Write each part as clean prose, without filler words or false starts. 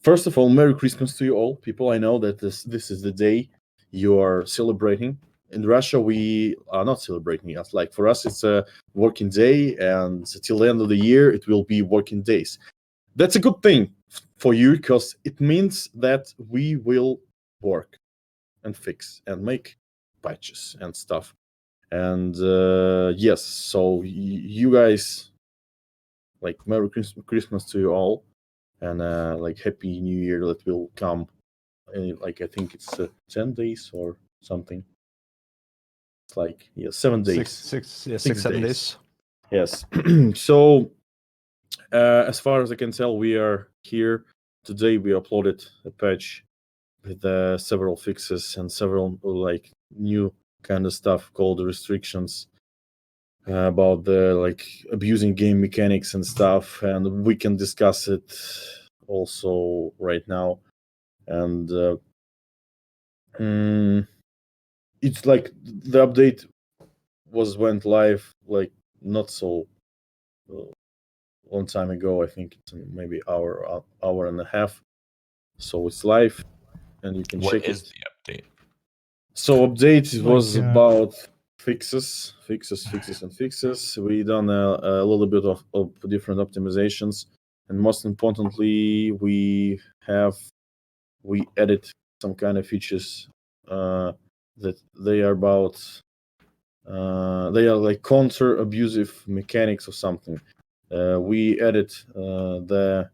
first of all, Merry Christmas to you all, people. I know that this is the day you are celebrating. In Russia, we are not celebrating it. Like for us, it's a working day, and till the end of the year, it will be working days. That's a good thing for you because it means that we will work and fix and make patches and stuff. And yes, so you guys, like Merry Christmas to you all, and like Happy New Year that will come. Like I think it's 10 days or something. It's like 7 days. 7 days. Yes. So as far as I can tell, we are here today. We uploaded a patch with several fixes and several like new kind of stuff called restrictions about the like abusing game mechanics and stuff, and we can discuss it also right now. And it's like the update went live like not so long time ago. I think it's maybe hour and a half. So it's live, and you can check it. What is the update? So update was about fixes. We done a little bit of different optimizations, and most importantly, we edit some kind of features that they are about. They are like counter abusive mechanics or something. We edit the.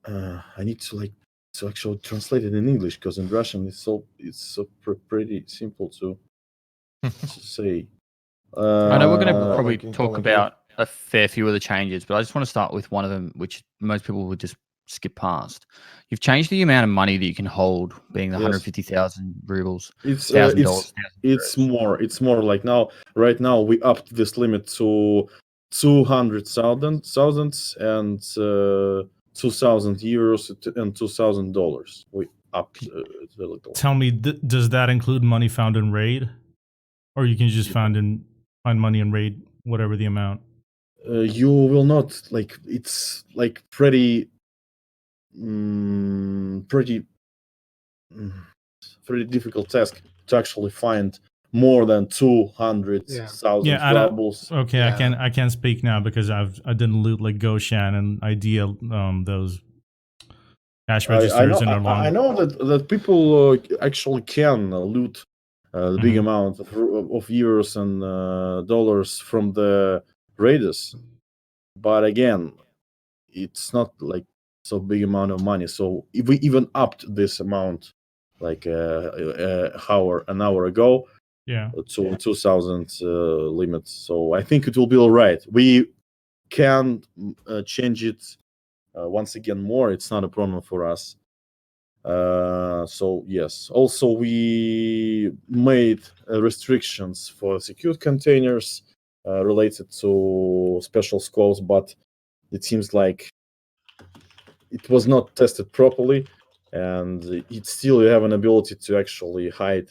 I need to actually translate it in English because in Russian it's so pretty simple to say. I know we're going to probably talk about a fair few of the changes, but I just want to start with one of them, which most people would just skip past. You've changed the amount of money that you can hold, being the 150,000 rubles. It's $1,000. It's more. It's more like now. Right now, we upped this limit to 200,000 and 2,000 euros and $2,000. We upped a little. Tell me, does that include money found in raid, or you can just find money in raid, whatever the amount? You will not like. It's like pretty difficult task to actually find more than 200,000 rubles. Okay, yeah. I can't speak now because I didn't loot like Goshan and Idea those cash registers in our long. I know that people actually can loot the big amount of euros and dollars from the raiders, but again, it's not like so big amount of money. So if we even upped this amount like an hour ago, to 2,000 limits. So I think it will be all right. We can change it once again more. It's not a problem for us. So yes. Also, we made restrictions for secured containers related to special scopes, but it seems like it was not tested properly, and it still you have an ability to actually hide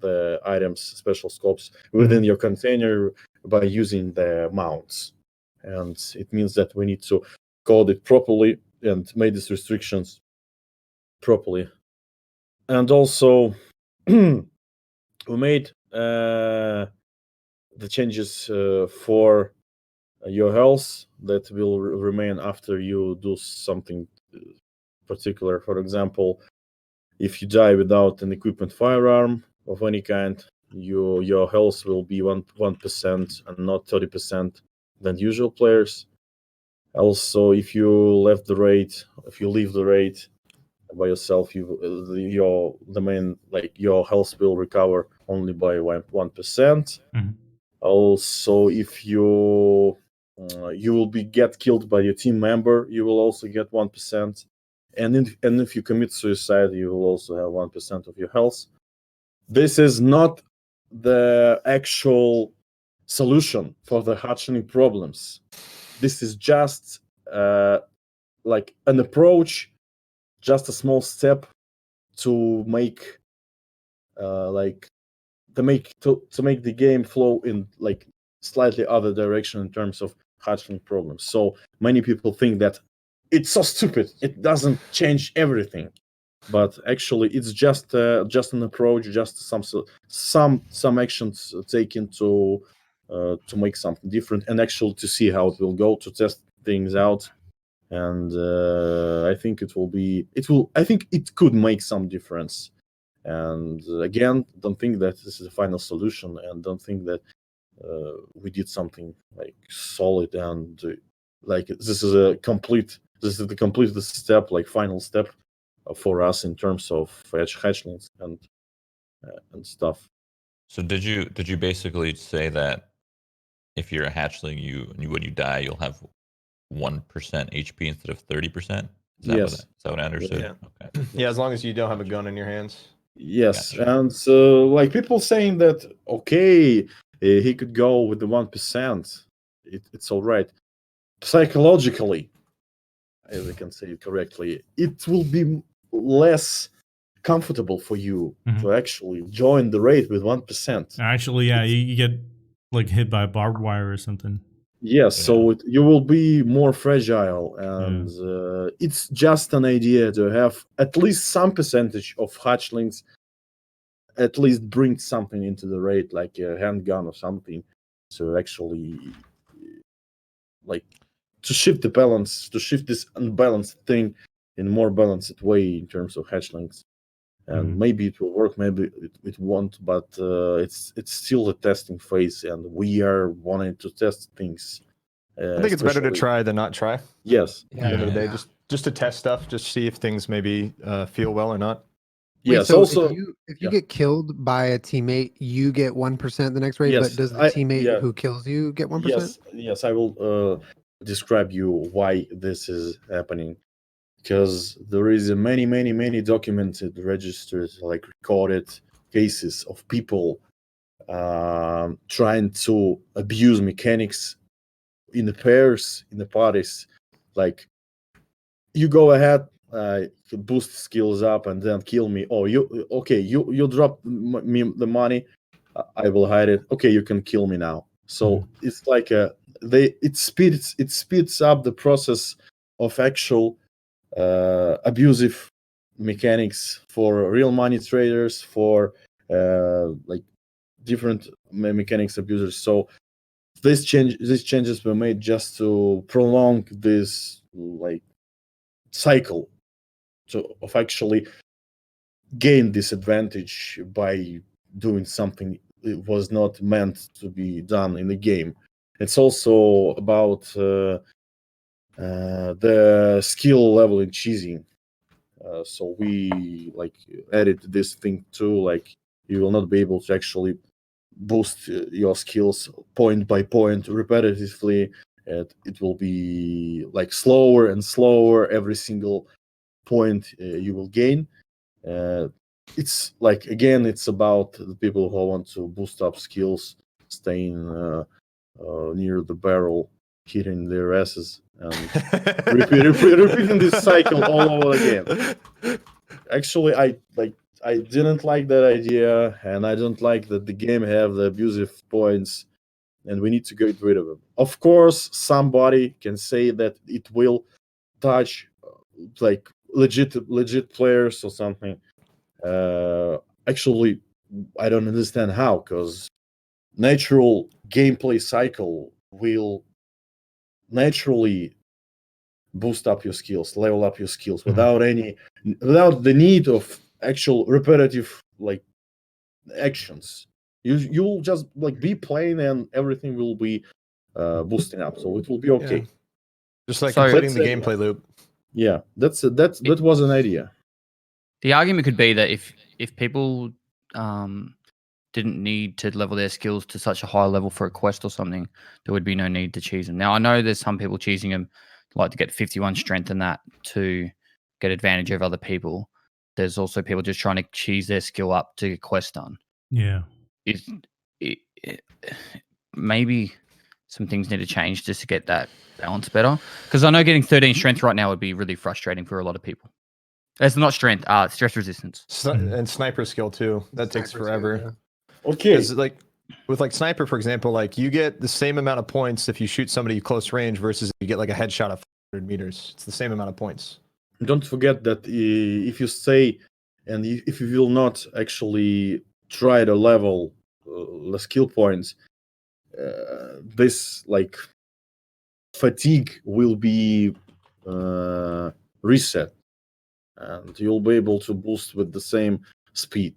the items, special scopes within your container by using the mounts. And it means that we need to code it properly and make these restrictions properly. And also we made the changes for your health that will remain after you do something particular. For example, if you die without an equipment firearm of any kind, your health will be 1% and not 30% than usual players. Also, if you leave the raid by yourself, your health will recover only by 1%. Also, if you will get killed by your team member, you will also get 1%. And if you commit suicide, you will also have 1% of your health. This is not the actual solution for the hatching problems. This is just like an approach, just a small step to make to make the game flow in like slightly other direction in terms of hatching problems. So many people think that it's so stupid. It doesn't change everything, but actually, it's just an approach, just some actions taken to make something different, and actually to see how it will go, to test things out. And I think I think it could make some difference. And again, don't think that this is the final solution, and don't think that we did something like solid and like this is the complete step, like final step for us in terms of hatchlings and stuff. So did you basically say that if you're a hatchling, when you die, you'll have 1% HP instead of 30%? Yes. Is that what I understood? Yeah. Okay. Yeah, as long as you don't have a gun in your hands. Yes, Gotcha. and so like people saying that okay, he could go with the 1%. It's all right. Psychologically, as I can say it correctly, it will be less comfortable for you to actually join the raid with 1%. Actually, yeah, you get like hit by barbed wire or something. Yes, so you will be more fragile, and it's just an idea to have at least some percentage of hatchlings at least bring something into the raid, like a handgun or something, so actually like to shift the balance, to shift this unbalanced thing in a more balanced way in terms of hatchlings. And maybe it will work, maybe it won't, but it's still a testing phase, and we are wanting to test things. I think it's better to try than not try. Yes. At the end of the day, just to test stuff, just see if things maybe feel well or not. Yes. So also, if you get killed by a teammate, you get 1% the next raid. Yes, But does the teammate who kills you get 1%? Yes. I will describe you why this is happening. Because there is many documented, registered, like recorded cases of people trying to abuse mechanics in the pairs, in the parties. Like, you go ahead, boost skills up, and then kill me. Oh, you drop me the money, I will hide it. Okay, you can kill me now. So it's like it speeds up the process of actual abusive mechanics for real money traders, for like different mechanics abusers. So these changes were made just to prolong this like cycle of actually gain this advantage by doing something it was not meant to be done in the game. It's also about the skill level in cheesing. So we like added this thing too, like you will not be able to actually boost your skills point by point repetitively. It will be like slower and slower every single point you will gain. It's like, again, it's about the people who want to boost up skills, staying near the barrel, hitting their asses, and repeating this cycle all over again. Actually, I didn't like that idea, and I don't like that the game have the abusive points, and we need to get rid of them. Of course, somebody can say that it will touch like legit players or something. Actually, I don't understand how, because natural gameplay cycle will naturally boost up your skills, level up your skills without the need of actual repetitive like actions. You'll just like be playing and everything will be boosting up, so it will be okay. Yeah. Just like completing the gameplay loop. Yeah, that was an idea. The argument could be that if people didn't need to level their skills to such a high level for a quest or something, there would be no need to cheese them. Now, I know there's some people cheesing them like to get 51 strength and that to get advantage over other people. There's also people just trying to cheese their skill up to get quest done. Yeah. Maybe some things need to change just to get that balance better. Because I know getting 13 strength right now would be really frustrating for a lot of people. It's not strength, stress resistance. And sniper skill too. That takes forever. Yeah. Okay. Because like with like sniper, for example, like you get the same amount of points if you shoot somebody close range versus if you get like a headshot of meters. It's the same amount of points. Don't forget that if you stay and if you will not actually try to level the skill points, this like fatigue will be reset, and you'll be able to boost with the same speed.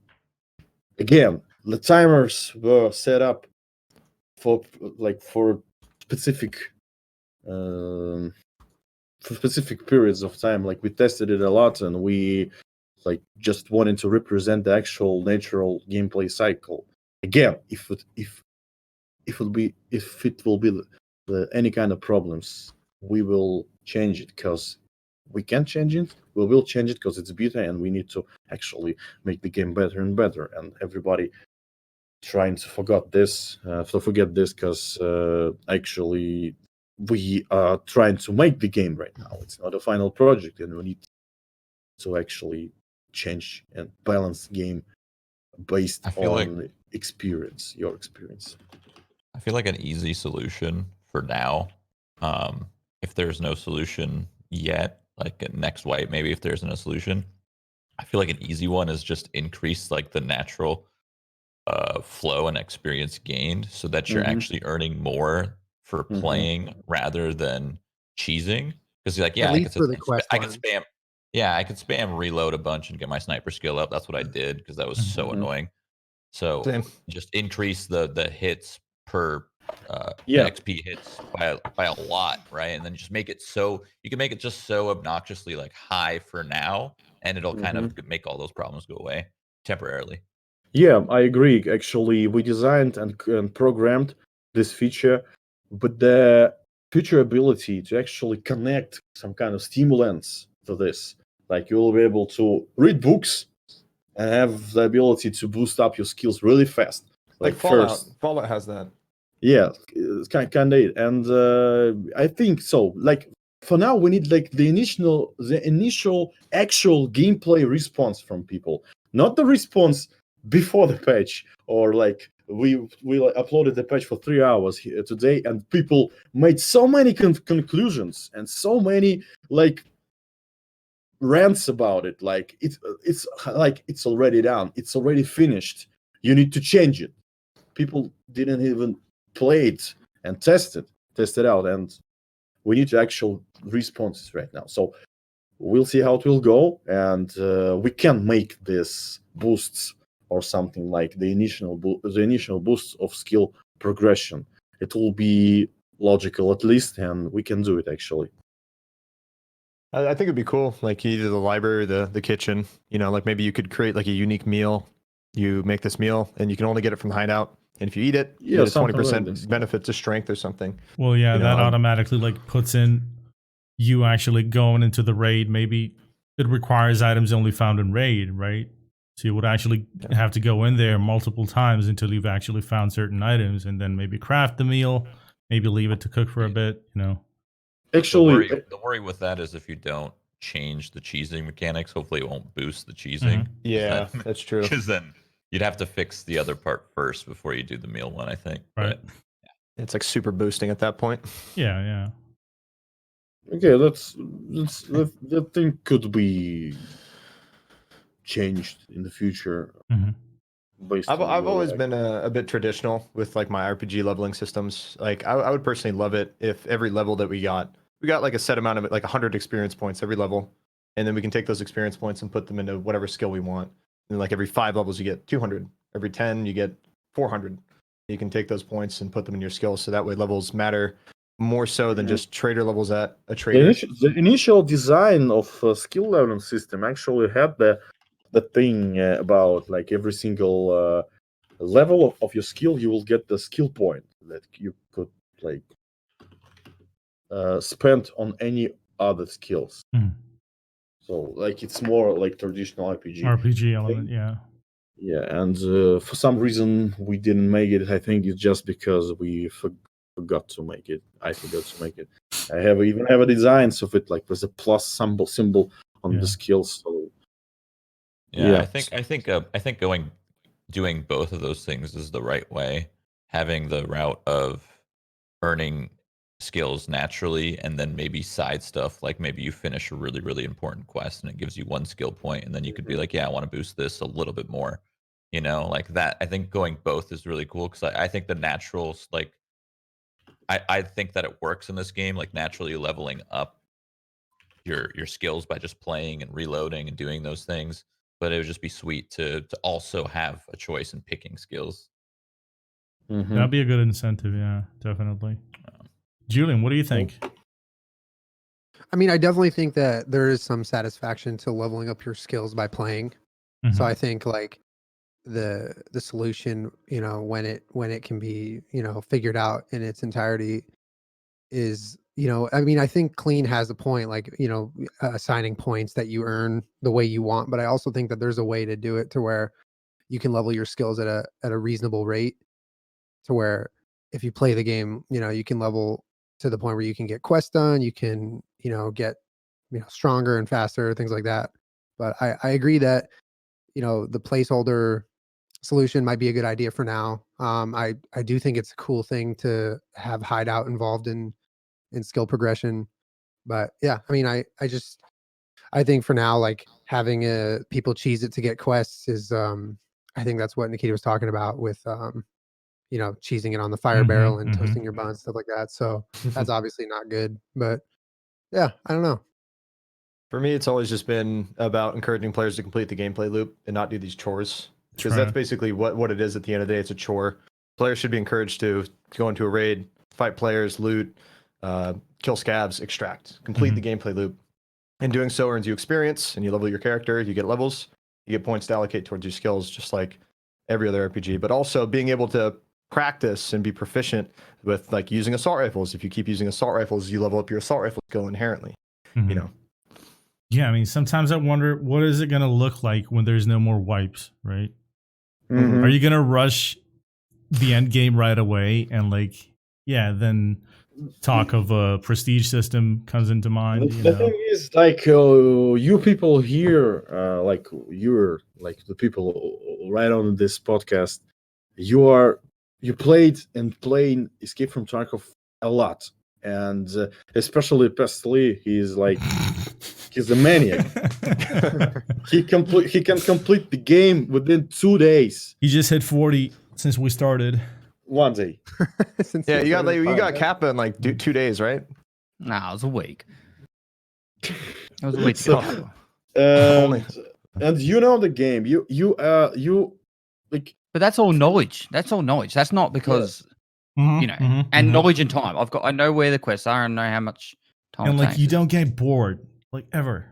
Again, the timers were set up for specific for specific periods of time. Like we tested it a lot, and we like just wanted to represent the actual natural gameplay cycle. Again, if it will be any kind of problems, we will change it because we can change it. We will change it because it's beta, and we need to actually make the game better and better. And everybody trying to forget this because actually we are trying to make the game right now. It's not a final project, and we need to actually change and balance the game based on experience, your experience. I feel like an easy solution for now, if there's no solution yet, like next wipe, maybe if there isn't a solution, I feel like an easy one is just increase like the natural flow and experience gained so that you're actually earning more for playing rather than cheesing. Because like, yeah, I could spam reload a bunch and get my sniper skill up. That's what I did because that was so annoying. So just increase the hits per the XP hits by a lot, right? And then just make it so you can make it just so obnoxiously like high for now, and it'll kind of make all those problems go away temporarily. Yeah, I agree. Actually, we designed and programmed this feature with the future ability to actually connect some kind of stimulants to this. Like you will be able to read books and have the ability to boost up your skills really fast. Like Fallout. Fallout has that. Yeah, it's kind of it. And I think so. Like for now, we need like the initial actual gameplay response from people, not the response before the patch, or like we uploaded the patch for 3 hours here today, and people made so many conclusions and so many like rants about it. Like it's like it's already done, it's already finished, you need to change it. People didn't even play it and test it out, and we need to actual responses right now. So we'll see how it will go, and we can make this boosts or something like the initial boosts of skill progression. It will be logical at least, and we can do it actually. I think it'd be cool, like either the library or the kitchen. You know, like maybe you could create like a unique meal. You make this meal, and you can only get it from the Hideout. And if you eat it, you get a 20% benefit to strength or something. Well, yeah, that automatically like puts in you actually going into the raid. Maybe it requires items only found in raid, right? So you would actually have to go in there multiple times until you've actually found certain items, and then maybe craft the meal, maybe leave it to cook for a bit, you know. Actually, the worry with that is if you don't change the cheesing mechanics, hopefully it won't boost the cheesing. Yeah, that's true. Because then you'd have to fix the other part first before you do the meal one, I think. Right. But, it's like super boosting at that point. Yeah. Okay, that thing could be changed in the future. I've always been a bit traditional with like my RPG leveling systems. Like I would personally love it if every level that we got like a set amount of it, like 100 experience points every level, and then we can take those experience points and put them into whatever skill we want. And like every 5 levels you get 200, every 10 you get 400. You can take those points and put them in your skills, so that way levels matter more so than just trader levels at a trader. The initial design of skill leveling system actually had the thing about like every single level of your skill, you will get the skill point that you could like spend on any other skills. So like it's more like traditional RPG element, yeah. And for some reason we didn't make it. I think it's just because we forgot to make it. I forgot to make it. I even have a designs of it, like there's a plus symbol on the skills. So I think doing both of those things is the right way. Having the route of earning skills naturally, and then maybe side stuff, like maybe you finish a really, really important quest and it gives you 1 skill point, and then you could be like, yeah, I want to boost this a little bit more. Like that. I think going both is really cool, because I think the naturals, like I think that it works in this game, like naturally leveling up your skills by just playing and reloading and doing those things. But it would just be sweet to also have a choice in picking skills. That'd be a good incentive, yeah, definitely. Julian, what do you think? I mean, I definitely think that there is some satisfaction to leveling up your skills by playing. So I think like the solution, when it can be, figured out in its entirety is, I mean, I think Clean has a point, like, assigning points that you earn the way you want, but I also think that there's a way to do it to where you can level your skills at a reasonable rate, to where if you play the game, you can level to the point where you can get quests done, you can, get, stronger and faster, things like that. But I agree that, the placeholder solution might be a good idea for now. I do think it's a cool thing to have Hideout involved in skill progression. But yeah, I mean, I think for now, like having people cheese it to get quests is, I think that's what Nikita was talking about with, cheesing it on the fire barrel and toasting your buns, stuff like that. So that's obviously not good, but yeah, I don't know. For me, it's always just been about encouraging players to complete the gameplay loop and not do these chores, because that's basically what it is at the end of the day. It's a chore. Players should be encouraged to go into a raid, fight players, loot, kill scavs, extract, complete the gameplay loop. In doing so earns you experience, and you level your character, you get levels, you get points to allocate towards your skills, just like every other RPG. But also being able to practice and be proficient with like using assault rifles. If you keep using assault rifles, you level up your assault rifle skill inherently. Yeah, I mean, sometimes I wonder, what is it going to look like when there's no more wipes, right? Are you going to rush the end game right away and like, then talk of a prestige system comes into mind? The thing is, like, you people here, like you're like the people right on this podcast, you played and playing Escape from Tarkov a lot, and especially Pestily, he's a maniac. He can complete the game within 2 days. He just hit 40 since we started. 1 day. Yeah, you got Kappa in like 2 days, right? Nah, it was a week. It was a week. And you know the game. You like. But that's all knowledge. That's all knowledge. That's not because and knowledge and time. I know where the quests are and know how much time. And it like takes. you don't get bored, like ever.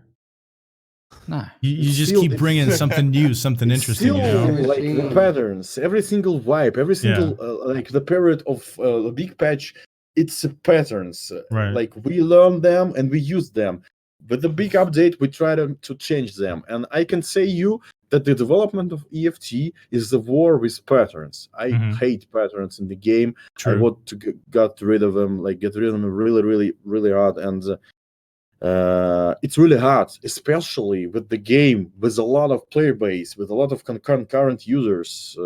No, you just keep bringing something new, something interesting. Like the patterns, every single wipe, every single like the period of the big patch, it's patterns. Right. Like we learn them and we use them. With the big update, we try to change them. And I can say you that the development of EFT is the war with patterns. I hate patterns in the game. True. I want to get rid of them really, really, really hard. And it's really hard, especially with the game with a lot of player base, with a lot of concurrent users.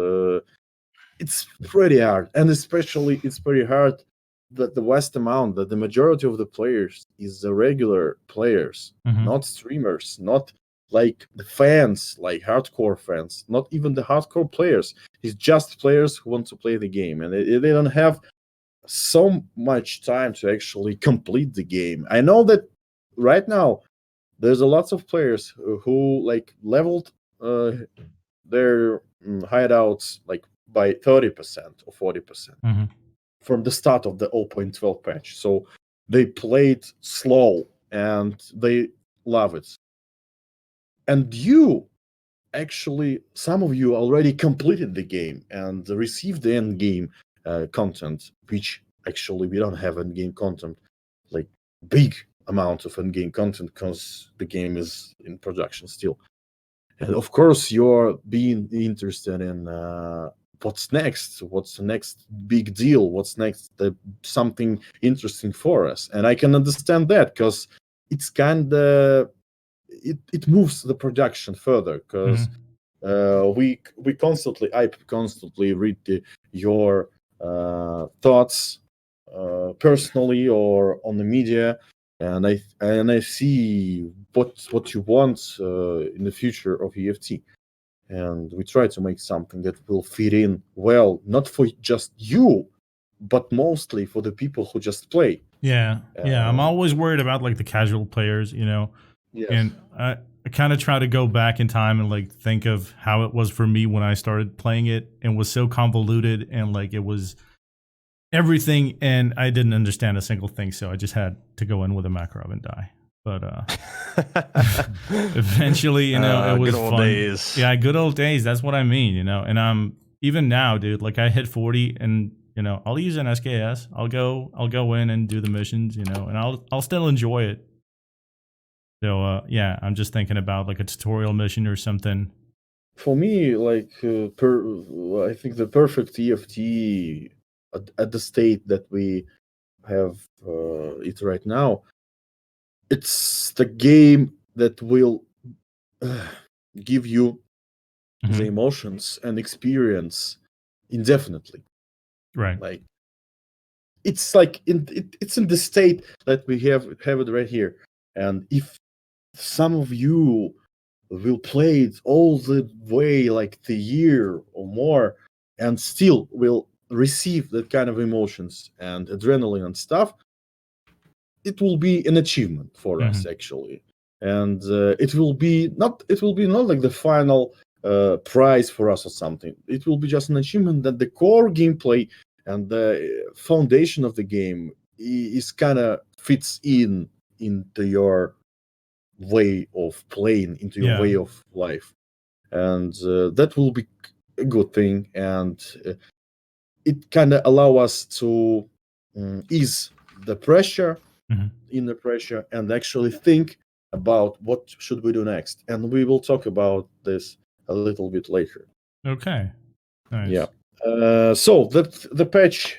It's pretty hard, and especially it's pretty hard that the vast amount, that the majority of the players is the regular players, not streamers, not like the fans, like hardcore fans, not even the hardcore players. It's just players who want to play the game, and they don't have so much time to actually complete the game. I know that right now there's a lots of players who like leveled their hideouts like by 30% or 40% from the start of the 0.12 patch. So they played slow and they love it. And you actually, some of you already completed the game and received the end game content, which actually we don't have end game content, like big amount of end game content, because the game is in production still. And of course you're being interested in what's next, what's the next big deal, what's next, something interesting for us. And I can understand that, because it's kind of it moves the production further, because I constantly read your thoughts personally or on the media, and I see what you want in the future of EFT, and we try to make something that will fit in well, not for just you, but mostly for the people who just play. Yeah, I'm always worried about like the casual players, you know. Yes. And I kind of try to go back in time and like think of how it was for me when I started playing it, and was so convoluted, and like it was everything, and I didn't understand a single thing, so I just had to go in with a Makarov and die. But eventually, you know, it was good old fun. days. Yeah, good old days. That's what I mean, you know. And even now, dude, like I hit 40, and you know, I'll use an SKS. I'll go in and do the missions, you know, and I'll still enjoy it. So yeah, I'm just thinking about like a tutorial mission or something. For me, like I think the perfect EFT at the state that we have it right now, it's the game that will give you the emotions and experience indefinitely. Right. Like it's like it's in the state that we have it right here, and if some of you will play it all the way, like the year or more, and still will receive that kind of emotions and adrenaline and stuff, it will be an achievement for us actually, and it will be not like the final prize for us or something. It will be just an achievement that the core gameplay and the foundation of the game is kind of fits into your way of playing, into your way of life, and that will be a good thing, and it kind of allow us to ease the pressure in the pressure and actually think about what should we do next, and we will talk about this a little bit later. Okay, nice. Yeah. So the patch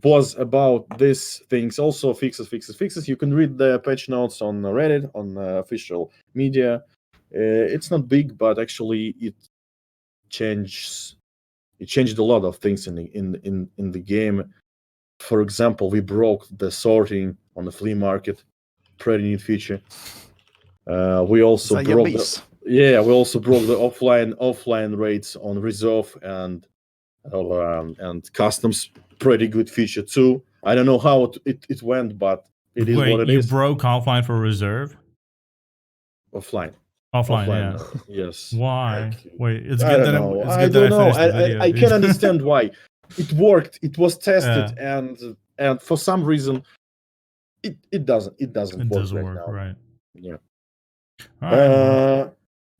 was about these things, also fixes. You can read the patch notes on Reddit, on official media. It's not big, but actually it changed a lot of things in the game. For example, we broke the sorting on the flea market, pretty neat feature. We also broke the offline rates on reserve and customs, pretty good feature too. I don't know how it went, but it is what it is. You broke offline for reserve? Offline, yeah. Yes. Why? Wait, it's I good don't that know. it's I good don't that know. I finished the video. I can't understand why. It worked. It was tested, and for some reason, it doesn't work right now. Right? Yeah. All right.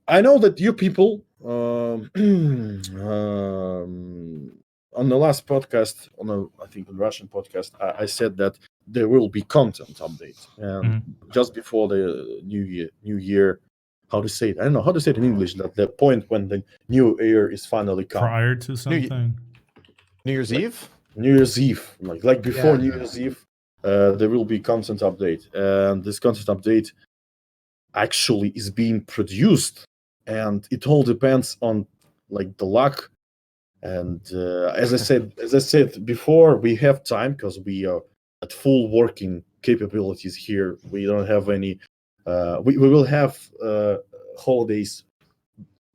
I know that you people on the last podcast, I think the Russian podcast, I said that there will be content update, and just before the new year, how to say it? I don't know how to say it in English. That the point when the new year is finally come. Prior to something. New Year's Eve. New Year's Eve, like before New Year's Eve, there will be content update, and this content update actually is being produced, and it all depends on like the luck. And as I said before, we have time because we are at full working capabilities here. We don't have any. We will have holidays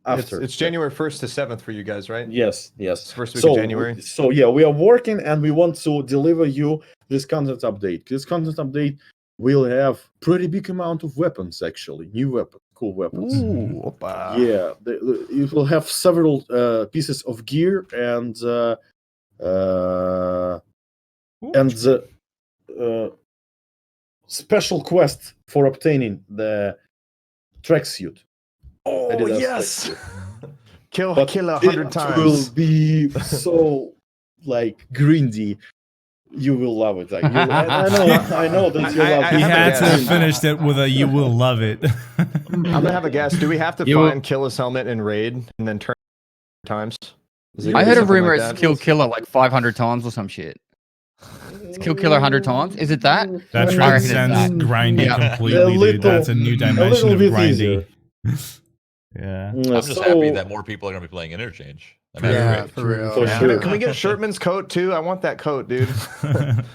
after. It's January 1st to 7th for you guys, right? Yes. First week of January. So yeah, we are working, and we want to deliver you this content update. This content update will have pretty big amount of weapons, actually, new weapons, cool weapons. Ooh, opa. Yeah, it will have several pieces of gear and special quest for obtaining the tracksuit. Oh yes, kill 100 times. It will be so like grindy. You will love it. Like, I know that you love it. He had to finish it with a "you will love it." I'm gonna have a guess. Do we have to find Killer's helmet in raid and then turn times? I heard a rumor it's kill Killer like 500 times or some shit. It's kill Killer 100 times. Is it that? That transcends grinding completely, dude. That's a new dimension of grinding. Yeah. I'm just happy that more people are gonna be playing Interchange. That'd be Yeah, great. for real. For yeah. sure. Can we get Shirtman's coat too? I want that coat, dude.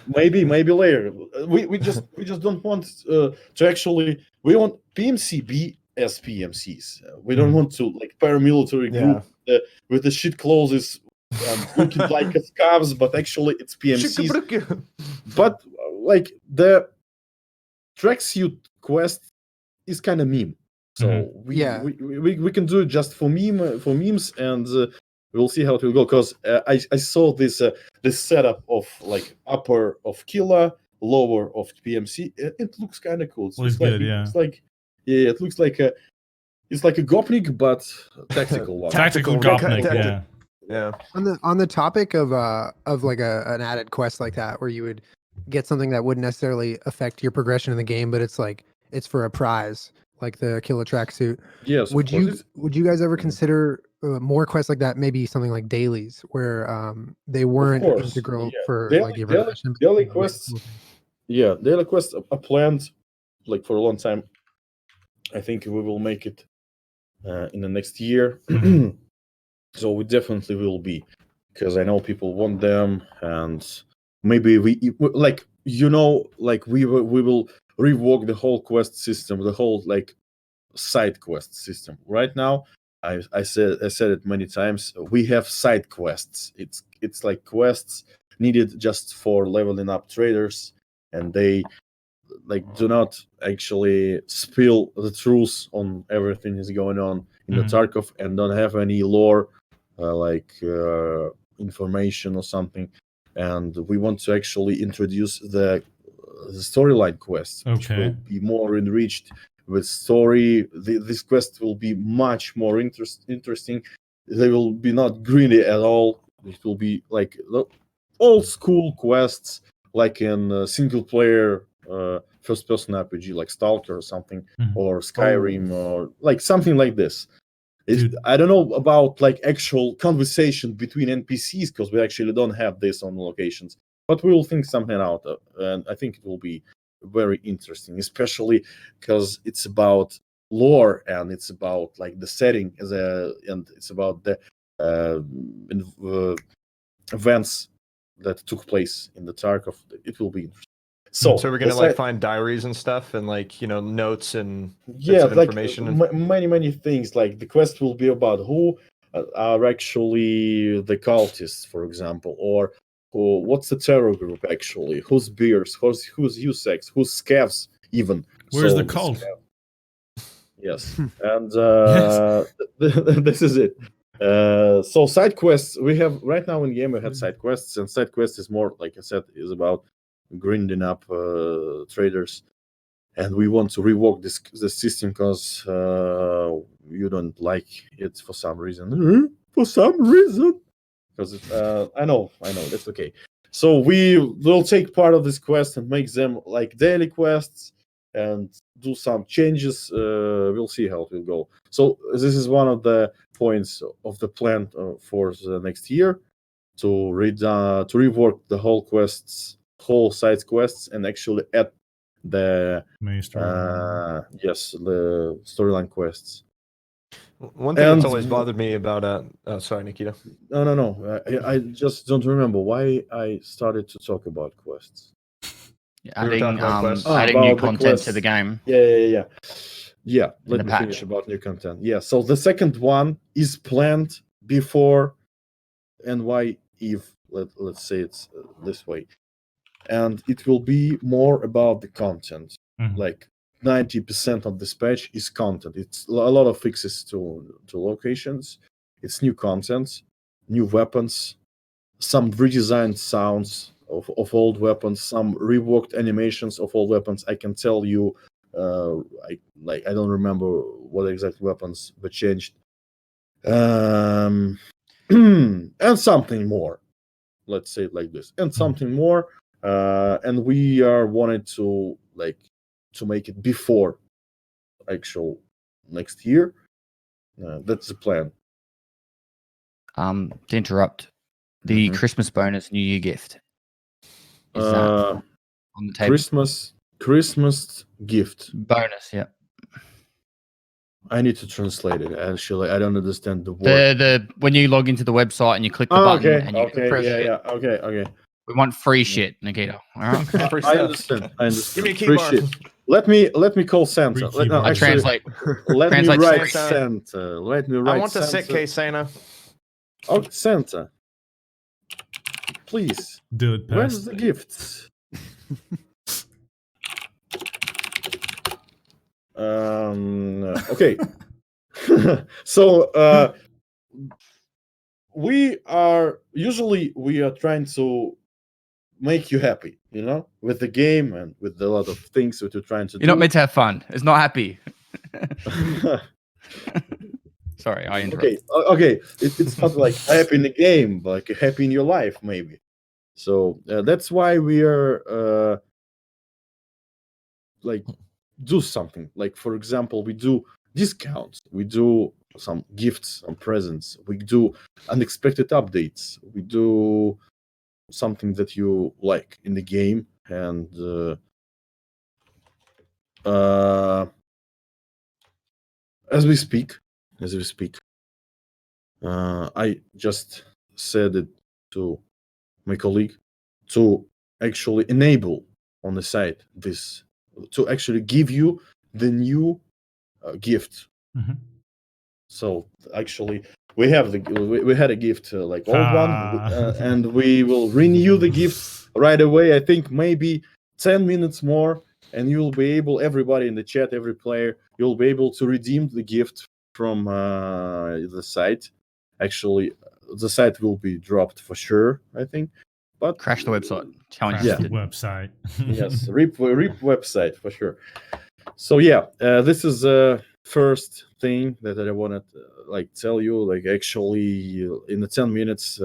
Maybe later. We just don't want to actually. We want PMC be as PMCs. We don't want to like paramilitary group with the shit clothes looking like scarves, but actually it's PMCs. But like the tracksuit quest is kind of meme, so we can do it just for memes, and we'll see how it will go. Because I saw this setup of like upper of Killa, lower of PMC. It looks kind of cool. Looks good, yeah. It's like it looks like a Gopnik but tactical one. Tactical Gopnik, yeah. Yeah. On the topic of like an added quest like that, where you would get something that wouldn't necessarily affect your progression in the game, but it's like it's for a prize, like the Killa tracksuit. Yes. Would you guys ever consider more quests like that? Maybe something like dailies, where they weren't integral for like your progression. Daily quests. Yeah, daily quests are planned like for a long time. I think we will make it in the next year. So we definitely will be, because I know people want them, and maybe we like we will rework the whole quest system, the whole like side quest system. Right now, I said it many times. We have side quests. It's like quests needed just for leveling up traders, and they like do not actually spill the truth on everything is going on in the Tarkov, and don't have any lore information or something. And we want to actually introduce the storyline quests, which will be more enriched with story. This quest will be much more interesting. They will be not greedy at all. It will be like old school quests, like in single player first person RPG, like Stalker or something, or Skyrim, or like something like this. I don't know about like actual conversation between NPCs, because we actually don't have this on locations, but we will think something out, and I think it will be very interesting, especially because it's about lore, and it's about like the setting and it's about the events that took place in the Tarkov. It will be interesting. So we're gonna like find diaries and stuff, and like notes and bits of information. Many things. Like the quest will be about who are actually the cultists, for example, or what's the terror group actually, who's beers, who's USEX, who's scavs even. Where's the cult? Yes, and this is it. So side quests we have right now in game. We had side quests, and side quests is more, like I said, is about grinding up traders, and we want to rework the system because you don't like it for some reason. Because I know that's okay. So we will take part of this quest and make them like daily quests and do some changes. We'll see how it will go. So this is one of the points of the plan for the next year, to rework the whole side quests, and actually add the the storyline quests. One thing that's always bothered me about sorry, Nikita. No. I just don't remember why I started to talk about quests. Adding new content to the game. Yeah. Let me finish about new content. Yeah. So the second one is planned before NY Eve. Let's say it's this way, and it will be more about the content. Like 90% of this patch is content. It's a lot of fixes to locations. It's new content, new weapons, some redesigned sounds of old weapons, some reworked animations of old weapons. I can tell you, I don't remember what exact weapons were changed, and something more. Let's say it like this, and something more. And we are wanted to make it before actual next year. That's the plan. To interrupt, the Christmas bonus New Year gift is that on the table? Christmas gift bonus, yeah. I need to translate it. Actually, I don't understand the word. The when you log into the website and you click the button and you Okay, press shit. okay. We want free shit, Nikita. All right. Free I stuff. understand. I understand. Give me a key Free bar. shit. Let me call Santa. Free No, keyboard. I actually, translate. let me Translate write Santa. Santa. Let me write I want the Santa. sick case, Santa. Oh, Santa. Please. Do it, Where's pest. the gifts? Okay. So we are trying to make you happy, with the game and with a lot of things that we're trying to do. You're not meant to have fun. It's not happy. Sorry, I interrupted. Okay. It's not like happy in the game, but like happy in your life, maybe. So that's why we are like do something. Like, for example, we do discounts, we do some gifts, some presents, we do unexpected updates, we do something that you like in the game, and as we speak, I just said it to my colleague to actually enable on the site this, to actually give you the new gift. Mm-hmm. So actually, we had a gift like old one, and we will renew the gift right away. I think maybe 10 minutes more, and you'll be able, everybody in the chat, every player, you'll be able to redeem the gift from the site. Actually, the site will be dropped for sure, I think. But Crash the website. Challenge Crash the accepted. website. yes, rip website for sure. So yeah, this is the first thing that I wanted to tell you. Like, actually, in the 10 minutes,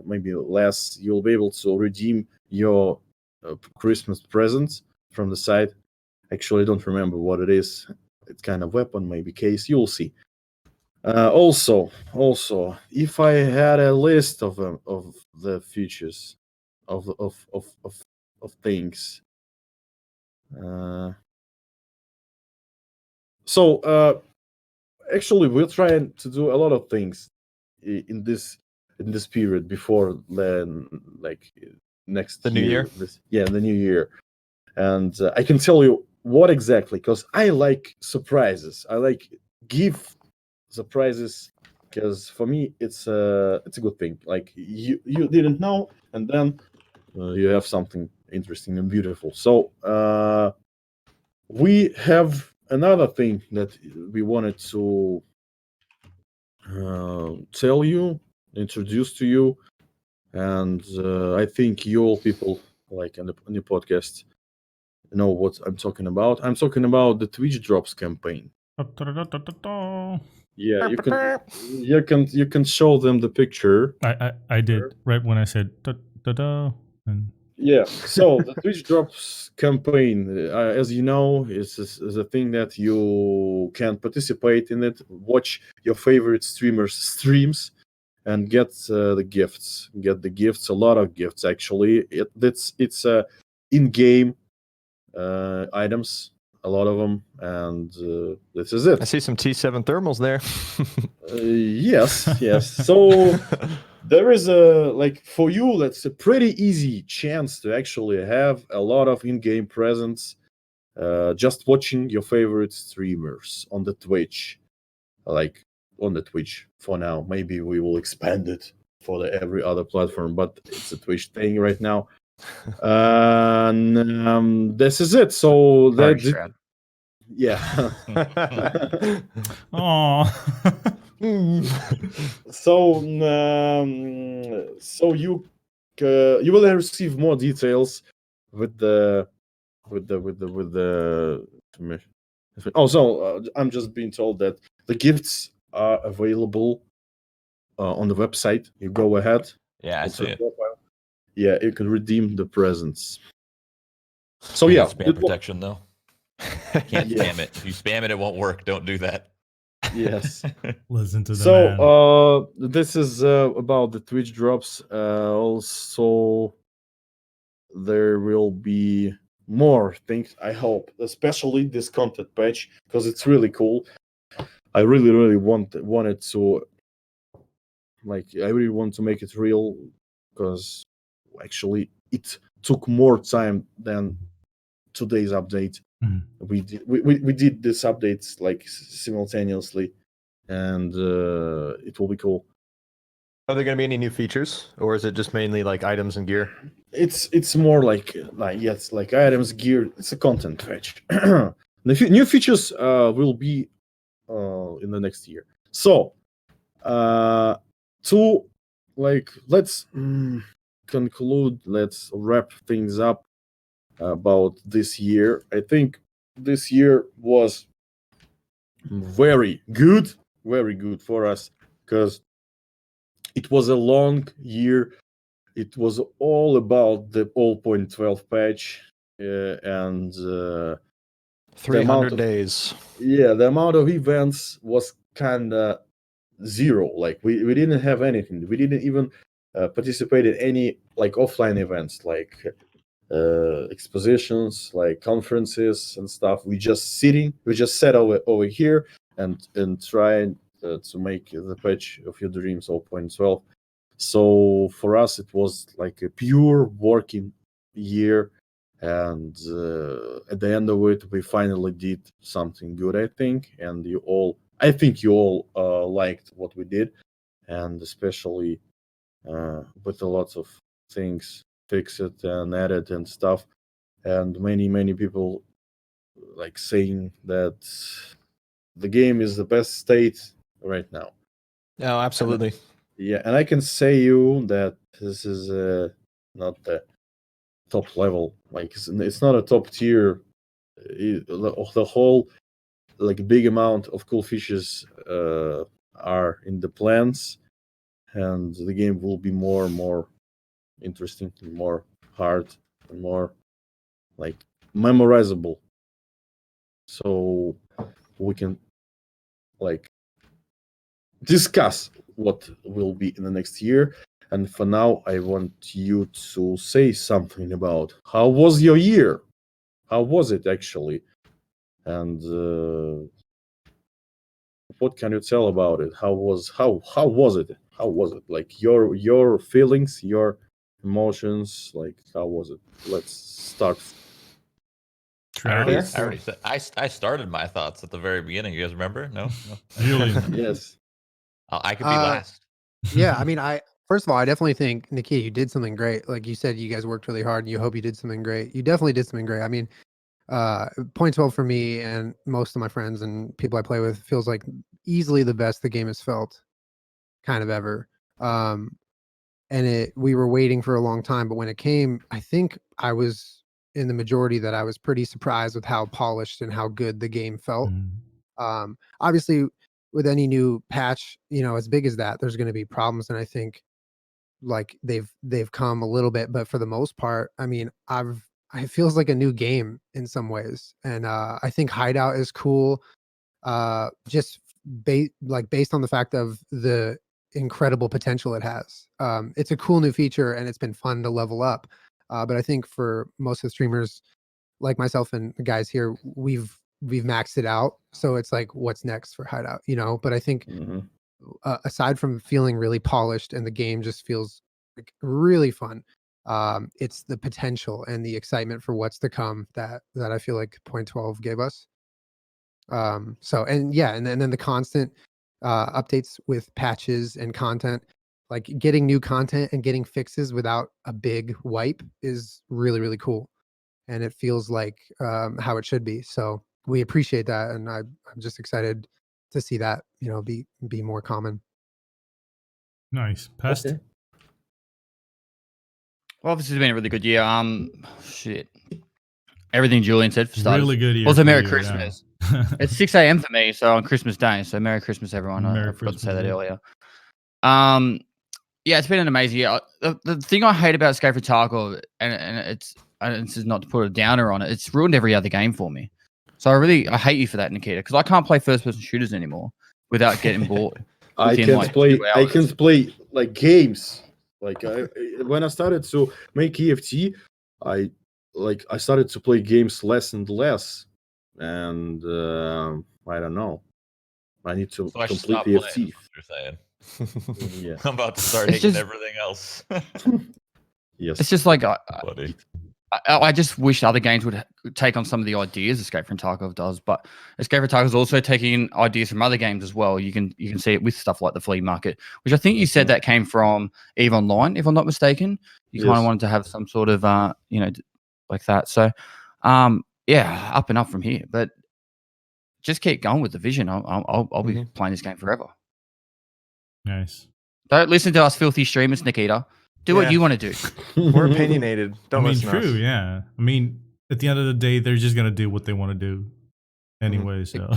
maybe less, you'll be able to redeem your Christmas presents from the site. Actually, I don't remember what it is. It's kind of weapon, maybe case. You'll see. Also, if I had a list of the features of things. So actually, we're trying to do a lot of things in this period before next The new year? the new year, and I can tell you what exactly, because I like surprises. I like give surprises, because for me it's a good thing. Like, you didn't know, and then you have something interesting and beautiful. So we have another thing that we wanted to tell you, introduce to you, and I think you all people like on the podcast know what I'm talking about. I'm talking about the Twitch drops campaign. Yeah, you can show them the picture. I did right when I said da. And Yeah, so the Twitch drops campaign, as you know, is a thing that you can participate in it, watch your favorite streamers streams, and get the gifts. Get the gifts, a lot of gifts actually. It's in-game items, a lot of them, and this is it. I see some T7 thermals there. Yes. So there is for you, that's a pretty easy chance to actually have a lot of in-game presence, just watching your favorite streamers on the Twitch. Like, on the Twitch for now. Maybe we will expand it for every other platform, but it's a Twitch thing right now. And this is it. So yeah. oh, So you will receive more details with the also I'm just being told that the gifts are available on the website. You go ahead. Yeah, I see it. Yeah, you can redeem the presents. So You yeah, need spam protection though. Can't spam it. If you spam it, it won't work. Don't do that. Yes. listen to the man. So this is about the Twitch drops. Also, there will be more things, I hope, especially this content patch, because it's really cool. I really wanted to, like, I really want to make it real, because actually it took more time than today's update. We did this updates like simultaneously, and it will be cool. Are there going to be any new features, or is it just mainly like items and gear? It's more like yes, like items, gear. It's a content fetch. The new features will be in the next year. So to like let's conclude. Let's wrap things up about this year. I think this year was very good for us, because it was a long year. It was all about the 0.12 patch, and 300 days. Yeah, the amount of events was kind of zero. Like we didn't have anything. We didn't even participate in any like offline events, like expositions, like conferences and stuff. We just sat over here and tried to make the patch of your dreams 0.12. So for us, it was like a pure working year, and at the end of it, we finally did something good, I think. And I think you all liked what we did, and especially with a lot of things fixed and added and stuff, and many people like saying that the game is the best state right now. No, absolutely. Yeah, and I can say you that this is not the top level. Like it's not a top tier. The whole like big amount of cool features are in the plans, and the game will be more and more interesting, and more hard, and more like memorizable. So we can like discuss what will be in the next year. And for now, I want you to say something about how was your year? How was it actually? And what can you tell about it? How was it? How was it? Like your feelings, your emotions. Like how was it? Let's start. I already said I started my thoughts at the very beginning. You guys remember? No. Really? Yes. I could be last. Yeah, I mean, first of all, I definitely think, Nikita, you did something great. Like you said, you guys worked really hard, and you hope you did something great. You definitely did something great. I mean, 0.12 for me and most of my friends and people I play with feels like easily the best the game has felt, kind of ever. And we were waiting for a long time, but when it came, I think I was in the majority that I was pretty surprised with how polished and how good the game felt. Obviously, with any new patch, as big as that, there's going to be problems, and I think like they've come a little bit, but for the most part, I mean, it feels like a new game in some ways, and I think Hideout is cool, just based on the fact of the incredible potential it has. It's a cool new feature, and it's been fun to level up. But I think for most of the streamers, like myself and the guys here, we've maxed it out. So it's like, what's next for Hideout? But I think aside from feeling really polished and the game just feels like really fun, it's the potential and the excitement for what's to come that I feel like 0.12 gave us. So, and yeah, and then the constant updates with patches and content, like getting new content and getting fixes without a big wipe is really, really cool. And it feels like how it should be. So we appreciate that. And I'm just excited to see that, be more common. Nice. Pest. Okay. Well, obviously it's been a really good year. Shit. Everything Julian said for starters. Really good year. Also, Merry you, Christmas. Yeah. It's 6 a.m. for me, so on Christmas Day. So Merry Christmas, everyone. I forgot to say that earlier. Yeah, it's been an amazing year. The thing I hate about Escape from Tarkov, and this is not to put a downer on it, it's ruined every other game for me. So I hate you for that, Nikita, because I can't play first-person shooters anymore without getting bored. I can't play like games. Like when I started to make EFT, I started to play games less and less, and I don't know. I need to So I should complete stop the playing, EFT. is what you're saying. Yeah. I'm about to start It's hating just- everything else. Yes. It's just like Buddy. I just wish other games would take on some of the ideas Escape from Tarkov does, but Escape from Tarkov is also taking ideas from other games as well. You can see it with stuff like the flea market, which I think you said that came from EVE Online, if I'm not mistaken. You kind of Yes. wanted to have some sort of like that. So yeah, up and up from here. But just keep going with the vision. I'll be playing this game forever. Nice. Don't listen to us filthy streamers, Nikita. Do what you want to do. We're opinionated. Don't listen to true, us. yeah. I mean, at the end of the day, they're just gonna do what they want to do anyway. So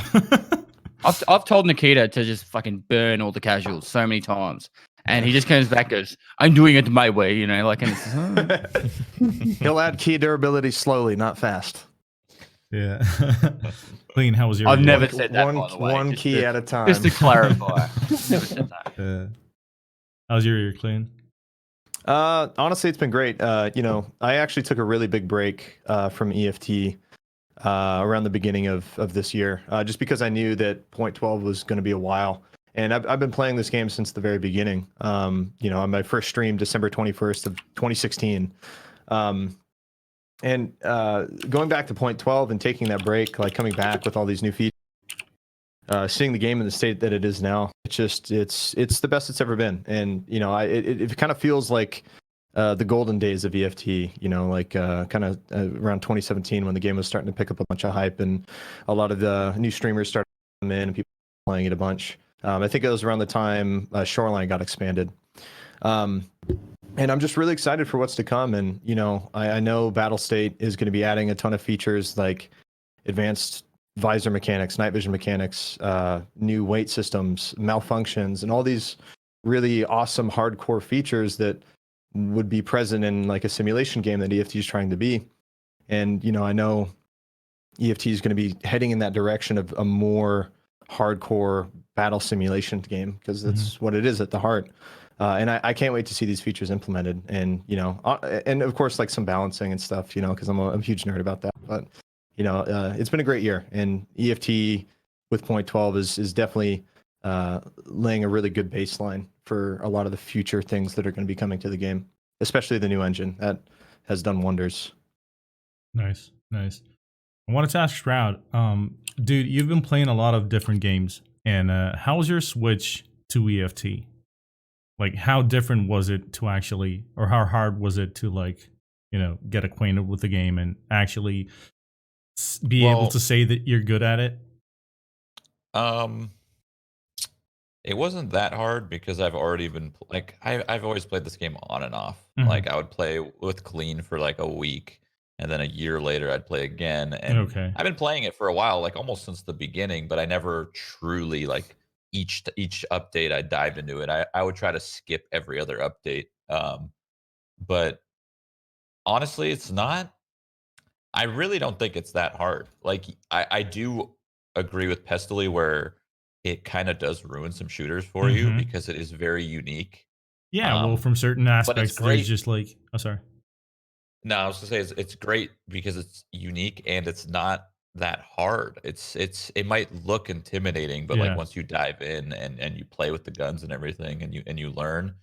I've told Nikita to just fucking burn all the casuals so many times, and he just comes back and goes, "I'm doing it my way," you know, like. And it's, He'll add key durability slowly, not fast. yeah. Clean. How was your? I've year? never said that. By the way, One just key at a time. Just to clarify, never said that. How's your year, Clean? Honestly, it's been great. You know, I actually took a really big break from EFT around the beginning of this year, just because I knew that point 12 was going to be a while. And I've been playing this game since the very beginning. You know, on my first stream, December 21st of 2016. And going back to point 12 and taking that break, like coming back with all these new features, seeing the game in the state that it is now, it's the best it's ever been. And you know, it kind of feels like the golden days of EFT. You know, like kind of around 2017 when the game was starting to pick up a bunch of hype and a lot of the new streamers started to come in and people playing it a bunch. I think it was around the time Shoreline got expanded. And I'm just really excited for what's to come. And, you know, I know Battle State is going to be adding a ton of features like advanced visor mechanics, night vision mechanics, new weight systems, malfunctions, and all these really awesome hardcore features that would be present in like a simulation game that EFT is trying to be. And, you know, I know EFT is going to be heading in that direction of a more hardcore battle simulation game because that's what it is at the heart. And I can't wait to see these features implemented, and you know, and of course, like some balancing and stuff, you know, because I'm a huge nerd about that. But you know, it's been a great year, and EFT with point 12 is definitely laying a really good baseline for a lot of the future things that are going to be coming to the game, especially the new engine that has done wonders. Nice. I wanted to ask Shroud, dude, you've been playing a lot of different games, and how's your switch to EFT? Like, how different was it to actually, or how hard was it to, like, you know, get acquainted with the game and actually be able to say that you're good at it? It wasn't that hard because I've already been like I've always played this game on and off. Like I would play with Clean for like a week, and then a year later I'd play again. And I've been playing it for a while, like almost since the beginning, but I never truly like each update I dived into it. I would try to skip every other update. But honestly, it's not. I really don't think it's that hard. Like I do agree with Pestily where it kind of does ruin some shooters for you because it is very unique. Yeah, well, from certain aspects, there's just like, oh, sorry. No, I was gonna say it's great because it's unique and it's not that hard. It might look intimidating, but like once you dive in and you play with the guns and everything and you learn,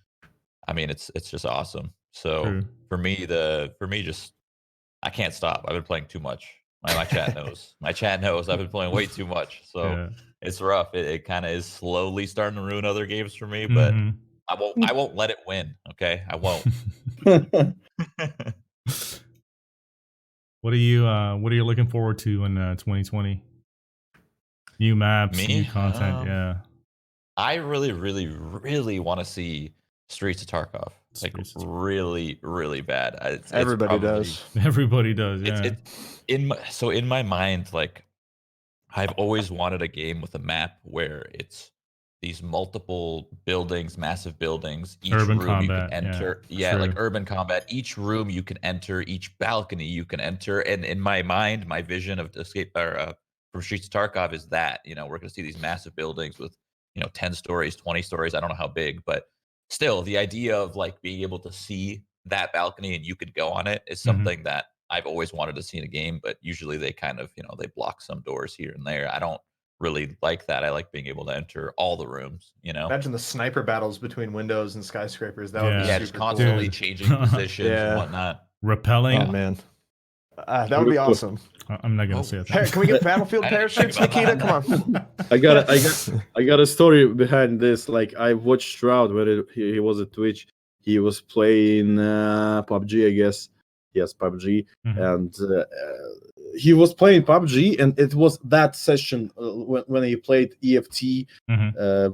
I mean it's just awesome. So for me just I can't stop. I've been playing too much. My chat knows. My chat knows I've been playing way too much. So it's rough. It kind of is slowly starting to ruin other games for me, but I won't let it win. Okay, I won't. What are you looking forward to in 2020? New maps, new content, yeah. I really, really, really want to see Streets of Tarkov. Like really, really bad. Everybody does. Everybody does. Yeah. It's in my mind, like I've always wanted a game with a map where it's these multiple buildings, massive buildings. Each urban room combat, you can enter. Yeah, like urban combat. Each room you can enter. Each balcony you can enter. And in my mind, my vision of Escape from Streets of Tarkov is that, you know, we're going to see these massive buildings with, you know, 10 stories, 20 stories. I don't know how big, but still the idea of like being able to see that balcony and you could go on it is something that I've always wanted to see in a game, but usually they kind of, you know, they block some doors here and there. I don't really like that. I like being able to enter all the rooms, you know? Imagine the sniper battles between windows and skyscrapers. That would be Yeah, super just constantly Dude. changing positions and whatnot. Rappelling. Oh man, that would be awesome. I'm not gonna say that. Can we get battlefield parachutes, Nikita? Come on. I got a story behind this. Like, I watched Shroud when he was at Twitch. He was playing PUBG, I guess. Yes, PUBG, and he was playing PUBG, and it was that session when he played EFT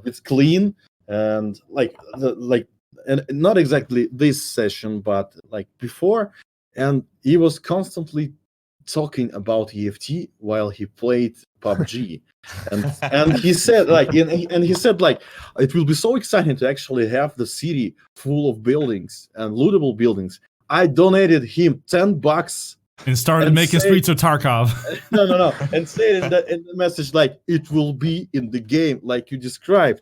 with Clean, and and not exactly this session, but like before, and he was constantly talking about EFT while he played PUBG, and he said he said it will be so exciting to actually have the city full of buildings and lootable buildings. I donated him $10 and started making Streets of Tarkov. No, and said in the message it will be in the game like you described.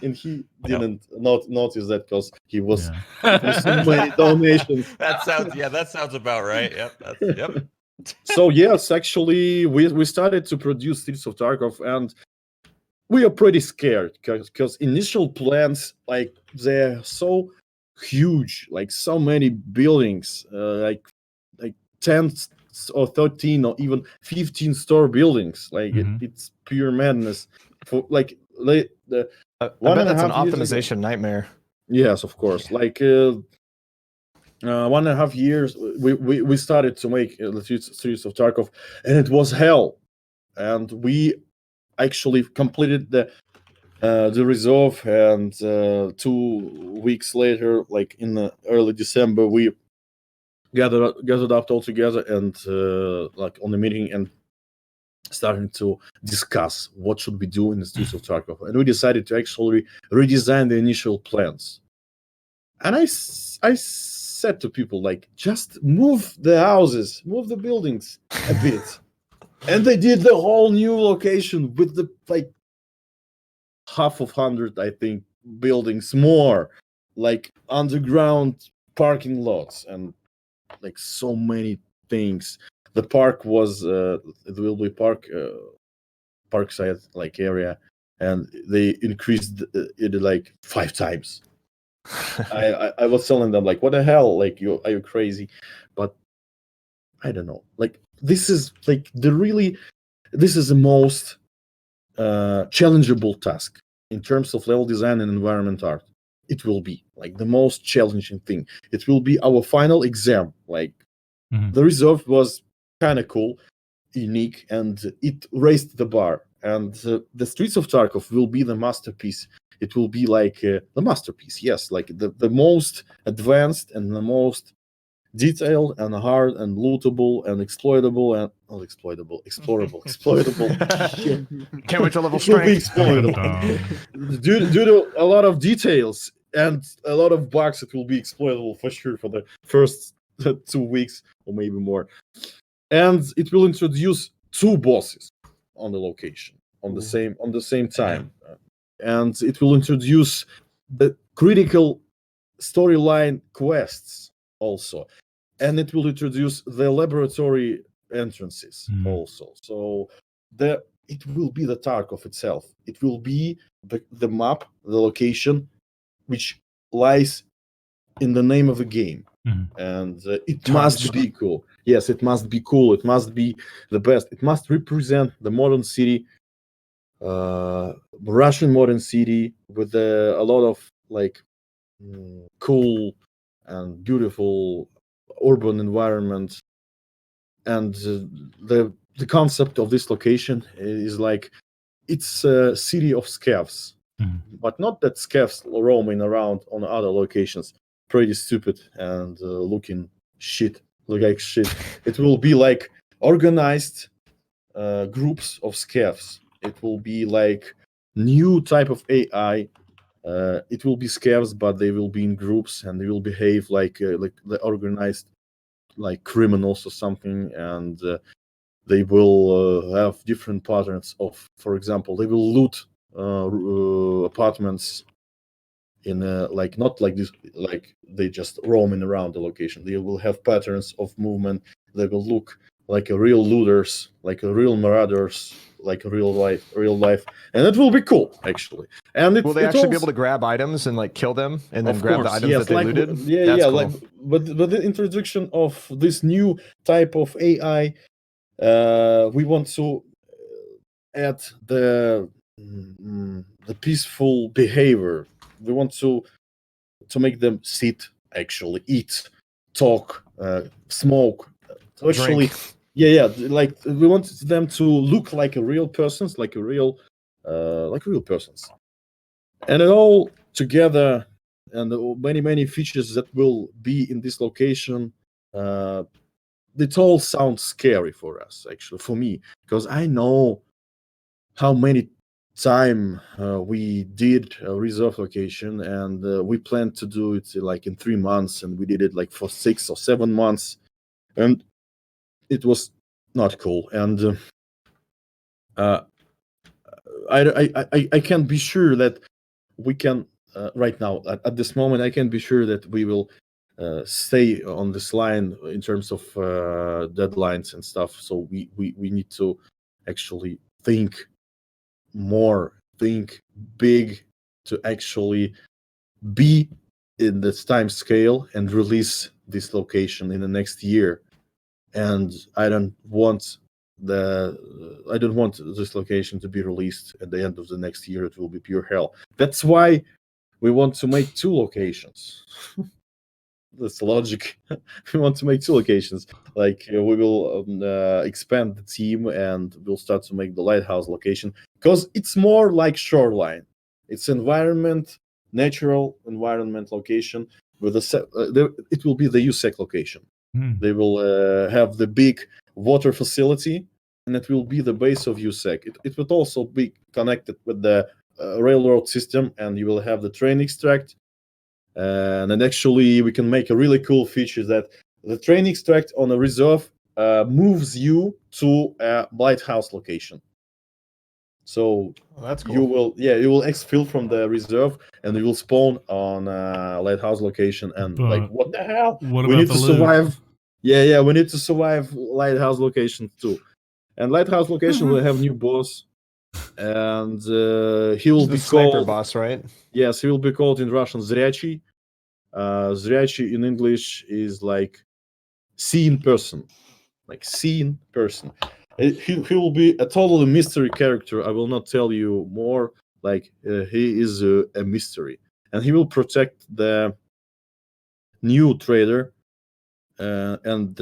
And he didn't notice that because he was so many donations. That sounds about right. Yep. So yes, actually, we started to produce Streets of Tarkov, and we are pretty scared because initial plans they're so huge, so many buildings, 10 or 13 or even 15 store buildings. It's pure madness. For I bet that's an optimization nightmare. Yes, of course. 1.5 years we started to make the Streets of Tarkov, and it was hell. And we actually completed the resolve, and 2 weeks later, in the early December, we gathered up all together and on the meeting and starting to discuss what should we do in the Streets of Tarkov. And we decided to actually redesign the initial plans. And I said to people, just move the houses, move the buildings a bit. And they did the whole new location with the half of 100, I think, buildings more, underground parking lots and so many things. The park was it will be parkside area, and they increased it 5 times. I was telling them what the hell, are you crazy? But I don't know. This is this is the most challengeable task in terms of level design and environment art. It will be the most challenging thing. It will be our final exam. The reserve was kind of cool, unique, and it raised the bar. And the Streets of Tarkov will be the masterpiece. It will be the masterpiece, yes, the most advanced and the most detailed and hard and lootable and exploitable. Can't wait to level strength. Due to a lot of details and a lot of bugs, it will be exploitable for sure for the first 2 weeks or maybe more. And it will introduce 2 bosses on the location on the same time. And it will introduce the critical storyline quests also. And it will introduce the laboratory entrances also. So it will be the Tarkov itself. It will be the map, the location, which lies in the name of the game. And it must be cool. Yes, it must be cool. It must be the best. It must represent the modern city, Russian modern city, with a lot of cool and beautiful urban environment. And the concept of this location is it's a city of scavs, but not that scavs roaming around on other locations pretty stupid and looking like shit. It will be organized groups of scavs. It will be new type of AI. It will be scavs, but they will be in groups, and they will behave like the organized criminals or something. And they will have different patterns of, for example, they will loot apartments in not like this, they just roaming around the location. They will have patterns of movement. They will look like a real looters, like a real marauders, like a real life, and it will be cool actually. And will they actually be able to grab items and like kill them and then grab the items that they looted? That's cool. like but the introduction of this new type of AI, we want to add the peaceful behavior. We want to make them sit, actually eat, talk, smoke, actually. Drink. Yeah, like we want them to look like a real persons, like real persons, and it all together, and many features that will be in this location. It all sounds scary for us, actually, for me, because I know how many time we did a reserve location, and we planned to do it like in 3 months, and we did it like for 6 or 7 months, and it was not cool. And I can't be sure that we can right now at this moment. I can't be sure that we will stay on this line in terms of deadlines and stuff. So we need to actually think big to actually be in this time scale and release this location in the next year. And I don't want this location to be released at the end of the next year. It will be pure hell. That's why we want to make 2 locations. That's logic. We want to make 2 locations. Like we will expand the team, and we'll start to make the lighthouse location, because it's more like shoreline. It's natural environment location with it will be the USEC location. They will have the big water facility, and it will be the base of USEC. It would also be connected with the railroad system, and you will have the train extract. And then actually we can make a really cool feature that the train extract on a reserve moves you to a lighthouse location. So that's cool. you will exfil from the reserve, and you will spawn on a lighthouse location. And like, what the hell? We need to survive. Yeah, we need to survive lighthouse location too. And lighthouse location will have new boss, and he will be sniper called boss, right? Yes, he will be called in Russian Zryachi. Zryachi in English is like seen person, He will be a totally mystery character. I will not tell you more. Like he is a mystery, and he will protect the new trader, and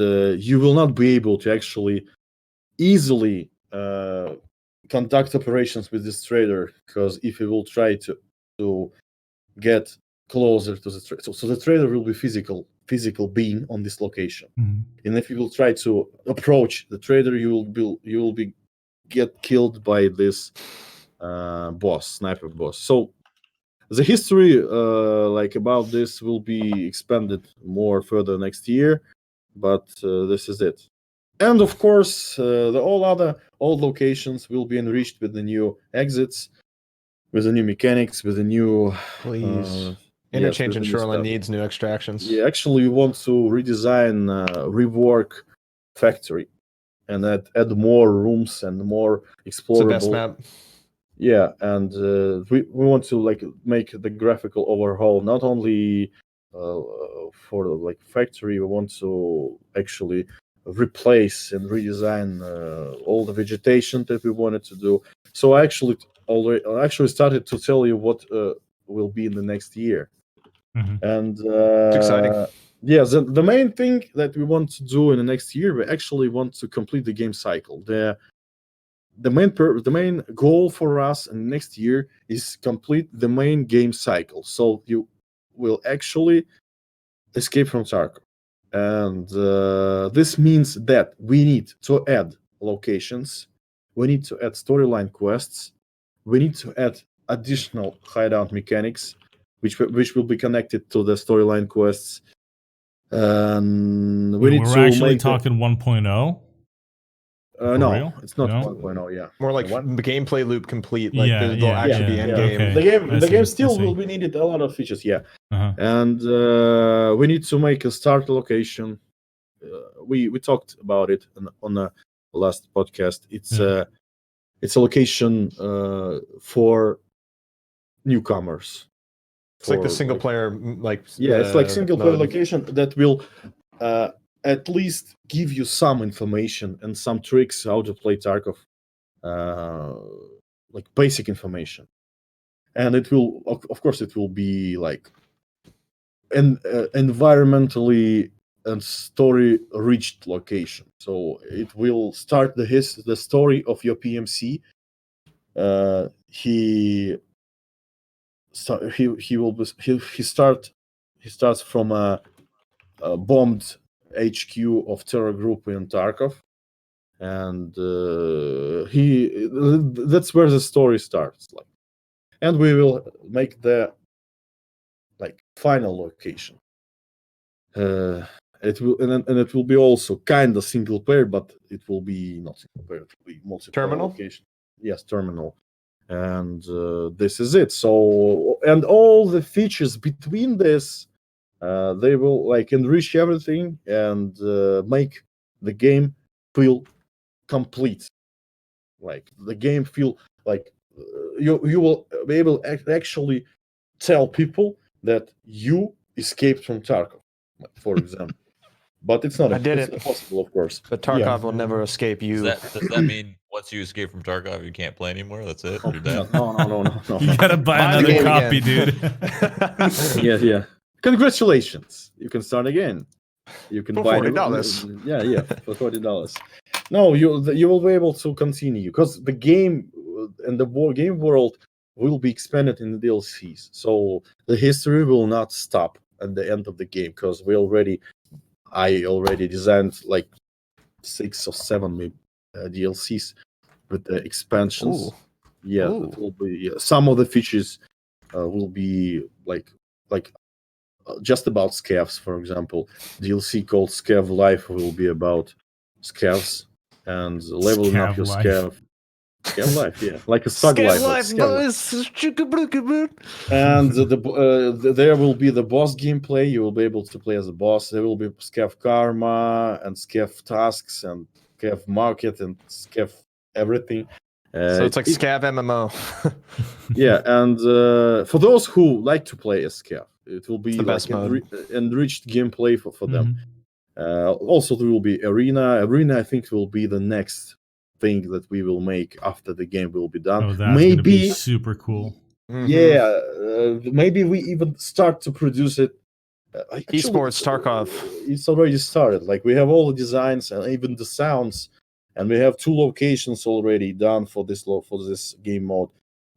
you will not be able to actually easily conduct operations with this trader, because if you will try to get closer to the trader, so the trader will be physical being on this location, and if you will try to approach the trader, you will be get killed by this sniper boss. So the history like about this will be expanded more further next year, but this is it. And of course, the all other old locations will be enriched with the new exits, with the new mechanics, with the new interchange and shoreline needs new extractions. Yeah, actually, we want to redesign, rework factory, and add more rooms and more explorable. It's the best map. Yeah, and we want to like make the graphical overhaul, not only for like factory. We want to actually replace and redesign all the vegetation that we wanted to do. So I actually started to tell you what will be in the next year. And it's exciting. Yeah, the main thing that we want to do in the next year, we actually want to complete the game cycle. The main goal for us in next year is complete the main game cycle. So you will actually escape from Tarkov. And this means that we need to add locations, we need to add storyline quests, we need to add additional hideout mechanics, which will be connected to the storyline quests. And we're actually talking 1.0. No, real? It's not 1.0. Yeah, more like gameplay loop complete. Like there'll actually be end game. Okay. The game still will be needed a lot of features. Yeah, and we need to make a start location. we talked about it on the last podcast. It's a location for newcomers. It's like the single player, like it's like single player location that will at least give you some information and some tricks how to play Tarkov, like basic information. And it will, of course, it will be like an environmentally and story-rich location. So it will start the story of your PMC. He starts from a bombed HQ of terror group in Tarkov, and that's where the story starts. Like, and we will make the final location. It will and it will be also kind of single player, but it will be not single player. It will be multiplayer terminal location. Yes, terminal. And this is it. So, and all the features between this, they will like enrich everything and make the game feel complete. Like the game feel like you will be able to actually tell people that you escaped from Tarkov, for example. But it's not possible, of course. But Tarkov will never escape you. Does that mean once you escape from Tarkov, you can't play anymore? That's it? You're dead? No. You gotta buy another copy, dude. Yeah. Congratulations. You can start again. You can buy $40. Yeah, for $40. No, you will be able to continue because the game and the game world will be expanded in the DLCs. So the history will not stop at the end of the game because I already designed like 6 or 7 DLCs with the expansions. Ooh. Yeah, Ooh. it will be some of the features will be like just about scavs. For example, DLC called Scav Life will be about scavs and leveling up your scav. Scav Life, yeah, like a Sug Life. And there will be the boss gameplay. You will be able to play as a boss. There will be Scav Karma and Scav Tasks and Scav Market and Scav everything. So it's like Scav MMO. Yeah, and for those who like to play as Scav, it will be like enriched gameplay for them. Also, there will be Arena. Arena, I think, will be the next thing that we will make after the game will be done. Oh, that's gonna be super cool. Yeah, maybe we even start to produce it. Actually, Esports Tarkov. It's already started. Like we have all the designs and even the sounds, and we have 2 locations already done for this game mode.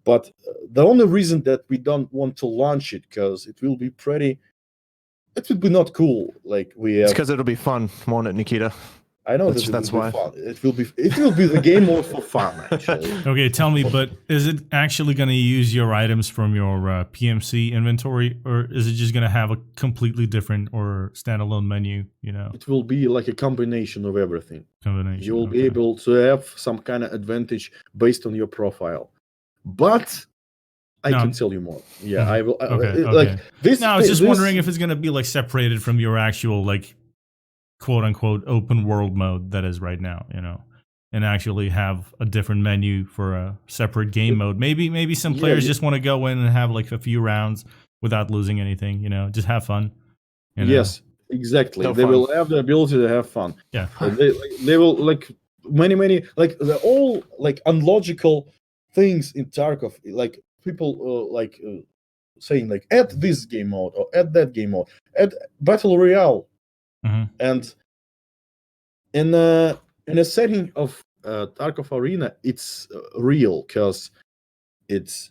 But the only reason that we don't want to launch it because it will be it would be not cool. Like it's because it'll be fun, won't it, Nikita? I know that's why fun. It will be the game mode for fun. Actually. Okay, tell me, but is it actually going to use your items from your PMC inventory, or is it just going to have a completely different or standalone menu? You know, it will be like a combination of everything. You will be able to have some kind of advantage based on your profile, but I can tell you more. Yeah, I will. Like this. No, I was just wondering if it's going to be like separated from your actual like quote unquote open world mode that is right now, you know, and actually have a different menu for a separate game mode. Maybe some players just want to go in and have like a few rounds without losing anything, you know, just have fun. You know? Yes, exactly. They will have the ability to have fun. Yeah. They will like many like the all like unlogical things in Tarkov, like people saying like add this game mode or add that game mode, add Battle Royale. And in a setting of Tarkov Arena, it's real because it's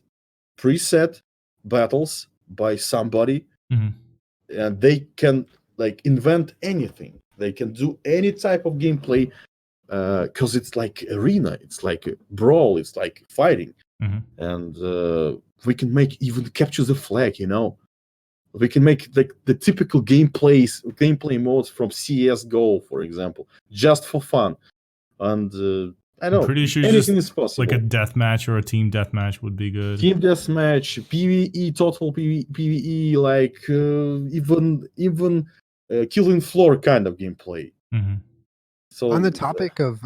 preset battles by somebody, and they can like invent anything. They can do any type of gameplay because it's like arena. It's like a brawl. It's like fighting, and we can make even capture the flag. You know. We can make the typical gameplay modes from CS:GO, for example, just for fun. And I don't know, pretty sure anything is possible. Like a deathmatch or a team deathmatch would be good. Team deathmatch, PvE, total PvE, like even killing floor kind of gameplay. So on the topic of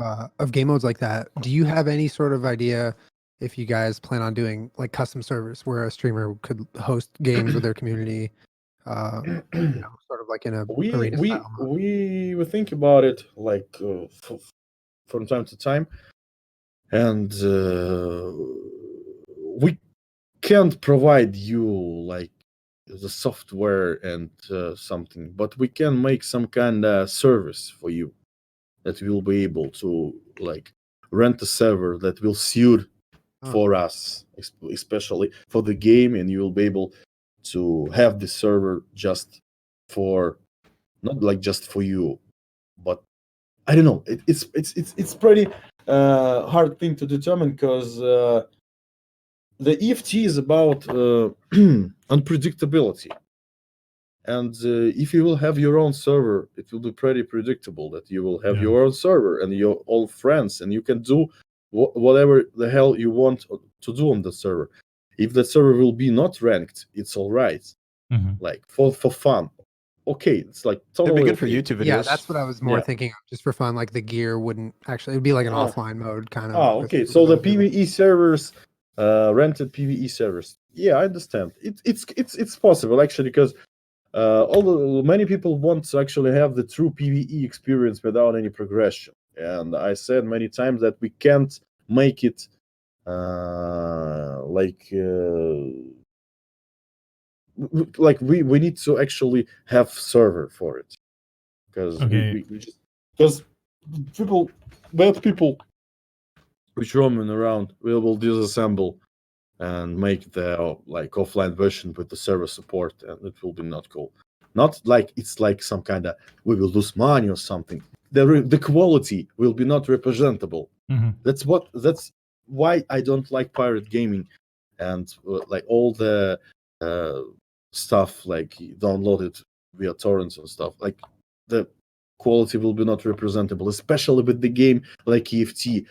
game modes like that, do you have any sort of idea if you guys plan on doing like custom servers where a streamer could host games with their community, sort of like in a arena style mode? we think about it like from time to time, and we can't provide you like the software and something, but we can make some kind of service for you that will be able to like rent a server that will suit for us, especially for the game, and you will be able to have the server just for not like just for you, but I don't know. It's pretty hard thing to determine because the EFT is about unpredictability. And if you will have your own server, it will be pretty predictable that you will have your own server and your own friends, and you can do whatever the hell you want to do on the server. If the server will be not ranked, it's all right. Like for fun. Okay, it's like totally It'd be good for YouTube videos. Yeah, that's what I was more thinking of, just for fun. Like the gear wouldn't actually, it'd be like an offline mode kind of. Oh, okay. So the PvE servers, rented PvE servers. Yeah, I understand. It's possible actually, because although many people want to actually have the true PvE experience without any progression, and I said many times that we can't make it like we need to actually have server for it, because because bad people which roaming around will disassemble and make the like offline version with the server support, and it will be not cool. Not like it's like some kind of we will lose money or something. The quality will be not representable. That's why I don't like pirate gaming, and like all the stuff like downloaded via torrents and stuff. Like the quality will be not representable, especially with the game like EFT.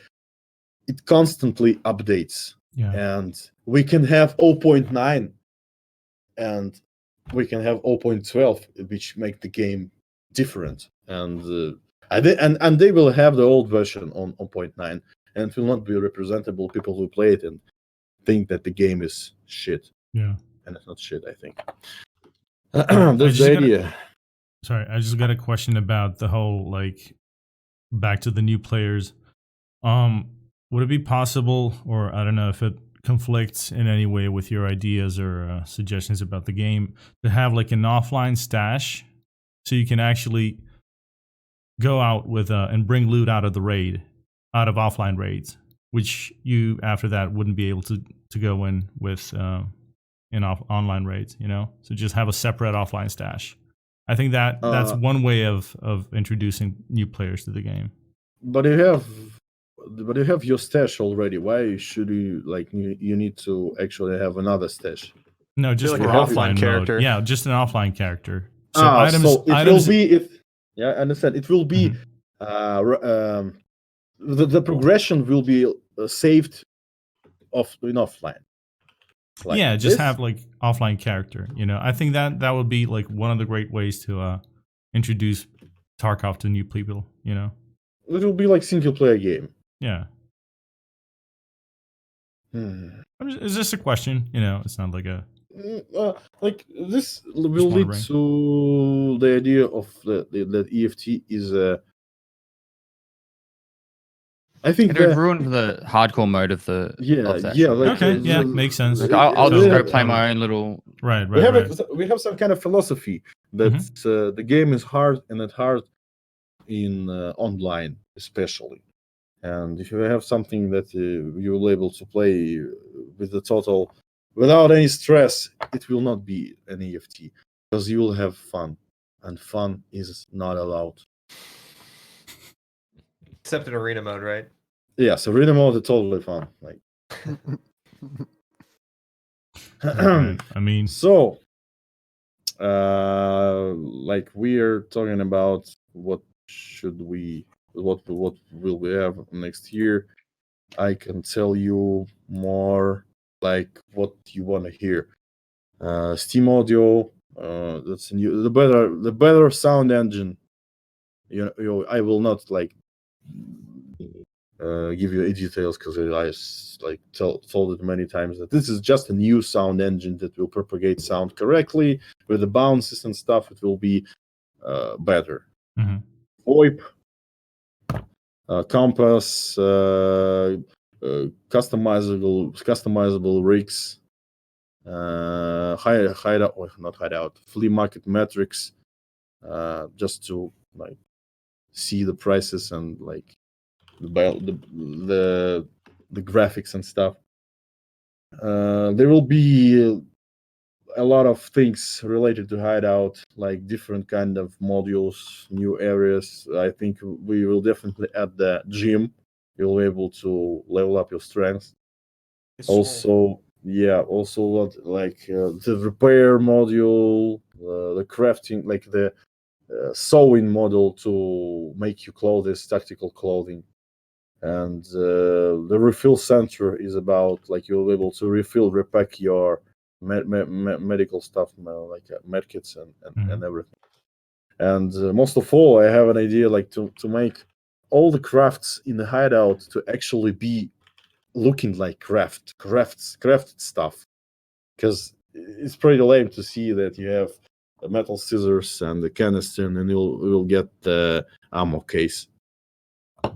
It constantly updates. And we can have 0.9 and we can have 0.12, which make the game different. And they will have the old version on 0.9, and it will not be representable. People who play it and think that the game is shit. Yeah. And it's not shit, I think. That's the idea. Sorry, I just got a question about the whole, like, back to the new players. Would it be possible, or I don't know if it conflicts in any way with your ideas or suggestions about the game, to have like an offline stash so you can actually go out with and bring loot out of the raid, out of offline raids, which you after that wouldn't be able to go in with online raids, you know? So just have a separate offline stash. I think that's one way of introducing new players to the game. But you have your stash already. Why should you you need to actually have another stash? No, just like for an offline character. Mode. Yeah, just an offline character. So so it will be I understand. It will be the progression will be saved in offline. Like just have like offline character. You know, I think that would be like one of the great ways to introduce Tarkov to new people. You know, it will be like single player game. Yeah. It's just a question, you know. It's not like a like this will lead to the idea of that EFT is I think it would ruin the hardcore mode of the makes sense. Like I'll just go play my own little right. We have some kind of philosophy that the game is hard, and it's hard in online especially. And if you have something that you will able to play with the total without any stress, it will not be an EFT, because you will have fun, and fun is not allowed. Except in arena mode, right? Yes, arena mode is totally fun. Like, I mean, so, like we are talking about what will we have next year. I can tell you more like what you want to hear. Steam Audio, that's new. The better sound engine. I will not like give you details because I like told it many times that this is just a new sound engine that will propagate sound correctly with the bounces and stuff. It will be better. VoIP, compass, customizable rigs, flea market metrics, just to like see the prices and like the graphics and stuff. There will be a lot of things related to Hideout, like different kind of modules, new areas. I think we will definitely add the gym. You'll be able to level up your strength. Also, the repair module, the crafting, like the sewing model to make you clothes, tactical clothing. And the refill center is about like you'll be able to repack your medical stuff, like medkits and everything. And most of all, I have an idea like to make all the crafts in the Hideout to actually be looking like crafted stuff, because it's pretty lame to see that you have the metal scissors and the canister and you'll get the ammo case.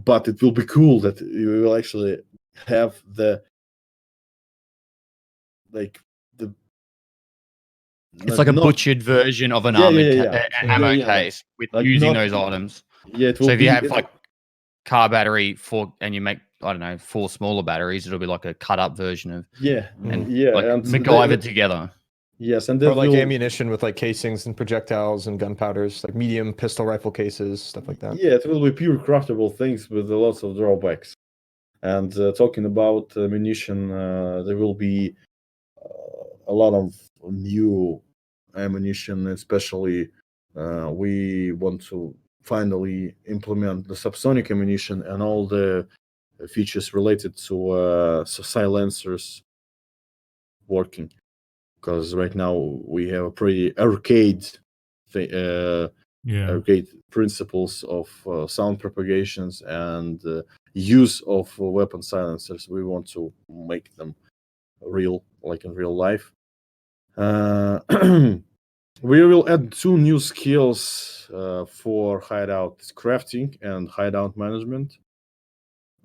But it will be cool that you will actually have it's like a butchered version of an ammo case with like using those items. Yeah, it will so if you have like car battery and you make, I don't know, 4 smaller batteries, it'll be like a cut up version of and MacGyver together. Yes, and or like ammunition with like casings and projectiles and gunpowders, like medium pistol rifle cases, stuff like that. Yeah, it will be pure craftable things with lots of drawbacks. And talking about ammunition, there will be a lot of new ammunition, especially we want to finally implement the subsonic ammunition and all the features related to silencers working. Because right now we have a pretty arcade principles of sound propagations and use of weapon silencers. We want to make them real, like in real life. We will add 2 new skills for Hideout crafting and Hideout management.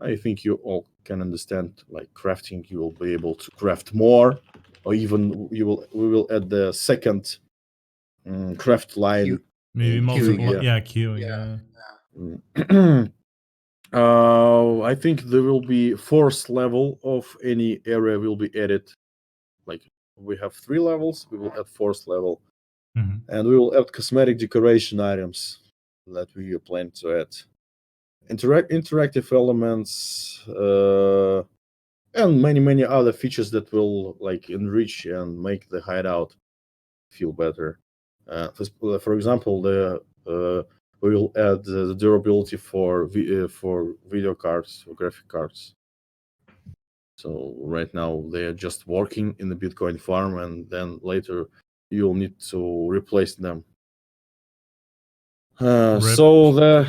I think you all can understand, like crafting, you will be able to craft more, or even we will add the second craft line. Maybe multiple, queuing. I think there will be 4th level of any area will be added. Like we have 3 levels, we will add 4th level. And we will add cosmetic decoration items that we plan to add. Interactive elements and many other features that will like enrich and make the Hideout feel better. For example, we will add the durability for video cards or graphic cards. So right now they are just working in the Bitcoin farm, and then later you'll need to replace them. Storyline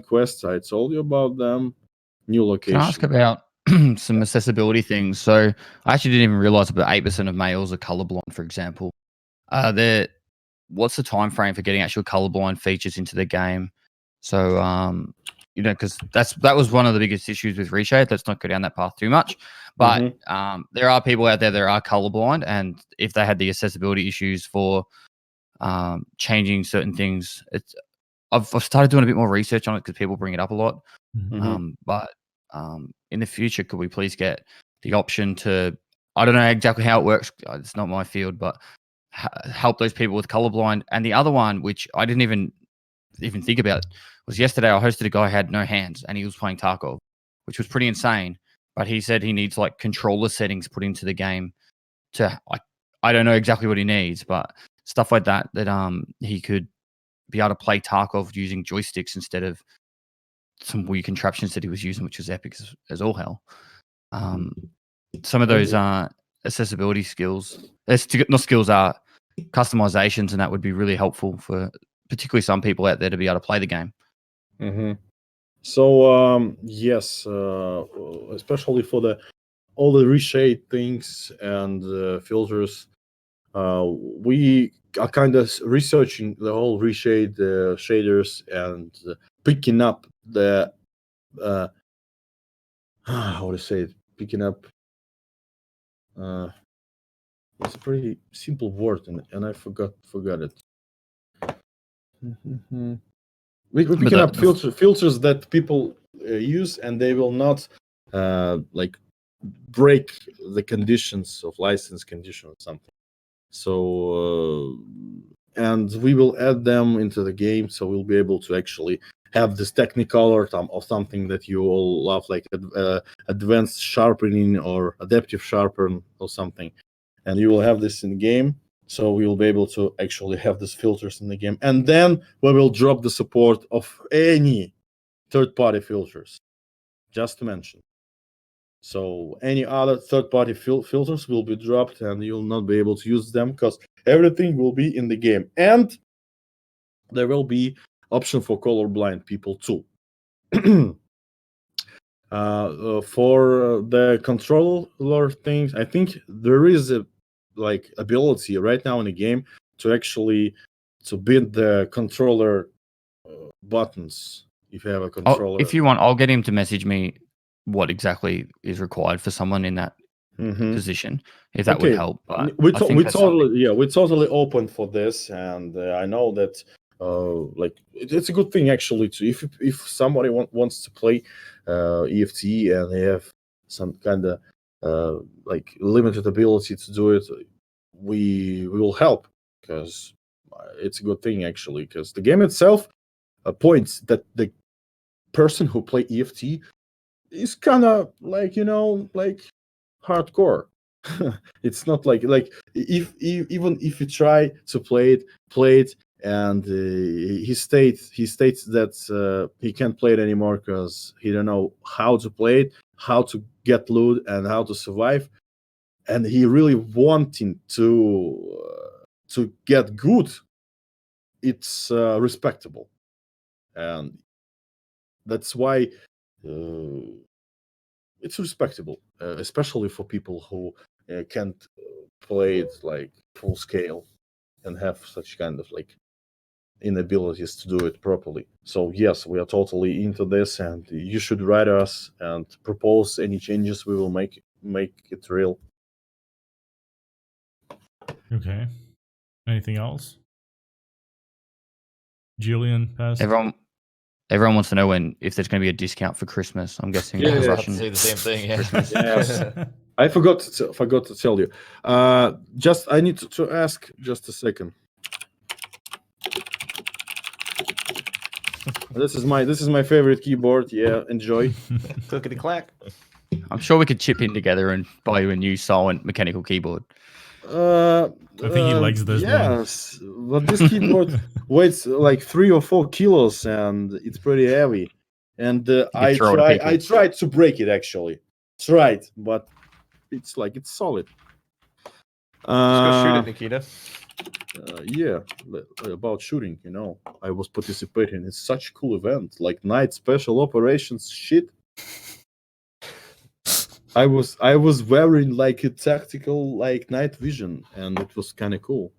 quests, I told you about them. New location. Can I ask about some accessibility things? So I actually didn't even realize about 8% of males are colorblind, for example. What's the time frame for getting actual colorblind features into the game? So because that was one of the biggest issues with Reshape. Let's not go down that path too much. But there are people out there that are colorblind, and if they had the accessibility issues for changing certain things, I've started doing a bit more research on it because people bring it up a lot. But in the future, could we please get the option to, I don't know exactly how it works, it's not my field, but help those people with colorblind. And the other one, which I didn't even think about, was yesterday I hosted a guy who had no hands and he was playing Tarkov, which was pretty insane. But he said he needs like controller settings put into the game to, I don't know exactly what he needs, but stuff like that he could be able to play Tarkov using joysticks instead of some weird contraptions that he was using, which was epic as all hell. Some of those accessibility skills, not skills, are customizations, and that would be really helpful for particularly some people out there to be able to play the game. Mm-hmm. So yes, especially for all the reshade things and filters, we are kind of researching the whole reshade shaders and picking up the how to say it, picking up. It's a pretty simple word, and I forgot it. We're picking up filters that people use, and they will not like break the conditions of license condition or something. So and we will add them into the game, so we'll be able to actually have this Technicolor or something that you all love, like advanced sharpening or adaptive sharpen or something, and you will have this in the game. So we will be able to actually have these filters in the game, and then we will drop the support of any third-party filters, just to mention. So any other third-party filters will be dropped, and you'll not be able to use them because everything will be in the game. And there will be option for colorblind people too. For the controller things, I think there is a ability right now in the game to actually bend the controller buttons if you have a controller. If you want, I'll get him to message me what exactly is required for someone in that position, if that would help. But we're totally open for this, and I know that it's a good thing actually to if somebody wants to play EFT and they have some kind of limited ability to do it, we will help, because it's a good thing actually, because the game itself points that the person who play EFT is kind of hardcore. It's not like even if you try to play it, and he states that he can't play it anymore because he don't know how to play it, how to get loot, and how to survive, and he really wanting to get good. It's respectable, and that's why it's respectable, especially for people who can't play it like full scale and have such kind of inabilities to do it properly. So yes, we are totally into this, and you should write us and propose any changes. We will make it real. Okay. Anything else? Julian, pass. Everyone wants to know if there's going to be a discount for Christmas. I'm guessing. Yeah, I was about to say the same thing. Yeah. Yes. I forgot to tell you. Just I need to ask just a second. This is my favorite keyboard. Yeah, enjoy. Clickety clack. I'm sure we could chip in together and buy you a new silent mechanical keyboard. I think he likes this one. Yes, but this keyboard weighs like 3 or 4 kilos, and it's pretty heavy. And I tried to break it actually. Tried, but it's solid. Let's go shoot it, Nikita. Yeah, about shooting, I was participating in such cool event like night special operations shit. I was wearing like a tactical night vision, and it was kind of cool.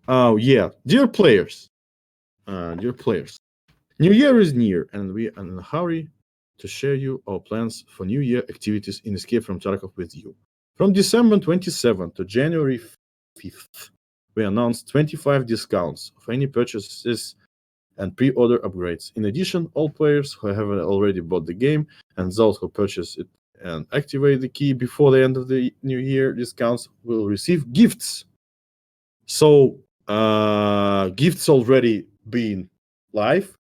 Oh yeah, dear players, New Year is near, and we are in a hurry to share you our plans for New Year activities in Escape from Tarkov with you. From December 27th to January 5th, we announced 25 discounts of any purchases and pre-order upgrades. In addition, all players who have already bought the game and those who purchase it and activate the key before the end of the New Year discounts will receive gifts. So, gifts already been live.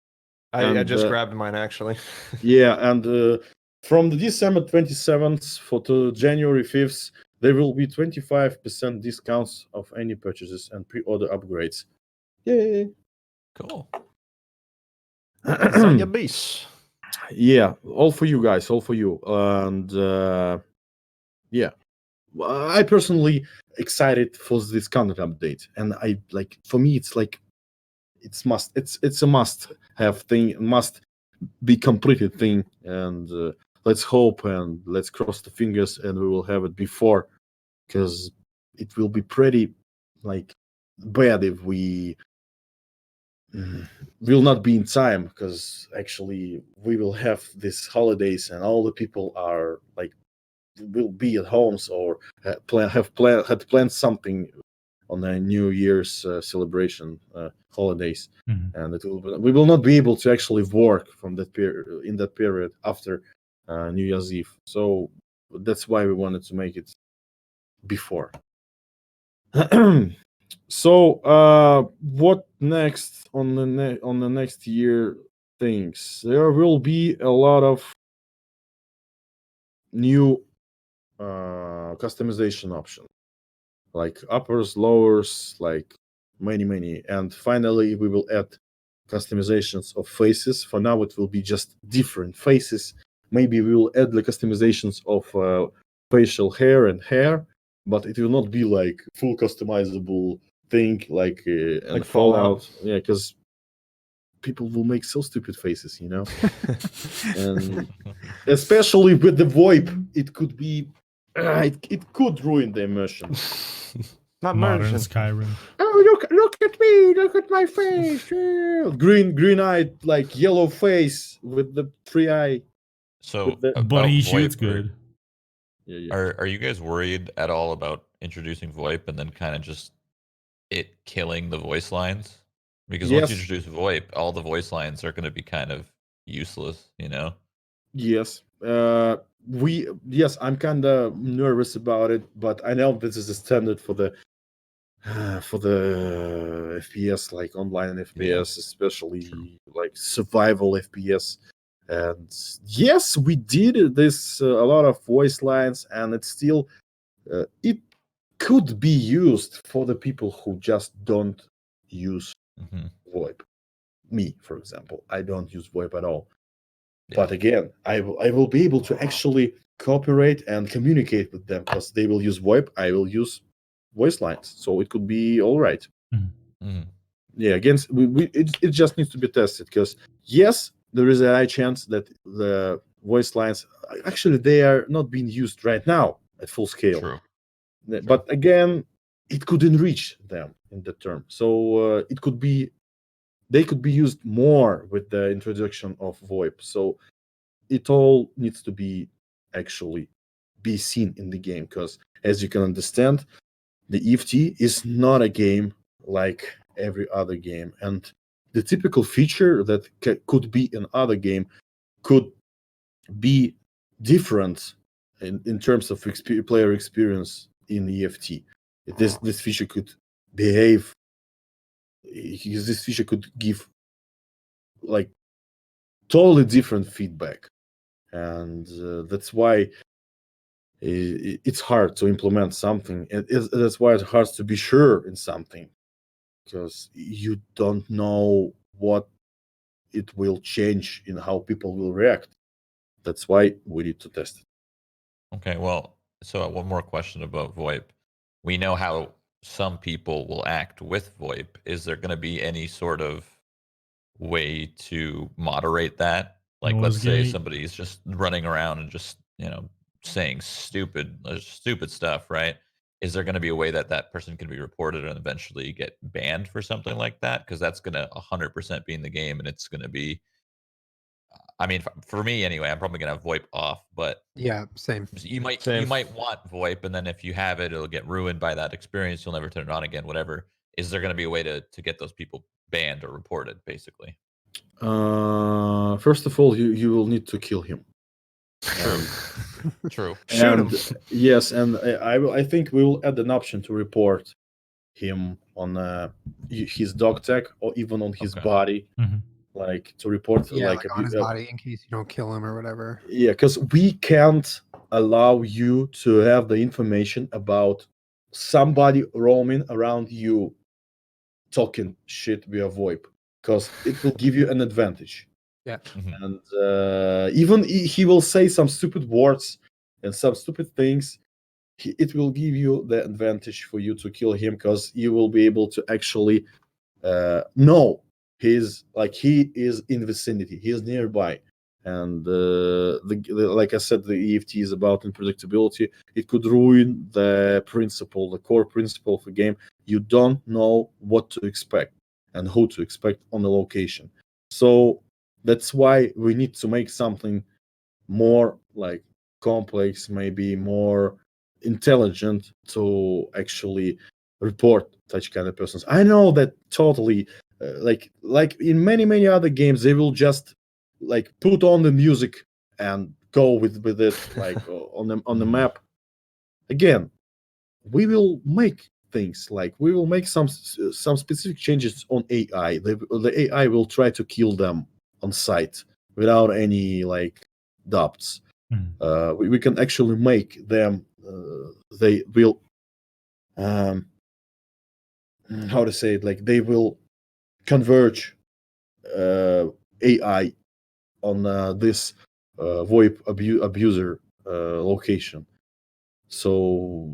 I just grabbed mine actually. Yeah, and from the December 27th to January 5th, there will be 25% discounts of any purchases and pre-order upgrades. Yay! Cool. It's on your base. Yeah, all for you guys, all for you. And yeah, I personally excited for this content update, and I like, for me it's like it's a must have thing, must be completed thing, and let's hope and let's cross the fingers and we will have it before, because it will be pretty like bad if we will not be in time, because actually we will have these holidays and all the people are like will be at homes or had planned something on the New Year's celebration holidays, and we will not be able to actually work from that period in that period after New Year's Eve. So that's why we wanted to make it before. So what next on the next year things? There will be a lot of new customization options, like uppers, lowers, like many, and finally we will add customizations of faces. For now it will be just different faces. Maybe we will add the customizations of facial hair, but it will not be like full customizable thing like in Fallout. Yeah, because people will make so stupid faces, and especially with the VoIP, it could be it could ruin the immersion. Not Modern immersion. Skyrim. Oh, look at me, look at my face. Green eyed, like yellow face with the 3 eye. So, But But he VoIP, shoots good. Yeah. Are you guys worried at all about introducing VoIP and then kind of just it killing the voice lines? Because once you Yes. introduce VoIP, all the voice lines are going to be kind of useless, Yes. Yes, I'm kind of nervous about it, but I know this is a standard for the FPS, like online FPS, especially like survival FPS. And yes, we did this a lot of voice lines, and it's still it could be used for the people who just don't use VoIP. Me, for example, I don't use VoIP at all. But again, I will be able to actually cooperate and communicate with them, because they will use VoIP, I will use voice lines, so it could be all right. Yeah, against it just needs to be tested, because yes, there is a high chance that the voice lines actually they are not being used right now at full scale. True. But again, it could enrich them in the term, so they could be used more with the introduction of VoIP. So it all needs to be actually be seen in the game, because as you can understand, the EFT is not a game like every other game, and the typical feature that could be in other game could be different in terms of player experience in EFT. This feature could behave. This feature could give like totally different feedback, and that's why it's hard to implement something. That's why it's hard to be sure in something, because you don't know what it will change in how people will react. That's why we need to test it. Okay, well, so one more question about VoIP. We know how some people will act with VoIP. Is there going to be any sort of way to moderate that? Like, let's say somebody's just running around and just, saying stupid stuff, right? Is there going to be a way that that person can be reported and eventually get banned for something like that? Because that's going to 100% be in the game, and it's going to be. I mean, for me anyway, I'm probably going to have VoIP off, but yeah, same. You might want VoIP, and then if you have it, it'll get ruined by that experience. You'll never turn it on again. Whatever. Is there going to be a way to get those people banned or reported, basically? First of all, you will need to kill him. True. True. Shoot him. Yes, and I think we will add an option to report him on his dog tag or even on his body, like to report like on his body in case you don't kill him or whatever. Yeah, because we can't allow you to have the information about somebody roaming around you talking shit via VoIP, because it will give you an advantage. Yeah. And even he will say some stupid words and some stupid things. it will give you the advantage for you to kill him, because you will be able to actually know he is in vicinity, he is nearby. And like I said, the EFT is about unpredictability. It could ruin the core principle of the game. You don't know what to expect and who to expect on the location. So that's why we need to make something more like complex, maybe more intelligent, to actually report such kind of persons. I know that totally, like in many other games, they will just like put on the music and go with it, like on the map. Again, we will make things like we will make some specific changes on AI. The AI will try to kill them on sight without any like doubts. We can actually make them. They will. How to say it? Like they will converge AI on this VoIP abuser location. So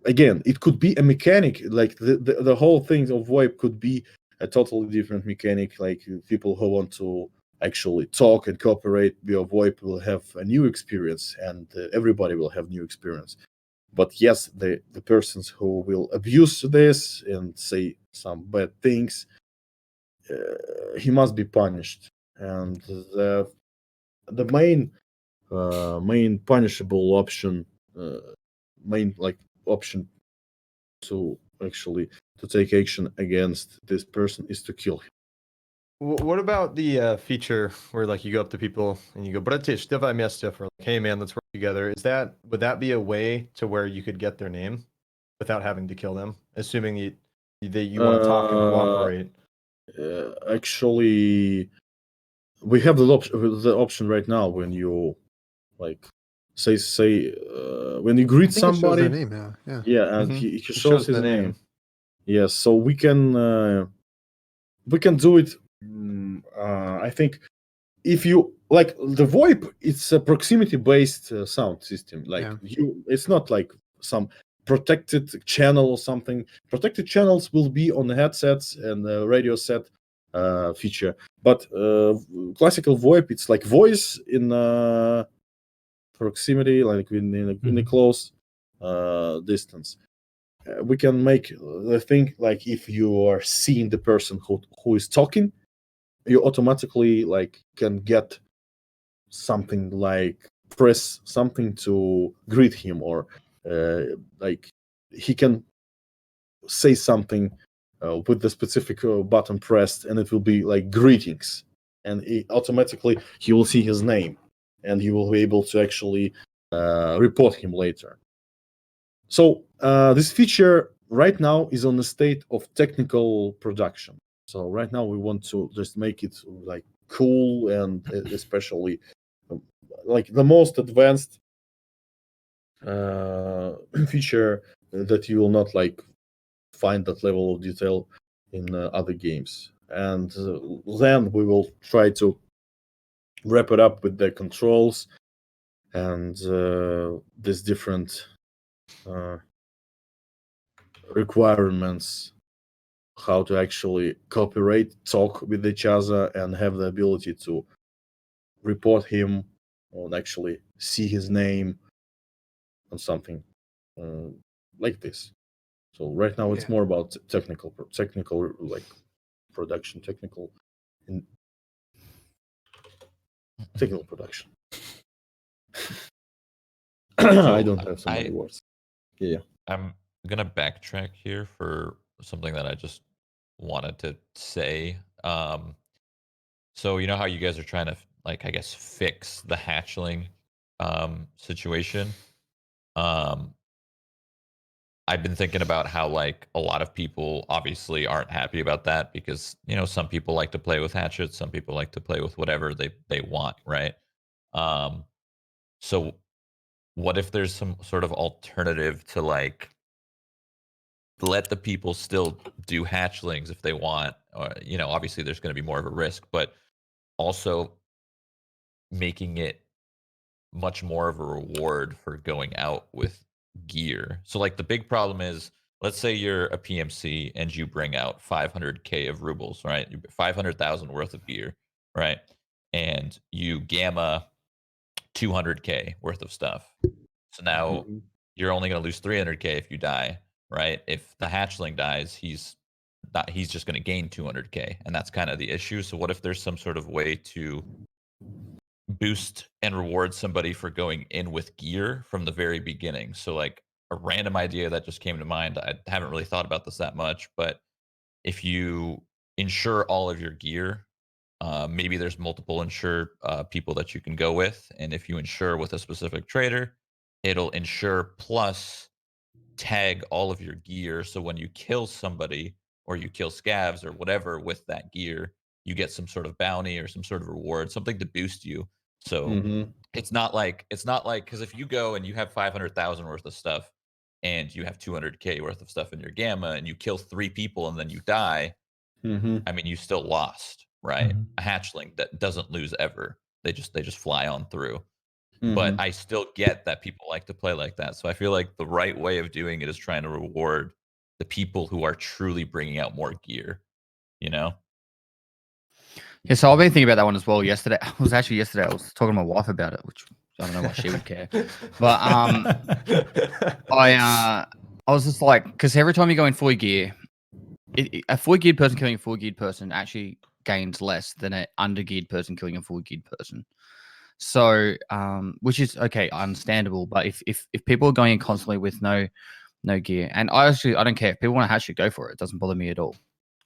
again, it could be a mechanic. Like the whole thing of VoIP could be a totally different mechanic. Like people who want to actually talk and cooperate via VoIP will have a new experience, and everybody will have new experience. But yes, the persons who will abuse this and say some bad things, he must be punished. And the main punishable option, option to actually to take action against this person is to kill him. What about the feature where like you go up to people and you go, "Bratish, давай вместе," or like, "Hey man, let's work together." Would that be a way to where you could get their name without having to kill them, assuming that you want to talk and cooperate? Actually, we have the option right now when you like say when you greet somebody. It shows their name now. Yeah, and he shows his name. Yes, so we can do it. I think if you like the VoIP, it's a proximity-based sound system. Like it's not like some protected channel or something. Protected channels will be on the headsets and the radio set feature. But classical VoIP, it's like voice in proximity, like in a close distance. We can make the thing like if you are seeing the person who is talking, you automatically like can get something like press something to greet him, or like he can say something with the specific button pressed, and it will be like greetings, and automatically he will see his name, and you will be able to actually report him later. So this feature right now is on the state of technical production. So right now we want to just make it like cool, and especially like the most advanced feature that you will not like find that level of detail in other games. And then we will try to wrap it up with the controls and these different requirements, how to actually cooperate, talk with each other, and have the ability to report him or actually see his name on something like this. So right now it's more about technical like production, technical production. I don't have so many words. Yeah. I'm gonna backtrack here for something that I just wanted to say. So you know how you guys are trying to like, I guess, fix the hatchling situation. I've been thinking about how like a lot of people obviously aren't happy about that because some people like to play with hatchets, some people like to play with whatever they want, right? So what if there's some sort of alternative to like let the people still do hatchlings if they want, or obviously there's going to be more of a risk, but also making it much more of a reward for going out with gear. So like the big problem is, let's say you're a PMC and you bring out 500k of rubles, right? 500,000 worth of gear, right? And you gamma 200k worth of stuff. So now you're only going to lose 300k if you die, right? If the hatchling dies, he's just going to gain 200k, and that's kind of the issue. So what if there's some sort of way to boost and reward somebody for going in with gear from the very beginning? So like a random idea that just came to mind, I haven't really thought about this that much, but if you insure all of your gear, maybe there's multiple insure people that you can go with, and if you insure with a specific trader, it'll insure plus tag all of your gear, so when you kill somebody or you kill scavs or whatever with that gear, you get some sort of bounty or some sort of reward, something to boost you. So it's not like because if you go and you have 500,000 worth of stuff and you have 200k worth of stuff in your gamma and you kill 3 people and then you die, I mean, you still lost, right? A hatchling that doesn't lose ever. They just fly on through. But I still get that people like to play like that. So I feel like the right way of doing it is trying to reward the people who are truly bringing out more gear, you know? Yeah, so I've been thinking about that one as well yesterday. I was talking to my wife about it, which I don't know why she would care. But I was just like, because every time you go in fully gear, a fully geared person killing a fully geared person actually gains less than an under-geared person killing a fully geared person. So, which is okay, understandable. But if people are going in constantly with no gear, and I don't care if people want to hatch it, go for it. It doesn't bother me at all.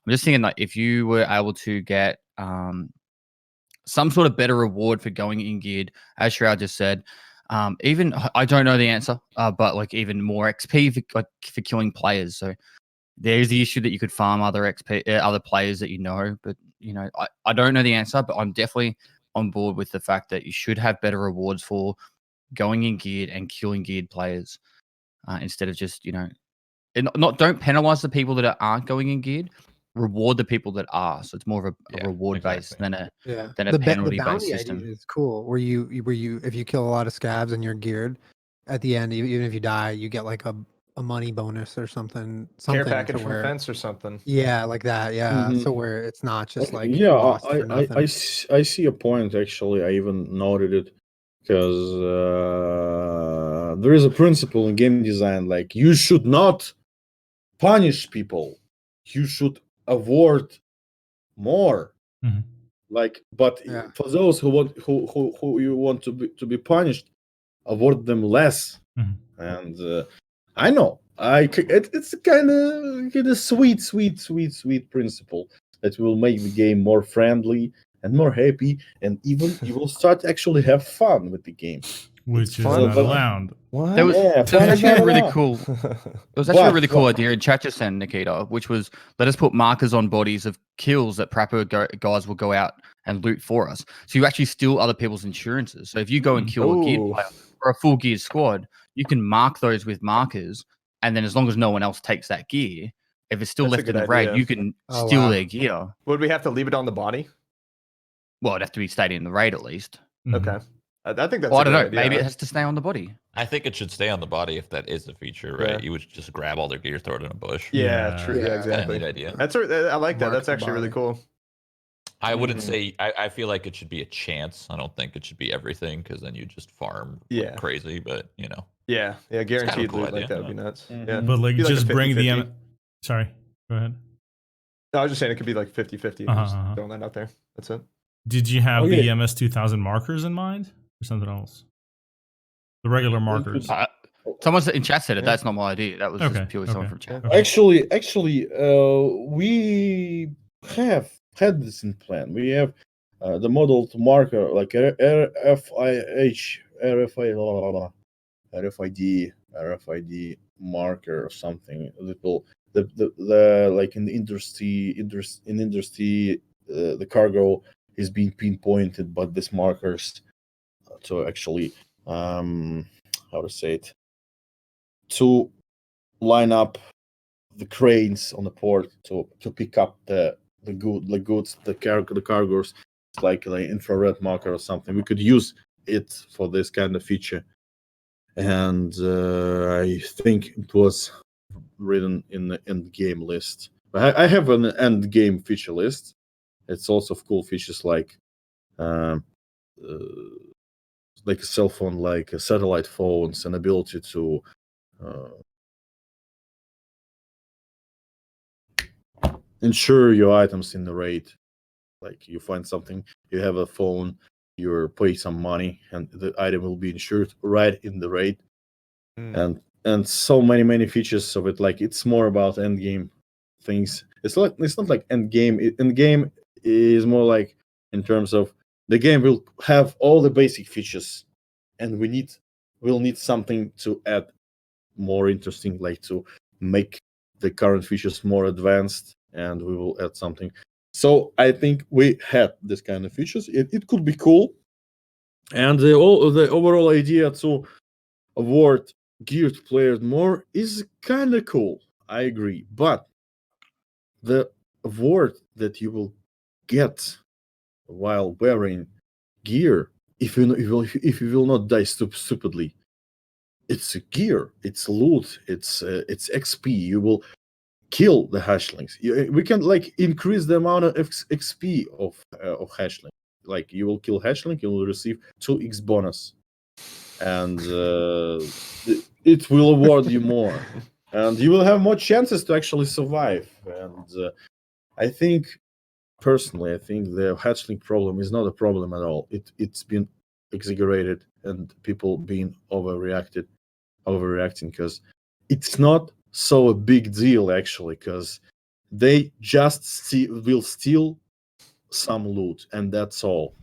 I'm just thinking that if you were able to get some sort of better reward for going in geared, as Shroud just said, even I don't know the answer, but like even more XP for killing players. So there's the issue that you could farm other XP, other players that you know, but I don't know the answer, but I'm definitely on board with the fact that you should have better rewards for going in geared and killing geared players instead of just don't penalize the people that aren't going in geared. Reward the people that are. So it's more of a reward based than a penalty based system. Idea is cool. Where you if you kill a lot of scavs and you're geared, at the end, even if you die, you get like a money bonus or something. Care package from Fence or something. Yeah, like that. Yeah. So where it's not just like I see a point actually. I even noted it because there is a principle in game design, like you should not punish people. You should award more. Like, but for those who you want to be punished, award them less. And I know it's kind of sweet principle that will make the game more friendly and more happy, and even you will start to actually have fun with the game, which is not allowed. What? There was actually a really cool. It was actually a really cool idea in chat just sent, Nikita, which was let us put markers on bodies of kills that proper guys will go out and loot for us. So you actually steal other people's insurances. So if you go and kill a geared player or a full geared squad, you can mark those with markers, and then as long as no one else takes that gear, if it's still left in the raid, you can steal their gear. Would we have to leave it on the body? Well, it'd have to be stayed in the raid at least. Okay. I think that's. I don't know. Idea. Maybe it has to stay on the body. I think it should stay on the body if that is a feature, right? Yeah. You would just grab all their gear, throw it in a bush. Yeah, true. Yeah, exactly. Idea. I like that. That's actually really cool. I wouldn't say. I feel like it should be a chance. I don't think it should be everything because then you just farm like crazy. But Yeah, guaranteed cool loot like idea, that would be nuts. Yeah, but like just like bring the. Sorry, go ahead. No, I was just saying it could be like 50-50. Just throwing that out there. That's it. Did you have the MS-2000 markers in mind or something else? The regular markers. Someone in chat said it. That's not my idea. That was just purely someone from chat. Actually, we have had this in plan. We have the modeled marker like RFID marker or something. The like in the industry, the cargo is being pinpointed by these markers to actually how to say it, to line up the cranes on the port to pick up the goods, the cargoes, like infrared marker or something. We could use it for this kind of feature. and I think it was written in the end game list. I have an end game feature list. It's also cool features like a cell phone, like satellite phones, and ability to insure your items in the raid. Like you find something, you have a phone, you pay some money, and the item will be insured right in the raid. And so many features of it. Like it's more about end game things. It's not like end game. End game is more like in terms of the game will have all the basic features, and we'll need something to add more interesting, like to make the current features more advanced, and we will add something. So I think we had this kind of features. It could be cool, and the overall idea to award geared players more is kind of cool. I agree, but the award that you will get while wearing gear, if you will not die stupidly, it's gear, it's loot, it's XP. You will kill the hashlings. We can like increase the amount of XP of hashling. Like you will kill hashling, you will receive 2x bonus, and it will award you more, and you will have more chances to actually survive. And I think personally, I think the hatchling problem is not a problem at all. It's been exaggerated, and people being overreacting, because it's not so a big deal actually, because they just will steal some loot, and that's all.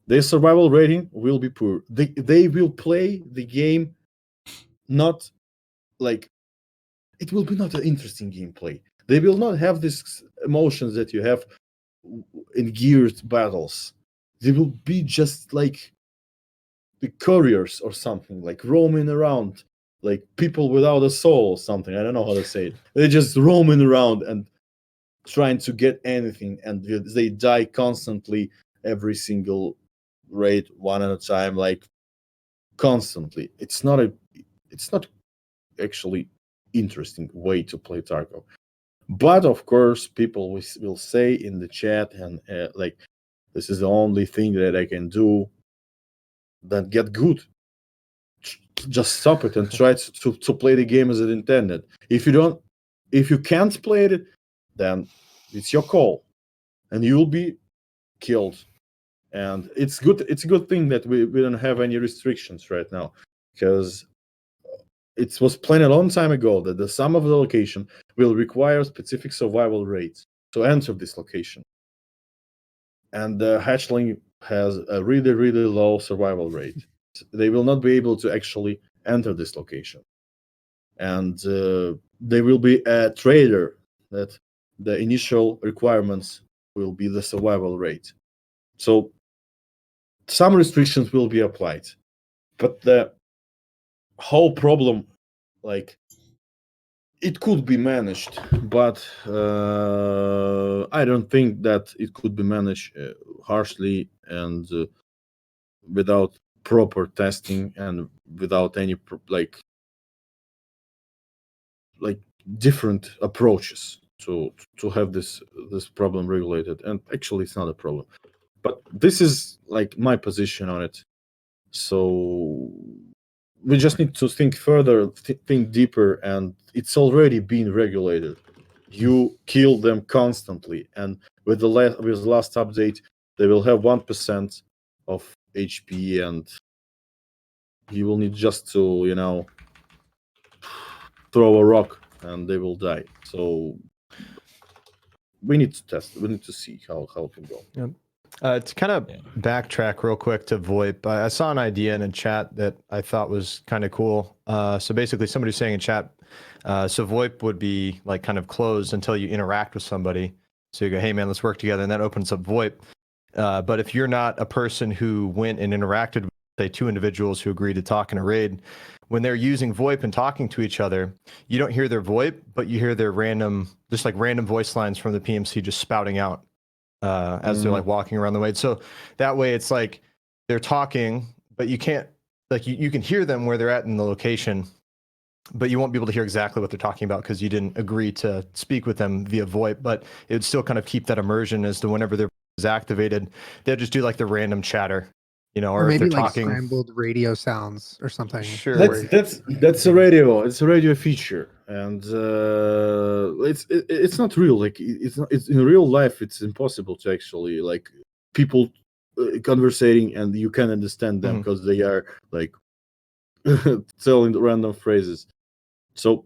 Their survival rating will be poor. They will play the game not like it will be not an interesting gameplay. They will not have these emotions that you have in geared battles. They will be just like the couriers or something, like roaming around, like people without a soul or something. I don't know how to say it. They're just roaming around and trying to get anything, and they die constantly every single raid, one at a time, like constantly. It's not actually interesting way to play Tarkov. But of course, people will say in the chat, and like, this is the only thing that I can do. Then get good. Just stop it and try to play the game as it intended. If you can't play it, then it's your call, and you will be killed. And it's good. It's a good thing that we don't have any restrictions right now, because it was planned a long time ago that the sum of the location will require specific survival rates to enter this location. And the hatchling has a really, really low survival rate. They will not be able to actually enter this location. And there will be a trader that the initial requirements will be the survival rate. So some restrictions will be applied. But the whole problem, like, it could be managed, but I don't think that it could be managed harshly and without proper testing and without any like different approaches to have this problem regulated. And actually, it's not a problem. But this is like my position on it. So we just need to think further, think deeper, and it's already been regulated. You kill them constantly, and with the last update, they will have 1% of HP, and you will need just to, throw a rock, and they will die. So we need to test. We need to see how it can go. Yep. To kind of backtrack real quick to VoIP, I saw an idea in a chat that I thought was kind of cool. So basically, somebody's saying in chat, so VoIP would be like kind of closed until you interact with somebody. So you go, hey man, let's work together, and that opens up VoIP. But if you're not a person who went and interacted with, say, two individuals who agreed to talk in a raid, when they're using VoIP and talking to each other, you don't hear their VoIP, but you hear their random voice lines from the PMC just spouting out. As they're like walking around the raid. So that way it's like they're talking, but you can't like you can hear them where they're at in the location, but you won't be able to hear exactly what they're talking about because you didn't agree to speak with them via VoIP. But it would still kind of keep that immersion as to whenever they're activated, they'll just do like the random chatter, or if maybe they're like talking. scrambled radio sounds or something. Sure. That's a radio. It's a radio feature, and it's not real. Like it's in real life. It's impossible to actually like people conversating, and you can understand them because they are like telling the random phrases. So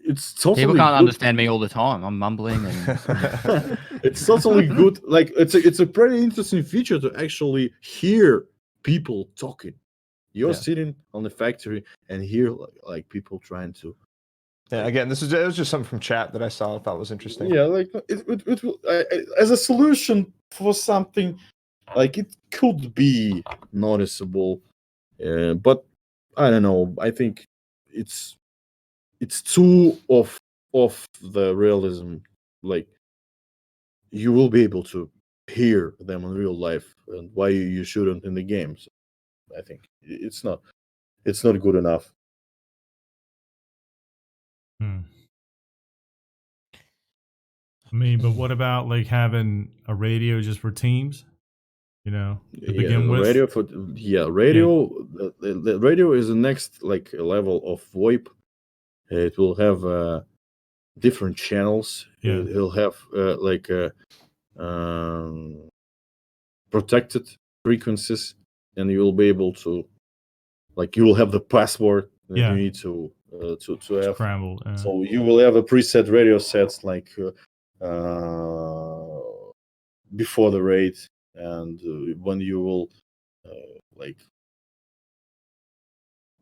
it's totally people can't good. understand me all the time. I'm mumbling, and it's totally good. Like it's a pretty interesting feature to actually hear people talking. You're sitting on the factory and hear like people trying to. Yeah, again, it was just something from chat that I saw. I thought was interesting. Yeah, like it will, as a solution for something, like it could be noticeable, but I don't know. I think it's too off the realism. Like you will be able to hear them in real life, and why you shouldn't in the games. I think it's not good enough. I mean, but what about like having a radio just for teams? To begin with. Radio The radio is the next like level of VoIP. It will have different channels. Yeah. It'll have protected frequencies, and you will be able to you will have the password that you need to have scrambled. So you will have a preset radio sets like before the raid, and when you will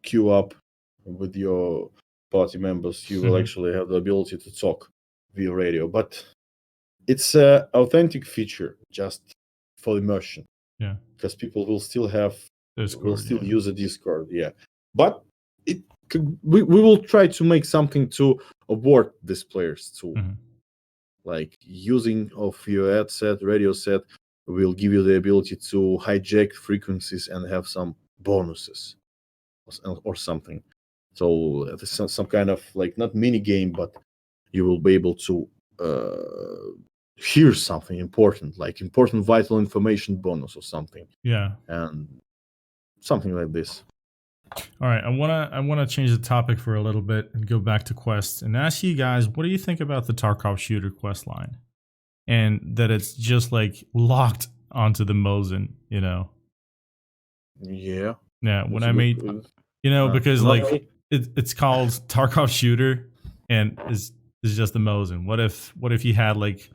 queue up with your party members, you will actually have the ability to talk via radio. But it's an authentic feature just for immersion. Yeah, because people will still have Discord, will still use a Discord. Yeah, but we will try to make something to abort these players too. Like using of your headset, radio set will give you the ability to hijack frequencies and have some bonuses or something. So some kind of like not mini game, but you will be able to hear something important, like important vital information bonus or something. Yeah, and something like this. All right, I wanna change the topic for a little bit and go back to quests and ask you guys, what do you think about the Tarkov shooter quest line, and that it's just like locked onto the Mosin, Yeah. Yeah, when I made, because like it's called Tarkov shooter, and is just the Mosin. What if you had like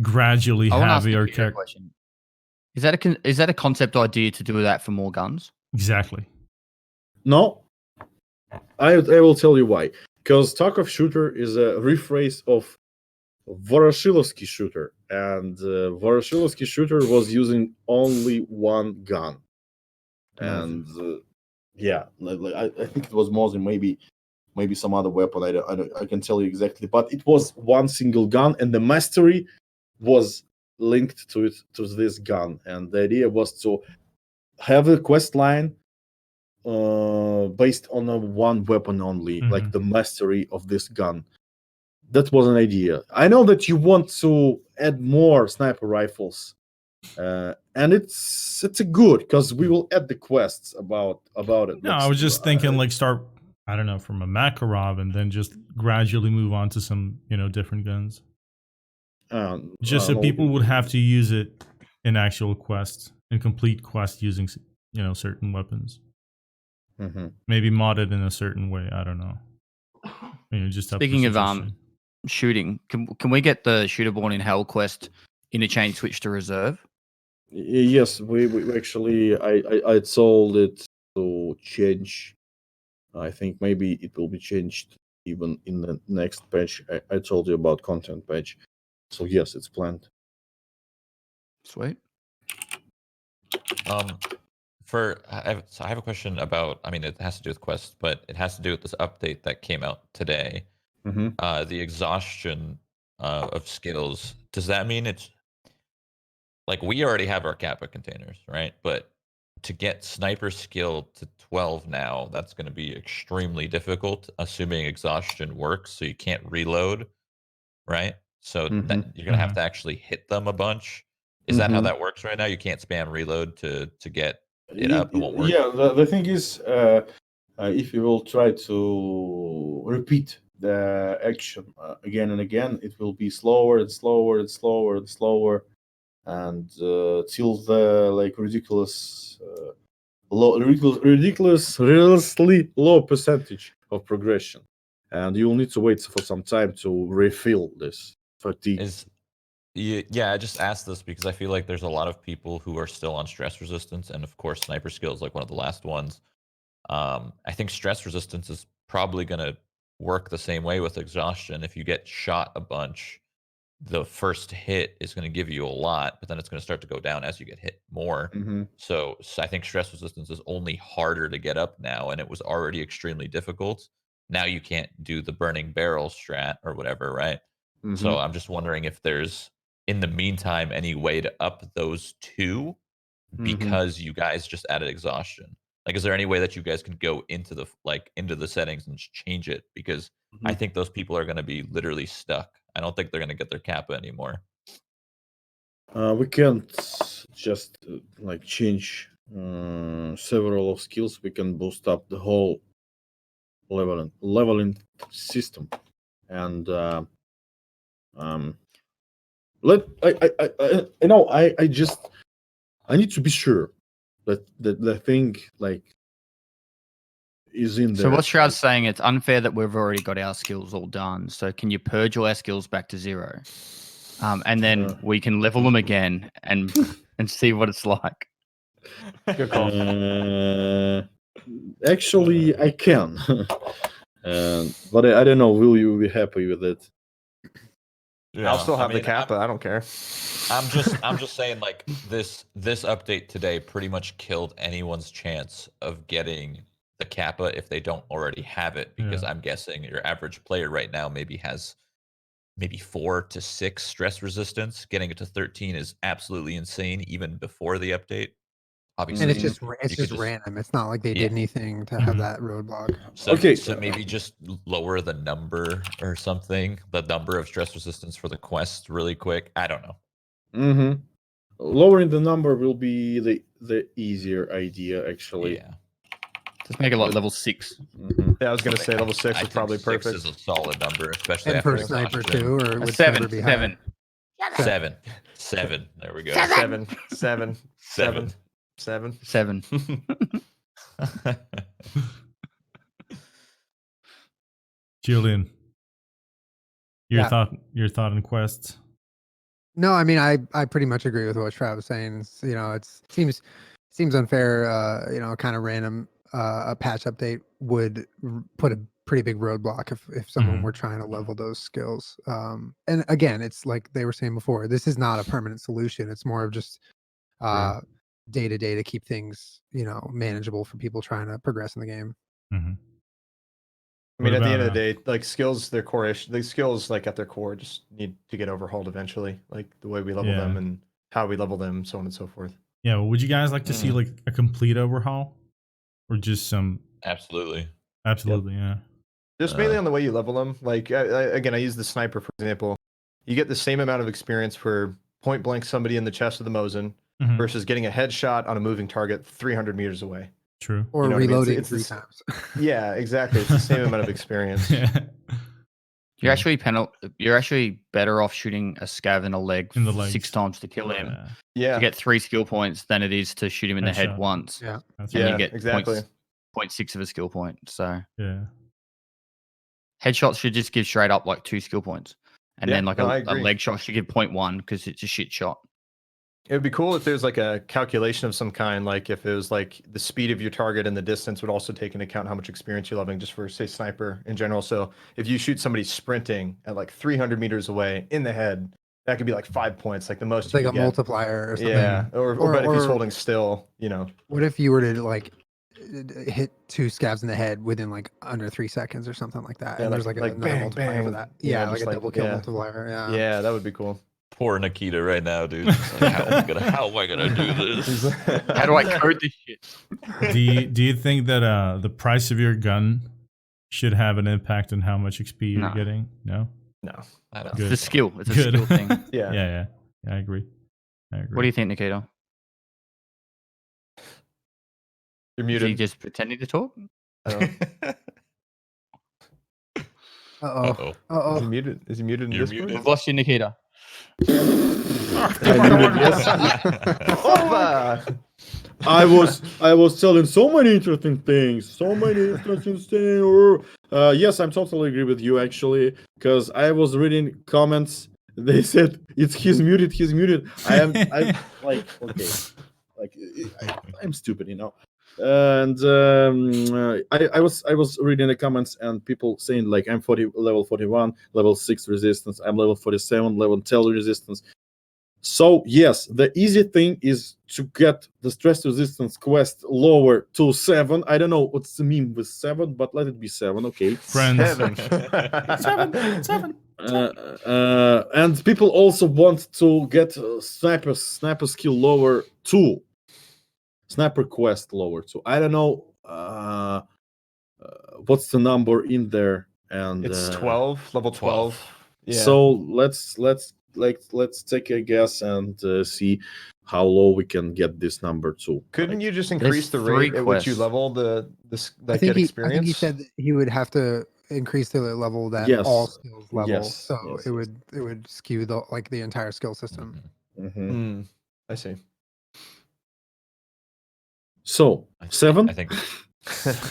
gradually heavier character? Is that a concept idea to do that for more guns? Exactly. No, I will tell you why. Because Tarkov shooter is a rephrase of Voroshilovsky shooter, and Voroshilovsky shooter was using only one gun, and I think it was Mosin, maybe some other weapon. I can tell you exactly, but it was one single gun, and the mastery was linked to this gun, and the idea was to have a quest line based on one weapon only, like the mastery of this gun. That was an idea. I know that you want to add more sniper rifles, and it's a good, because we will add the quests about it. No, I was just thinking like start, I don't know, from a Makarov and then just gradually move on to some different guns. Just so people would have to use it in actual quests and complete quests using certain weapons. Maybe modded in a certain way. I don't know. Just speaking of shooting, can we get the Shooter Born in Hell quest interchange switch to reserve? Yes, we actually I told it to change. I think maybe it will be changed even in the next patch. I told you about content patch, so yes, it's planned. Sweet. I have a question about, it has to do with quests, but it has to do with this update that came out today. The exhaustion of skills. Does that mean it's like we already have our Kappa containers, right? But to get sniper skill to 12 now, that's going to be extremely difficult, assuming exhaustion works, so you can't reload, right? So that you're going to have to actually hit them a bunch. Is that how that works right now? You can't spam reload to get it up. It won't work. Yeah, the thing is, if you will try to repeat the action again and again, it will be slower and slower and slower and slower, and till the like ridiculously low percentage of progression, and you'll need to wait for some time to refill this fatigue. Yeah, I just asked this because I feel like there's a lot of people who are still on stress resistance, and of course, sniper skill is like one of the last ones. I think stress resistance is probably going to work the same way with exhaustion. If you get shot a bunch, the first hit is going to give you a lot, but then it's going to start to go down as you get hit more. So I think stress resistance is only harder to get up now, and it was already extremely difficult. Now you can't do the burning barrel strat or whatever, right? So I'm just wondering if there's, in the meantime, any way to up those two because you guys just added exhaustion. Like, is there any way that you guys can go into the settings and change it? Because I think those people are going to be literally stuck. I don't think they're going to get their kappa anymore. We can't just like change several of skills. We can boost up the whole leveling system, and I need to be sure that the thing like is in there. So what Shroud's saying, it's unfair that we've already got our skills all done. So can you purge all our skills back to 0? And then we can level them again and see what it's like. Good call. Actually, I can, but I don't know. Will you be happy with it? Yeah, I'll still have the kappa. I don't care. I'm just saying, like, this update today pretty much killed anyone's chance of getting the kappa if they don't already have it, because I'm guessing your average player right now has 4 to 6 stress resistance. Getting it to 13 is absolutely insane, even before the update. Obviously, and it's just random. It's not like they did anything to have that roadblock. So maybe just lower the number or something, the number of stress resistance for the quest really quick. I don't know. Lowering the number will be the easier idea, actually. Yeah. Just make it like level 6. Yeah, I was gonna say level 6 is probably perfect. 6 is a solid number, especially And after for sniper exhaustion. too, or would 7. sniper be higher? 7. There we go. 7. Julian, your thought on quests? No, I mean I pretty much agree with what Trav was saying. It seems unfair. Kind of random. A patch update would put a pretty big roadblock if someone were trying to level those skills. And again, it's like they were saying before. This is not a permanent solution. It's more of just day to day to keep things manageable for people trying to progress in the game. I mean, at the end of the day, like skills, their core-ish, the skills like at their core just need to get overhauled eventually. Like the way we level them and how we level them, so on and so forth. Yeah, well, would you guys like to see like a complete overhaul, or just some? Absolutely, yeah. Just mainly on the way you level them. Like again, I use the sniper for example. You get the same amount of experience for point blank somebody in the chest of the Mosin versus getting a headshot on a moving target 300 meters away. True. Or reloading 3 times. Yeah, exactly. It's the same amount of experience. You're actually better off shooting a scav in the leg 6 times to kill him. Yeah. To get 3 skill points than it is to shoot him in the head once. Yeah. And you get exactly 0.6 of a skill point. So yeah. Headshots should just give straight up like 2 skill points. And then like a leg shot should give 0.1 because it's a shit shot. It would be cool if there's like a calculation of some kind, like if it was like the speed of your target and the distance would also take into account how much experience you're leveling, just for say sniper in general. So if you shoot somebody sprinting at like 300 meters away in the head, that could be like 5 points, like the most. It's like a multiplier or something. Yeah, or but if he's holding still, What if you were to like hit 2 scavs in the head within like under 3 seconds or something like that? Yeah, and there's like a bang, multiplier bang. for that. Yeah, like a double kill yeah. multiplier. Yeah, that would be cool. Poor Nikita right now, dude. Like, how am I gonna do this? How do I code this shit? Do you think that the price of your gun should have an impact on how much XP you're No. getting? No. No. I don't It's Good. a skill. It's a Good. skill thing. Yeah. Yeah. I agree. What do you think, Nikita? You're Is he muted. just pretending to talk? Uh-oh. Is he Uh-oh. muted? Is he muted in You're Discord? We've lost you, Nikita. Opa! I was telling so many interesting things. Yes, I'm totally agree with you actually, because I was reading comments. They said he's muted. I'm like, okay, like I'm stupid, And I was reading the comments and people saying like I'm level 41, level 6 resistance. I'm level 47, level 10 resistance. So yes, the easy thing is to get the stress resistance quest lower to 7. I don't know what's the meme with 7, but let it be 7. Okay. Friends. 7. And people also want to get sniper skill lower too. Sniper quest lower too. I don't know what's the number in there, and It's 12, level 12. Yeah. So let's take a guess and see how low we can get this number to. Couldn't you just increase the There's 3 rate at which you quests. level the I like think get experience? I think he said that he would have to increase the level that Yes. all skills level, Yes, so yes, it yes. would skew the entire skill system. Mhm. I see. So 7. I think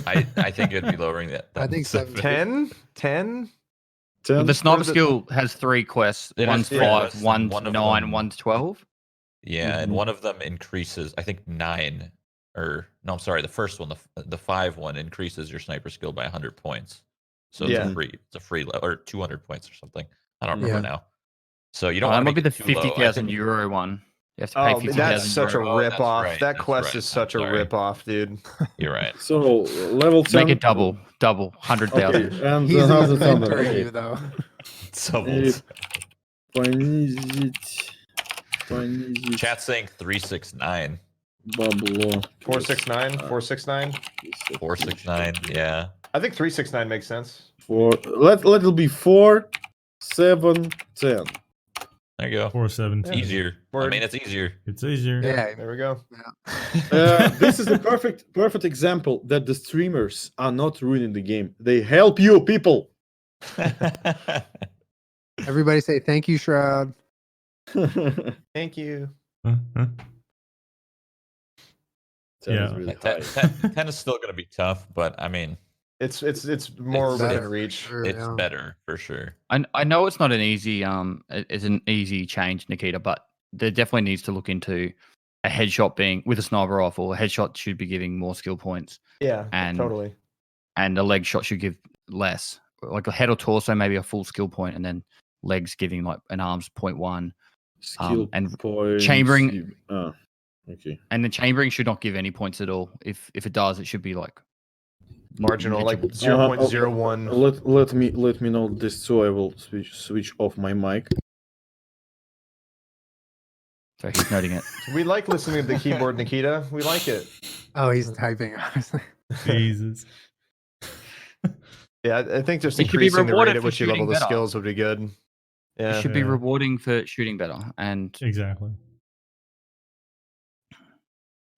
I think it'd be lowering that. I think 7. 10? 10? 10. Well, the sniper is it? skill has 3 quests. It has One's 3 5, quests, one's one of 9, them- one's 12. Yeah, and Mhm. one of them increases. I think 9, or no, I'm sorry. The first one, the 5 one, increases your sniper skill by 100 points. So it's Yeah. a free or 200 points or something. I don't remember now. So you don't That want might to be make the it too low. I 50,000 think- euro one. You have to pay Oh, 50,000 that's such a euro. Oh, that's rip-off. right, That that's quest right. is such I'm a sorry. rip-off, dude. You're right. So level 10. Make it double, 100,000. Okay, and He's how's the thunder? mentoring Okay. you though. Doubles. Понизить. Chat saying 369. Бабло. 469? 469? 469. Yeah. I think 369 makes sense. Let it be 4, 7, 10. There you go. 417. Easier. I Word. mean, it's easier. It's easier. Yeah. There we go. This is the perfect example that the streamers are not ruining the game. They help you, people. Everybody say thank you, Shroud. Thank you. Uh-huh. 10 is Yeah. really 10, high. 10 is still going to be tough, but I mean, It's more It's within better. reach. Sure, it's yeah. better for sure. I know it's not an easy it's an easy change, Nikita, but there definitely needs to look into a headshot being with a sniper rifle. A headshot should be giving more skill points, Yeah, and totally. and a leg shot should give less. Like a head or torso, maybe a full skill point, and then legs giving like an arms 0.1. Skill and points. chambering- Okay. And the chambering should not give any points at all. If it does, it should be like Marginal, like negligible. 0.01. Let me know this too. I will switch off my mic. So he's noting it. We like listening to the keyboard, Nikita. We like it. Oh, he's typing. Jesus. Yeah, I think just It should be increasing the rewarded rate at for which you level shooting the better. skills would be good. Yeah. It should be Yeah. rewarding for shooting better. And Exactly.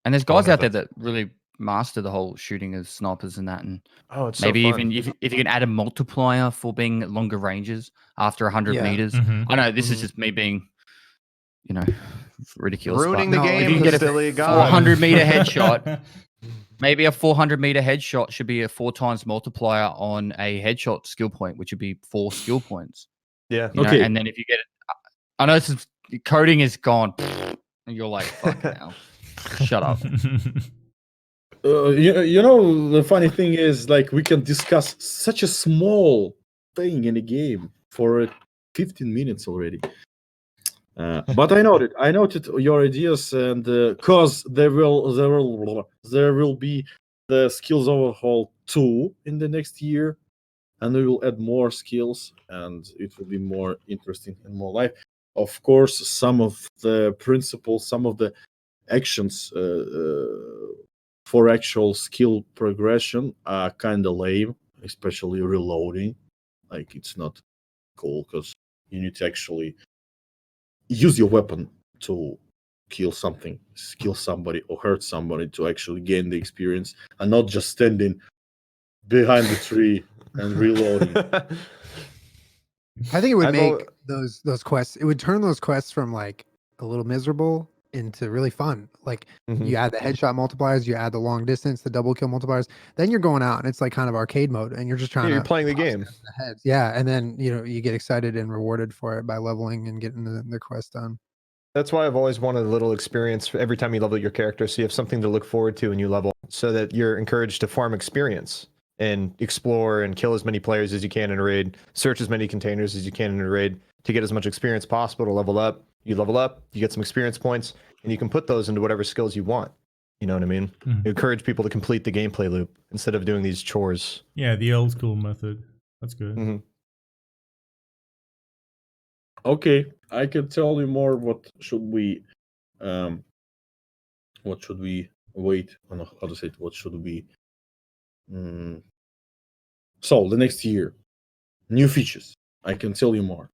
there's guys out there that's- that really master the whole shooting of snipers and that, and Oh, it's maybe so fun. even if you can add a multiplier for being at longer ranges after 100 Yeah. meters. Mhm. I know this is Mhm. just me being, ridiculous. Ruining but the No, game, if you can get a silly god. 400 meter headshot. Maybe a 400 meter headshot should be a 4 times multiplier on a headshot skill point, which would be 4 skill points. Yeah. You know? Okay. And then if you get it, I know this is, coding is gone, and you're like, fucking hell, shut up. The funny thing is, like, we can discuss such a small thing in a game for 15 minutes already. But I noted your ideas, and cause there will be the skills overhaul 2 in the next year, and we will add more skills, and it will be more interesting and more live. of course, some of the principles, some of the actions for actual skill progression are kind of lame, especially reloading. Like, it's not cool because you need to actually use your weapon to kill something, kill somebody, or hurt somebody to actually gain the experience, and not just standing behind the tree and reloading. I think it would make those quests. It would turn those quests from like a little miserable into really fun. Like you add the headshot multipliers, you add the long distance, the double kill multipliers. Then you're going out and it's like kind of arcade mode, and you're just trying. You're playing the game. The heads. Yeah, and then you get excited and rewarded for it by leveling and getting the quest done. That's why I've always wanted a little experience for every time you level your character, so you have something to look forward to when you level, so that you're encouraged to farm experience and explore and kill as many players as you can in a raid, search as many containers as you can in a raid to get as much experience possible to level up. You level up, you get some experience points, and you can put those into whatever skills you want. You know what I mean? You encourage people to complete the gameplay loop instead of doing these chores. Yeah, the old school method. That's good. Okay, I can tell you more. What should we wait on? How to say it? What should we? So the next year, new features. I can tell you more.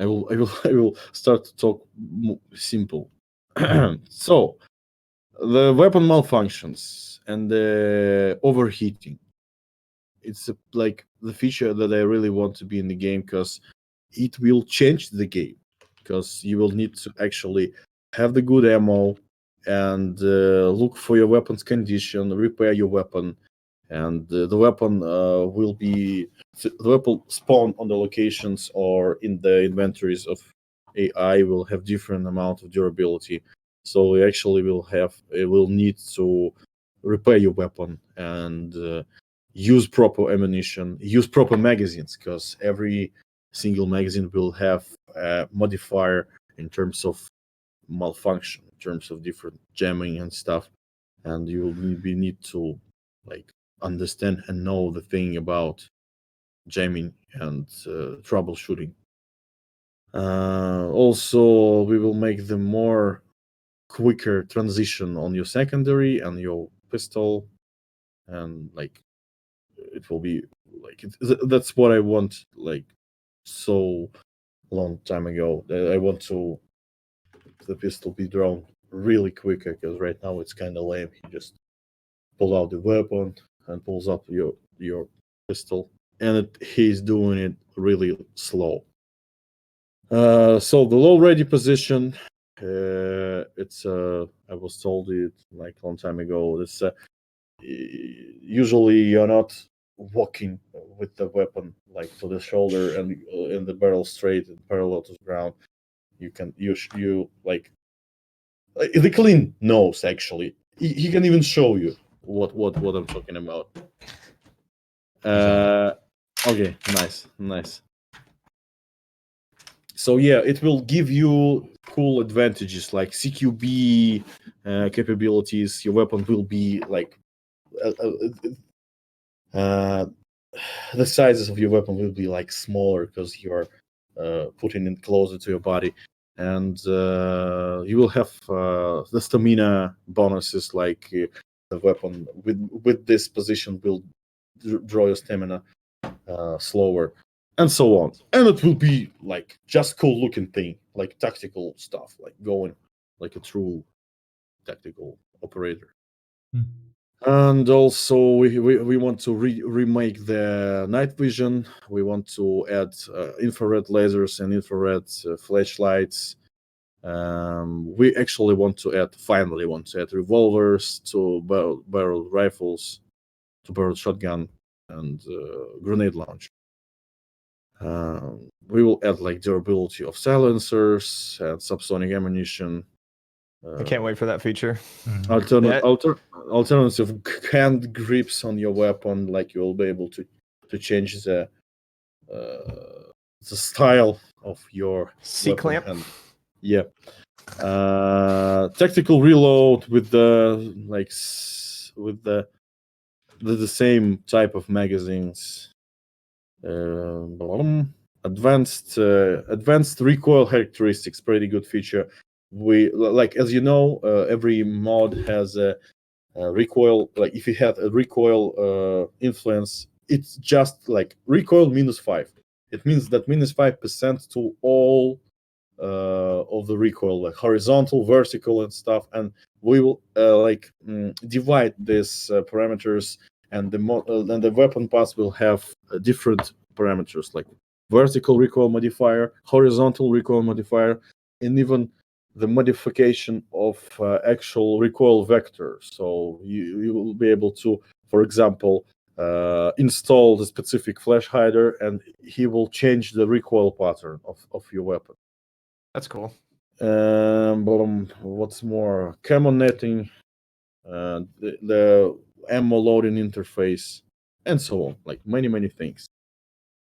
I will start to talk simple. So the weapon malfunctions and the overheating. It's like the feature that I really want to be in the game, because it will change the game, because you will need to actually have the good ammo and look for your weapon's condition, repair your weapon, and the weapon spawn on the locations or in the inventories of AI will have different amount of durability. So we actually will need to repair your weapon and use proper ammunition, use proper magazines, because every single magazine will have a modifier in terms of malfunction, in terms of different jamming and stuff, and you will need to like understand and know the thing about jamming and troubleshooting. Also, we will make the more quicker transition on your secondary and your pistol, and like it will be like that's what I want, like so long time ago. I want to the pistol be drawn really quicker, because right now it's kind of lame. You just pull out the weapon and pulls up your pistol, and he's doing it really slow. So the low ready position, it's I was told it like a long time ago. It's usually you're not walking with the weapon like to the shoulder and in the barrel straight and parallel to the ground. You can you like the clean knows actually. He can even show you what I'm talking about. Okay, nice. So yeah, it will give you cool advantages like CQB capabilities. Your weapon will be like the sizes of your weapon will be like smaller because you are putting it closer to your body, and you will have the stamina bonuses, like the weapon with this position will draw your stamina slower, and so on. And it will be like just cool looking thing, like tactical stuff, like going like a true tactical operator. And also we want to remake the night vision. We want to add infrared lasers and infrared flashlights. We actually finally want to add revolvers to barrel rifles, to barrel shotgun, and grenade launcher. We will add like durability of silencers and subsonic ammunition. I can't wait for that feature. Alternative hand grips on your weapon, like you will be able to change the style of your C-clamp. Yeah. Tactical reload with the the same type of magazines. advanced recoil characteristics, pretty good feature. We like, as you know, every mod has a recoil. Like if you had a recoil influence, it's just like recoil -5. It means that -5% to all of the recoil, like horizontal, vertical, and stuff. And we will divide these parameters, and the weapon pass will have different parameters, like vertical recoil modifier, horizontal recoil modifier, and even the modification of actual recoil vector. So you will be able to, for example, install the specific flash hider, and he will change the recoil pattern of your weapon. That's cool. What's more? Camo netting, the ammo loading interface, and so on. Like many things.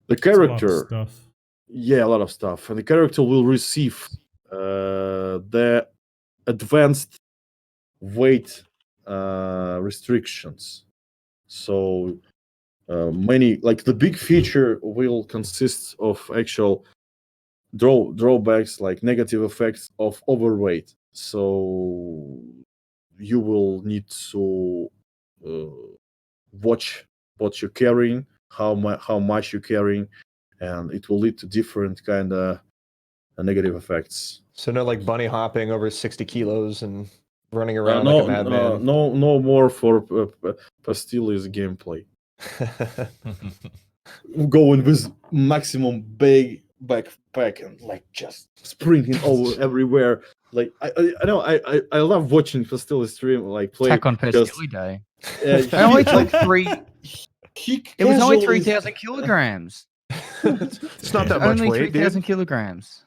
The character, a lot of stuff. And the character will receive the advanced weight restrictions. So many, like the big feature will consist of actual drawbacks, like negative effects of overweight. So you will need to watch what you're carrying, how much you're carrying, and it will lead to different kind of negative effects. So no, like bunny hopping over 60 kilos and running around like a madman. No more for Pastilli's gameplay. Going with maximum big backpack and like just sprinting over everywhere. Like I know I love watching Pastilli stream, like play. Attack on Pastilli Day. It only took 3. It was only 3,000 kilograms. It's not that much only weight, 3,000 dude. kilograms.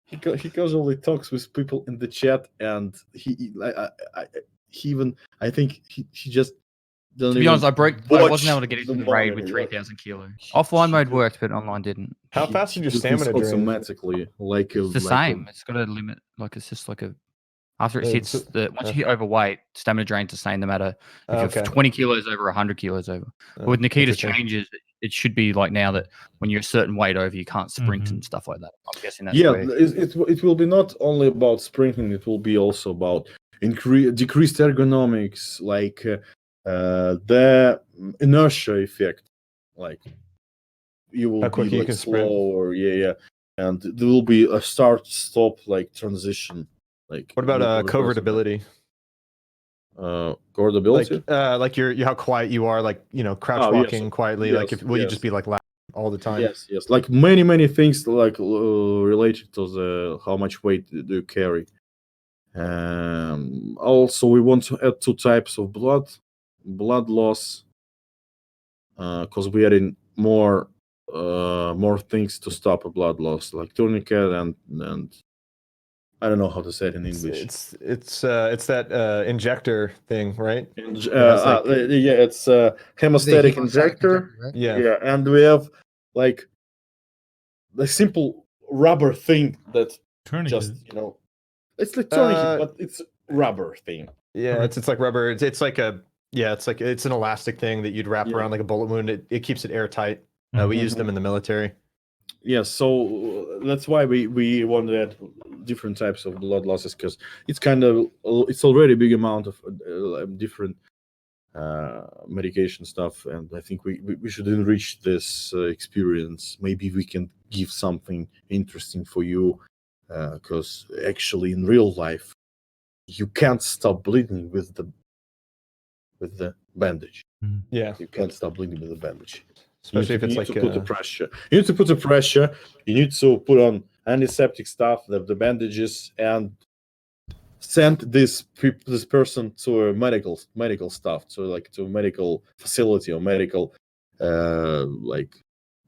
He casually talks with people in the chat, and he even I think he just. To be honest, I wasn't able to get into the raid with 3,000 kilo. Offline mode worked, but online didn't. How fast did your stamina drain? Automatically, like it's the same. It's got a limit. Like it's just like a. After it hits once you hit overweight, stamina drains the same no matter if you're 20 kilos over, 100 kilos over. But with Nikita's changes, it should be like now that when you're a certain weight over, you can't sprint and stuff like that. I'm guessing that's it will be not only about sprinting. It will be also about decreased ergonomics, like. The inertia effect, like you will be like slower, and there will be a start-stop like transition. Like what about covert ability? Covert ability, like how quiet you are, like crouch walking quietly. Like will you just be like loud all the time? Yes, like many things like related to the how much weight do you carry. Also, we want to add 2 types of blood loss, because we are in more things to stop a blood loss, like tourniquet and I don't know how to say it in English. It's that injector thing, right? It's hemostatic injector. Right? Yeah, and we have like the simple rubber thing that tourniquet. Just it's like tourniquet, but it's rubber thing. Yeah, it's like rubber. It's like it's an elastic thing that you'd wrap around like a bullet wound. It keeps it airtight. We use them in the military. Yeah, so that's why we want to add different types of blood losses, because it's already a big amount of different medication stuff, and I think we should enrich this experience. Maybe we can give something interesting for you, because actually in real life you can't stop bleeding with the bandage. Yeah, you can't stop bleeding with the bandage. Especially if it's like put the pressure. You need to put the pressure. You need to put on antiseptic stuff, the bandages, and send this person to a medical stuff, to a medical facility or medical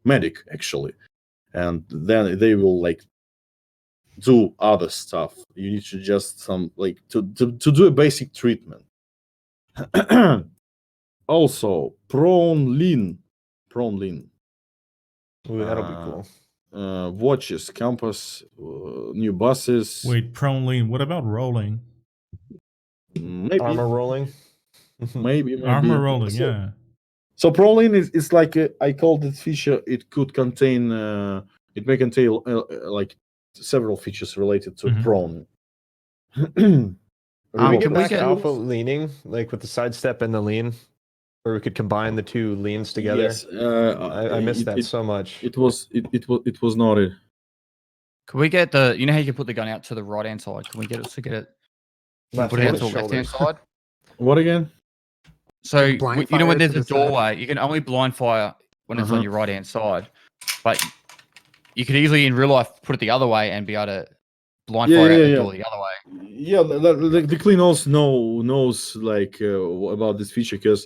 medic actually, and then they will do other stuff. You need to just to do a basic treatment. Also, prone lean. Ooh, that'll be cool. Watches, compass, new buses. Wait, prone lean. What about rolling? Maybe armor rolling. maybe armor rolling. Yeah. So ProLane is like I call this feature. It could contain. It may contain like several features related to prone. Can we get back get- alpha leaning, like with the sidestep and the lean, where we could combine the two leans together? Yes, I missed that so much. It was noted. Can we get the? You know how you can put the gun out to the right hand side? Can we get it to get it? Put it out to the left hand side. What again? So Blind you know when fire there's to a the side. doorway, you can only blind fire when it's on your right hand side, but you could easily in real life put it the other way and be able to blind fire out the door the other way. Yeah, the clean also knows like about this feature because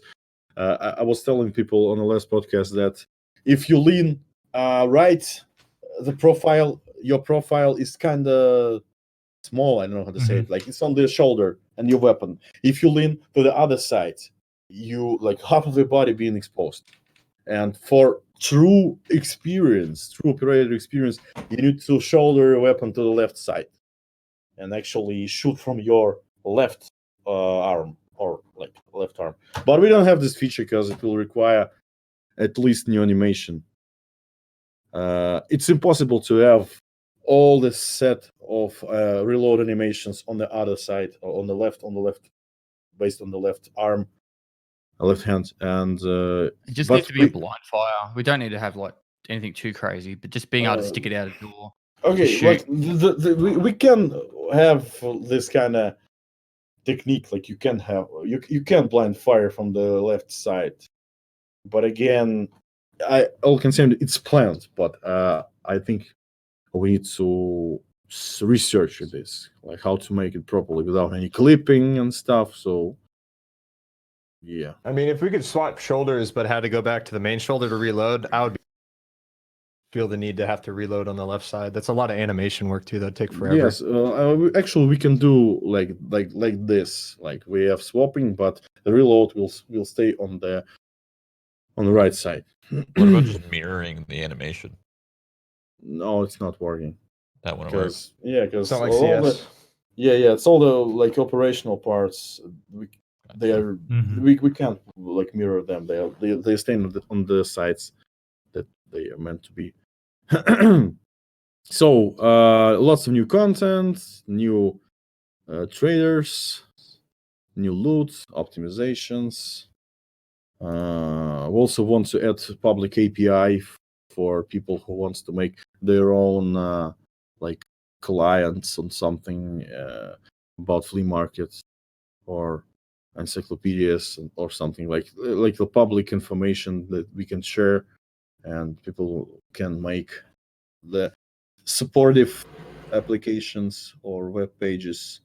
I was telling people on the last podcast that if you lean right, your profile is kind of small. I don't know how to say it. Like it's on the shoulder and your weapon. If you lean to the other side, you like half of your body being exposed. And for true operator experience, you need to shoulder your weapon to the left side and actually shoot from your left arm or like left arm. But we don't have this feature because it will require at least new animation. It's impossible to have all the set of reload animations on the other side or on the left, based on the left arm, left hand, and it just needs to be a blind fire. We don't need to have like anything too crazy, but just being able to stick it out a door. Okay, like we can have this kind of technique. Like you can blind fire from the left side, but again, all concerned it's planned. But I think we need to research this, like how to make it properly without any clipping and stuff. So. Yeah. I mean, if we could swap shoulders but had to go back to the main shoulder to reload, I would feel the need to have to reload on the left side. That's a lot of animation work too. That'd take forever. Yes, actually, we can do like this. Like we have swapping, but the reload will stay on the right side. What about just mirroring the animation? No, it's not working. That wouldn't work. Because It's not like CS. It's all the like operational parts. We can't like mirror them. They stay on the sides that they are meant to be. So lots of new content, new traders, new loot, optimizations. We also want to add public API for people who wants to make their own like clients on something about flea markets or encyclopedias or something like the public information that we can share, and people can make the supportive applications or web pages.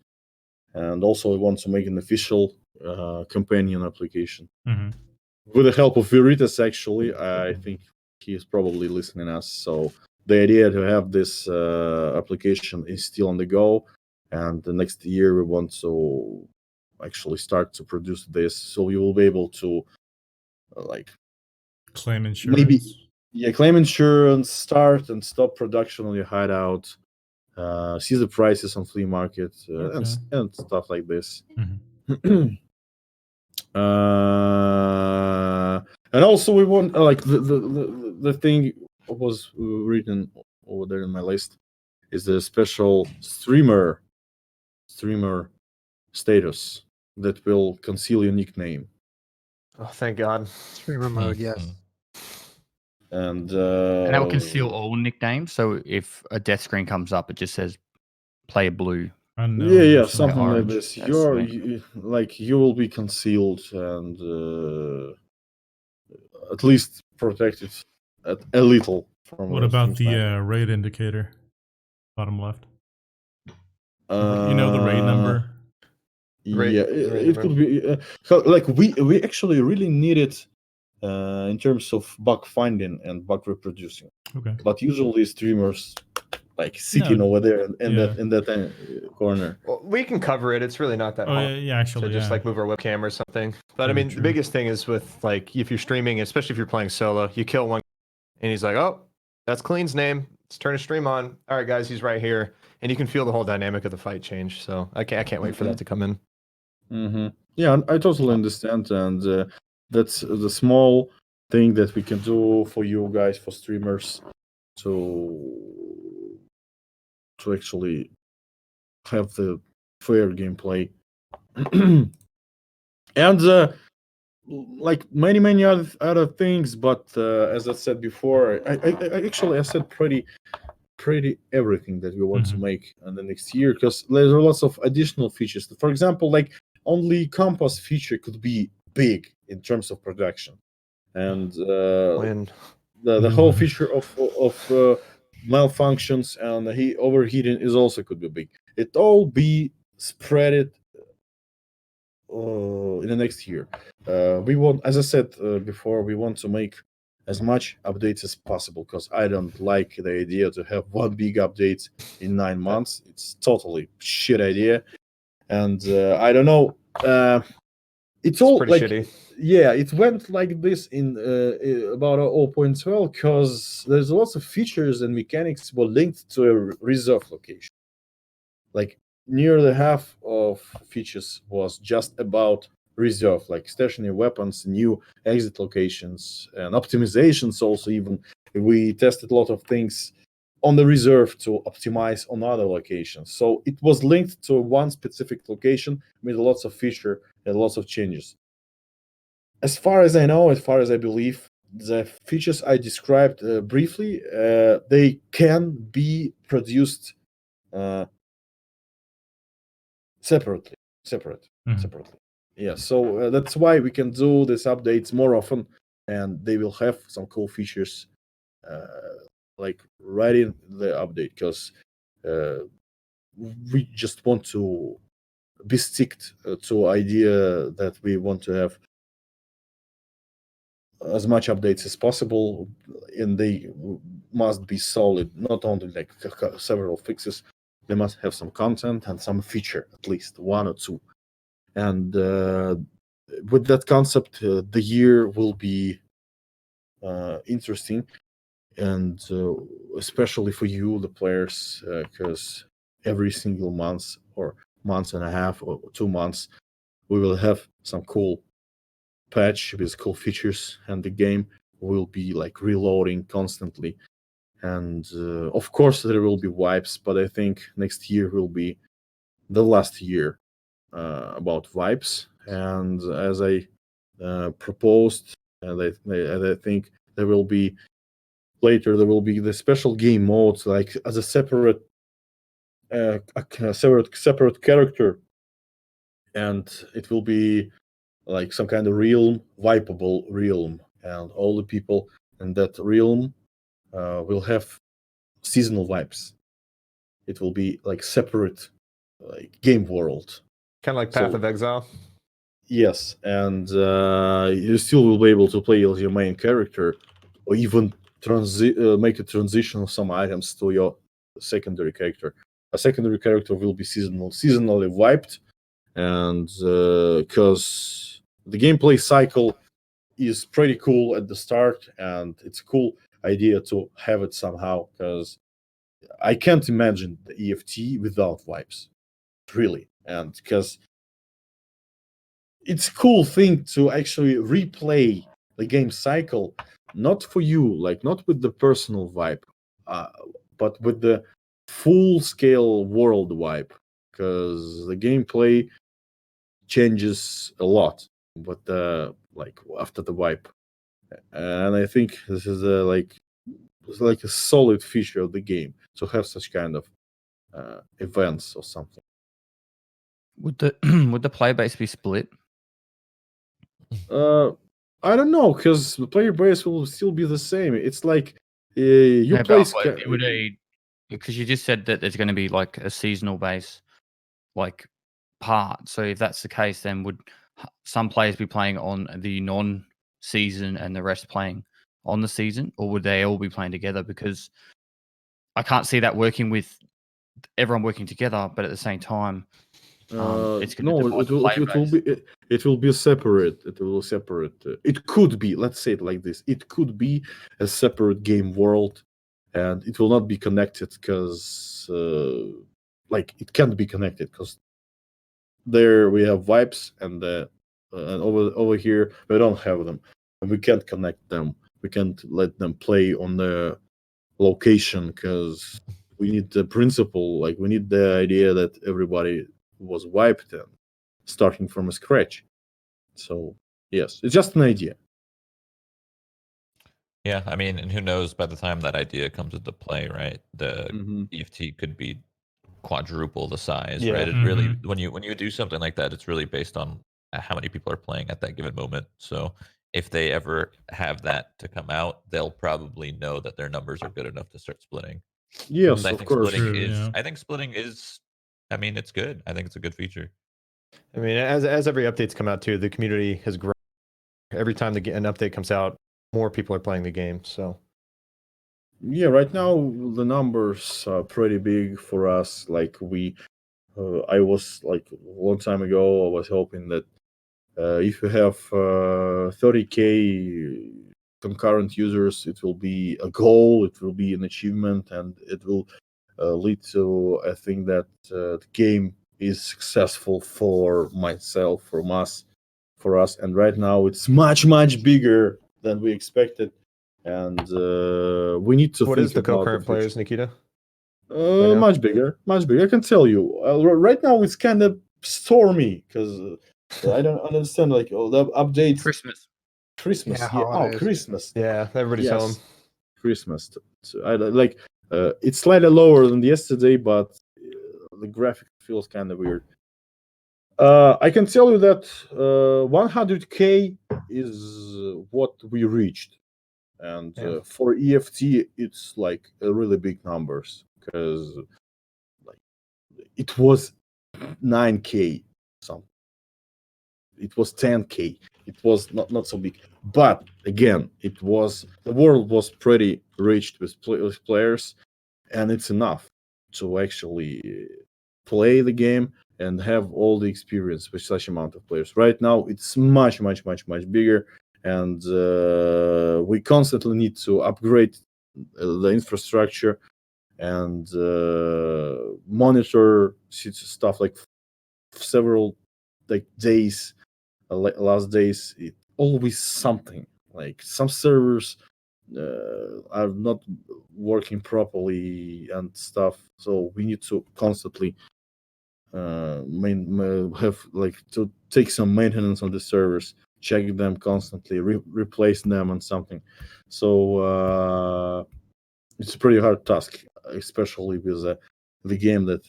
And also we want to make an official companion application with the help of Veritas. Actually, I think he is probably listening us. So the idea to have this application is still on the go, and the next year we want to actually start to produce this, so you will be able to like claim insurance. Claim insurance, start and stop production on your hideout, see the prices on flea market, and stuff like this. And also we want like the thing was written over there in my list is the special streamer status that will conceal your nickname. Oh, thank God. Streamer mode, yes. And that will conceal all nicknames. So if a death screen comes up, it just says "Player Blue." Something like this. You will be concealed and at least protected a little. From what about the raid indicator, bottom left? You know the raid number. It could be like we actually really need it in terms of bug finding and bug reproducing. Okay. But usually streamers like sitting over there in that corner. Well, we can cover it. It's really not that hard. Actually, just like move our webcam or something. But I mean, the biggest thing is with like if you're streaming, especially if you're playing solo, you kill one, and he's like, "Oh, that's Clean's name. Let's turn his stream on. All right, guys, he's right here," and you can feel the whole dynamic of the fight change. So I can't wait for that to come in. Yeah, I totally understand, and that's the small thing that we can do for you guys, for streamers, to actually have the fair gameplay. And like many other things, but as I said before, I actually I said pretty everything that we want to make in the next year, because there's lots of additional features. For example, like only compass feature could be big in terms of production, and the whole feature of malfunctions and overheating is also could be big. It all be spread in the next year. We want, as I said before, we want to make as much updates as possible, because I don't like the idea to have one big update in 9 months. It's totally shit idea, and I don't know. It's all pretty like shitty. Yeah, it went like this in about 0.12, because there's lots of features and mechanics were linked to a reserve location. Like nearly half of features was just about reserve, like stationary weapons, new exit locations, and optimizations. Also, even we tested a lot of things on the reserve to optimize on other locations. So it was linked to one specific location with lots of feature and lots of changes. As far as I know, as far as I believe, the features I described briefly, they can be produced separately. Yeah, so that's why we can do these updates more often, and they will have some cool features like right in the update, because we just want to be sticked to idea that we want to have as much updates as possible, and they must be solid, not only like several fixes. They must have some content and some feature, at least one or two. And with that concept, the year will be interesting, and especially for you, the players, because every single month or month and a half or 2 months, we will have some cool patch with cool features, and the game will be like reloading constantly. And of course, there will be wipes, but I think next year will be the last year about vibes. And as I proposed, and I think there will be later, there will be the special game modes, like as a separate separate character, and it will be like some kind of realm, wipeable realm, and all the people in that realm will have seasonal vibes. It will be like separate like game world, kind of like Path of Exile. Yes, and you still will be able to play as your main character, or even make a transition of some items to your secondary character. A secondary character will be seasonally wiped, and because the gameplay cycle is pretty cool at the start, and it's a cool idea to have it somehow, because I can't imagine the EFT without wipes, really, and because it's a cool thing to actually replay the game cycle, not for you, like not with the personal vibe, but with the full scale world vibe, because the gameplay changes a lot, but like after the wipe, and I think this is like a solid feature of the game to have such kind of events or something. Would the would the player base be split? I don't know, because the player base will still be the same. It's like you play. It would be, because you just said that there's going to be like a seasonal base, like part. So if that's the case, then would some players be playing on the non-season and the rest playing on the season, or would they all be playing together? Because I can't see that working with everyone working together, but at the same time, it's going to divide the player base. It will be separate. It will separate. It could be. Let's say it like this. It could be a separate game world, and it will not be connected, because like it can't be connected, because there we have vibes, and the and over here we don't have them, and we can't connect them. We can't let them play on the location because we need the principle. Like we need the idea that everybody was wiped and starting from scratch. So yes, it's just an idea. Yeah, I mean, and who knows by the time that idea comes into play, right? The EFT could be quadruple the size, right? It really when you do something like that, it's really based on how many people are playing at that given moment. So if they ever have that to come out, they'll probably know that their numbers are good enough to start splitting. Yes, I of think course. splitting True, is. yeah. I think splitting is. I mean, it's good. I think it's a good feature. I mean, as every update's come out too, the community has grown. Every time an update comes out, more people are playing the game. So yeah, right now the numbers are pretty big for us. Like I was like a long time ago, I was hoping that if you have 30K concurrent users, it will be a goal, it will be an achievement, and it will lead to I think that the game is successful for myself, for us. And right now it's much bigger than we expected, and we need to what think is the about concurrent future. players, Nikita? Right now? Much bigger. I can tell you. Right now it's kind of stormy because I don't understand. Like the updates. Christmas. Yeah, Yeah. Oh, holidays. Christmas. Yeah, everybody's home. Yes. Christmas. So I like. It's slightly lower than yesterday, but the graphic feels kind of weird. I can tell you that 100K is what we reached, and Yeah. for EFT, it's like a really big numbers because like it was 9K something. It was 10K. It was not so big, but again, the world was pretty rich with players, and it's enough to actually play the game and have all the experience with such amount of players. Right now, it's much bigger, and we constantly need to upgrade the infrastructure and monitor stuff like several like days, last days. It always something like some servers are not working properly and stuff. So we need to constantly have like to take some maintenance on the servers, check them constantly, replace them and something. So it's a pretty hard task, especially with the game that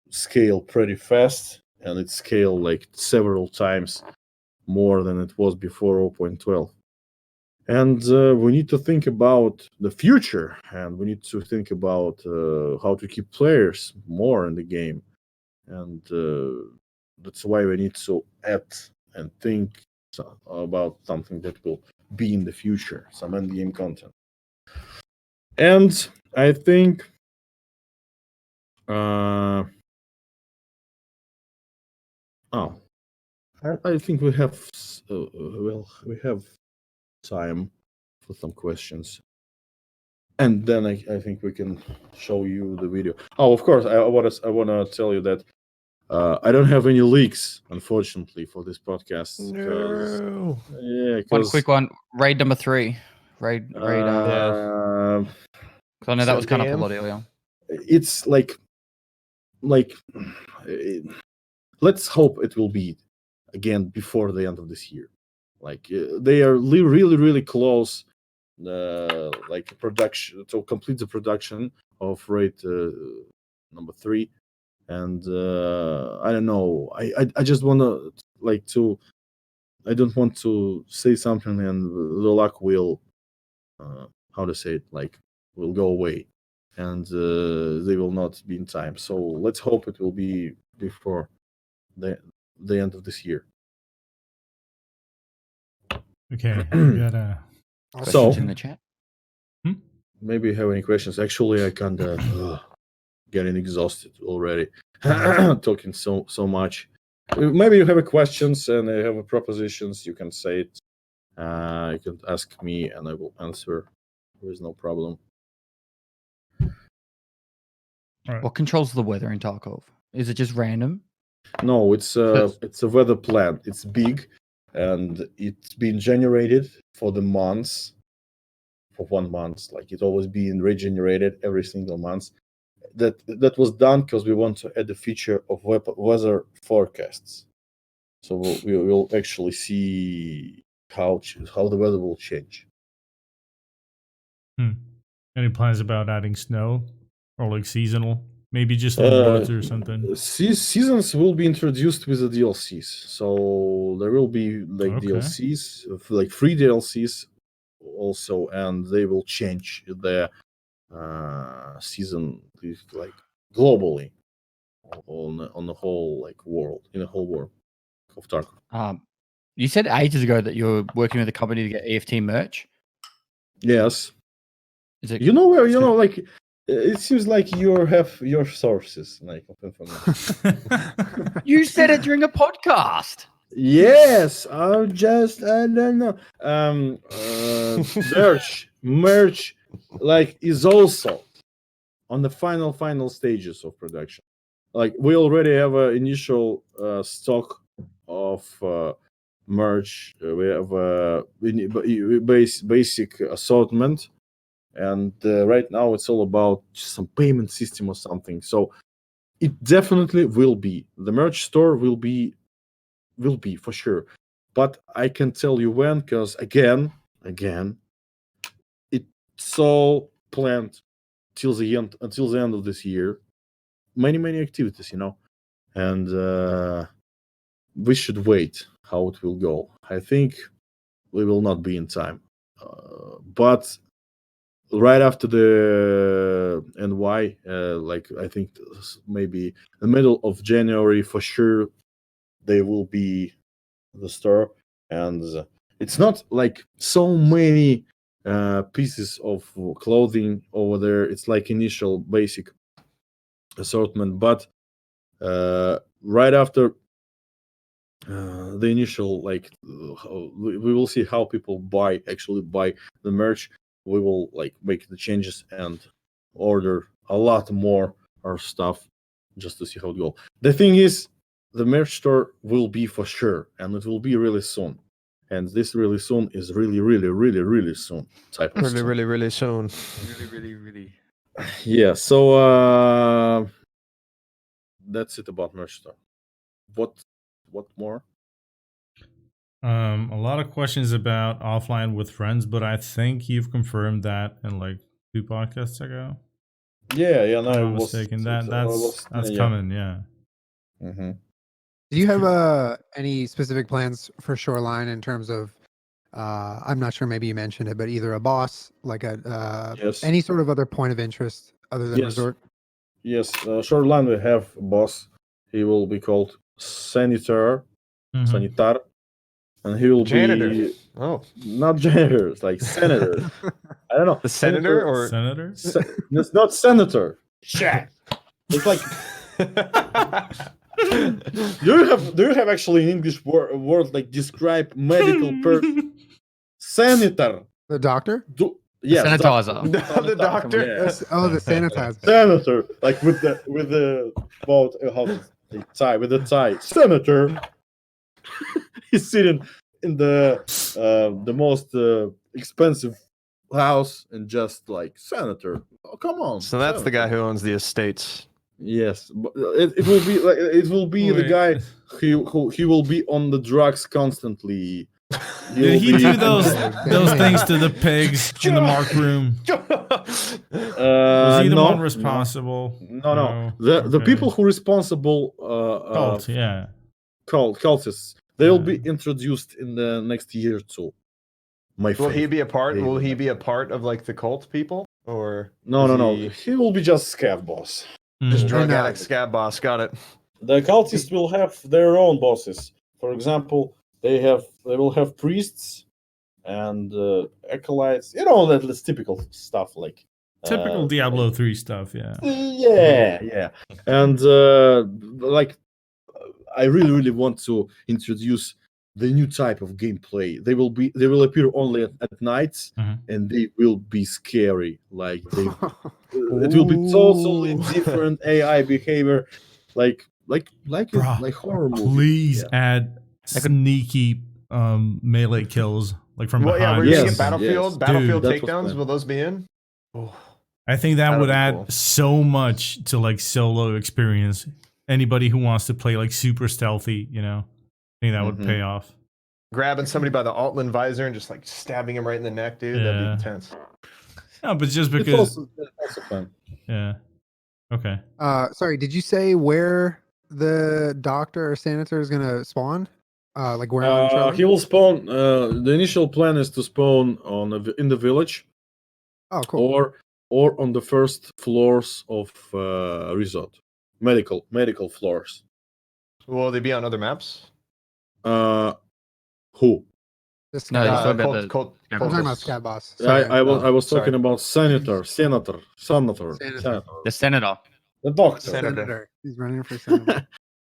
scale pretty fast, and it scaled like several times more than it was before 0.12. And we need to think about the future, and we need to think about how to keep players more in the game. And that's why we need to add and think about something that will be in the future, some end game content. And I think I think we have we have time for some questions, and then I think we can show you the video. Oh, of course, I want to tell you that I don't have any leaks, unfortunately, for this podcast. No. Yeah, one quick one. Raid number 3. Raid. Yeah. Because I know that was kind of 7 up a lot earlier. It's like let's hope it will be again before the end of this year. Like they are really close, like production to complete the production of raid number 3, and I don't know. I just wanna like to. I don't want to say something and the luck will, how to say it, like will go away, and they will not be in time. So let's hope it will be before the end of this year. Okay, we got a Questions in the chat. Maybe you have any questions. Actually, I kind of getting exhausted already talking so much. Maybe you have a questions and you have a propositions. You can say it. You can ask me and I will answer. There is no problem. What controls the weather in Tarkov? Is it just random? No, it's a weather plant. It's big, and it's been generated for the months, for 1 month. Like it's always being regenerated every single month. That was done because we want to add the feature of weather forecasts. So we'll actually see how the weather will change. Any plans about adding snow or like seasonal? Maybe just on woods or something. Seasons will be introduced with the DLCs, so there will be like DLCs, like free DLCs also, and they will change the season like globally on the whole like world, in the whole world of Tarkov. You said ages ago that you're working with a company to get EFT merch. Yes. Is it? Like it seems like you have your sources like of information. You said it during a podcast. Yes, I don't know. Merch, like is also on the final stages of production. Like we already have an initial stock of merch. We have a basic assortment. And right now it's all about some payment system or something. So it definitely will be. The merch store will be for sure. But I can tell you when, because again, it's all planned until the end of this year. Many activities, and we should wait how it will go. I think we will not be in time, but right after the NY, like I think maybe the middle of January for sure, they will be the store, and it's not like so many pieces of clothing over there. It's like initial basic assortment, but right after the initial like we will see how people actually buy the merch. We will like make the changes and order a lot more our stuff just to see how it goes. The thing is, the merch store will be for sure, and it will be really soon. And this really soon is really soon type of stuff. Really soon. Really. Yeah. So that's it about merch store. What more? A lot of questions about offline with friends, but I think you've confirmed that in like 2 podcasts ago. Yeah, no, I'm mistaken. That's coming. Yeah. Mm-hmm. Do you have any specific plans for Shoreline in terms of? I'm not sure. Maybe you mentioned it, but either a boss, like yes. any sort of other point of interest other than resort. Yes, Shoreline will have a boss. He will be called Sanitar, Sanitar, and he will be not janitor, it's like senator. I don't know, the senator or senator. It's not senator. Shit. It's like. Do you have actually an English word like describe medical person? Senator. The doctor. Yes, sanitizer. The doctor. Yes. Oh, the sanitizer. Senator, like with the about the tie with the tie. Senator. He's sitting in the most expensive house and just like senator. Oh, come on. So that's the guy who owns the estates. Yes, but it will be like it will be the guy who he will be on the drugs constantly. Did he do those things to the pigs in the mark room? Was he the one responsible? No. The people who are responsible cultists, they'll be introduced in the next year or two. Will he be a part? Will he be a part of like the cult people or no? He will be just scav boss. Just drug addict scab boss. Got it. The cultists will have their own bosses. For example, they will have priests and acolytes. You know that's typical stuff like typical Diablo 3 stuff. Yeah. Yeah. And like I really want to introduce the new type of gameplay. They will appear only at nights, and they will be scary. Like it will be totally different AI behavior. Like like Bruh, like horror movie. Please Yeah. add sneaky melee kills like from Well, yeah, behind. we're or gonna Yes, get something. Battlefield Dude, that was takedowns. fun. Will those be in? Oh, I think that That'll would be add cool. so much to like solo experience. Anybody who wants to play like super stealthy, I think that would pay off. grabbing somebody by the Altland visor and just like stabbing him right in the neck, dude. That'd be Yeah. intense. No, but just It's because. also fun. Yeah. Okay. Sorry, did you say where the doctor or senator is gonna spawn? Like where on Trello? He will spawn. The initial plan is to spawn in the village, Oh, cool. or on the first floors of resort, medical floors. Will they be on other maps? Who? This No, guy. he's talking about Colt, I'm talking about Coltus. Scat Boss. I Sorry. was sorry. talking about senator, Senator. the senator. the doctor. Senator. He's running for senator.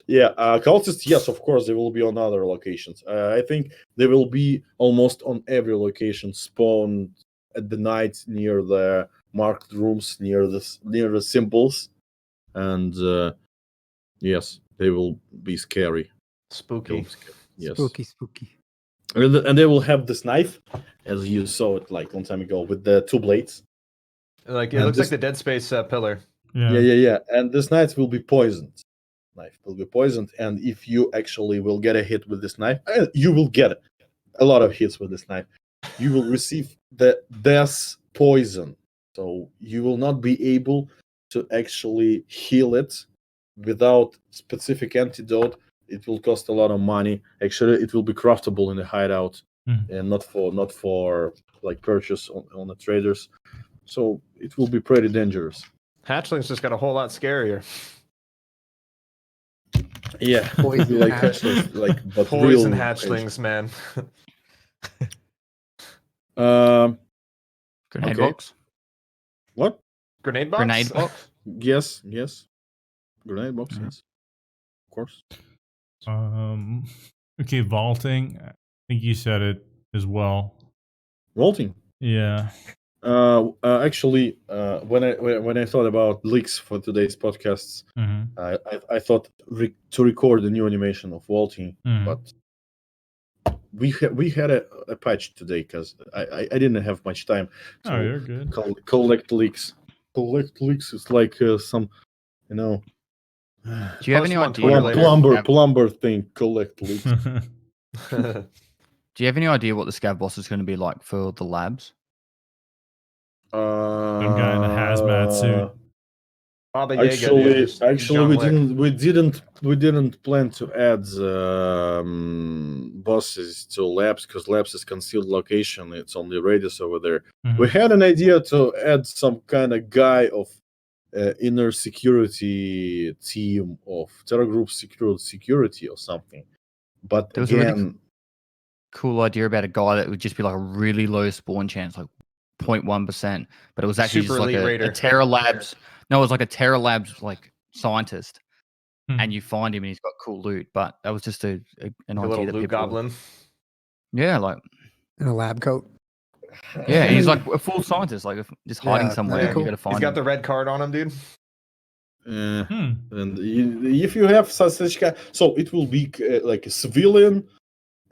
Yeah, cultists. Yes, of course, they will be on other locations. I think they will be almost on every location, spawned at the night near the marked rooms, near the symbols, and yes, they will be scary. They will Spooky. be scary. Yes, Spooky. and they will have this knife, as you saw it like long time ago, with the two blades. Like it And looks this- like the Dead Space pillar. Yeah. And this knife will be poisoned. And if you actually will get a hit with this knife, you will get a lot of hits with this knife. You will receive the death poison, so you will not be able to actually heal it without specific antidote. It will cost a lot of money. Actually, it will be craftable in the hideout, and not for like purchase on the traders. So it will be pretty dangerous. Hatchlings just got a whole lot scarier. Yeah, Poison like hatchlings. hatchlings, like but Poison real hatchlings, man. Grenade Okay. box. What? Grenade box? Grenade box. Yes. Grenade box. Mhm. Yes, of course. Okay, vaulting. I think you said it as well. Vaulting. Yeah. Actually, when I thought about leaks for today's podcasts, I thought to record a new animation of vaulting, but we had a patch today because I didn't have much time to you're good. collect leaks. Collect leaks is like some, Do you have Post any them on idea? Twitter what later. the scav- plumber thing? Collect leaks. Do you have any idea what the scav boss is going to be like for the labs? Some guy in a hazmat suit. Baba Yaga, dude, just Actually, John Wick. we didn't plan to add bosses to labs because labs is concealed location. It's only radius over there. We had an idea to add some kind of guy of inner security team of Terra Group security or something. But There was a really again, cool idea about a guy that would just be like a really low spawn chance, like 0.1%, but it was actually Super just like elite a raider. Terra Labs. No, it was like a Terra Labs like scientist, Hmm. and you find him and he's got cool loot. But that was just an A idea little that loot people. goblin. Yeah, like In a lab coat. yeah, and he's like a full scientist, like just hiding Yeah, somewhere. that'd You be cool. got to find He's got him. the red card on him, dude. and if you have such guy, so it will be like a civilian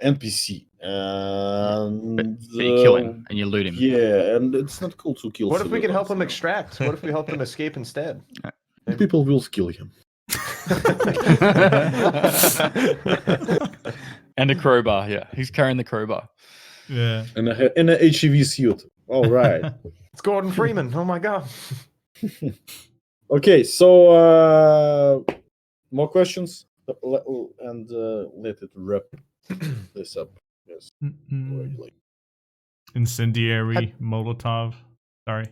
NPC. And But you kill him and you loot him. Yeah, and it's not cool to kill. What if we can help him civilians, extract? What if we help him escape instead? People will kill him. And a crowbar. Yeah, he's carrying the crowbar. Yeah. In a HEV suit. All right. It's Gordon Freeman. Oh my god. Okay, so more questions, and let it wrap this up. Yes. Incendiary Molotov. Sorry.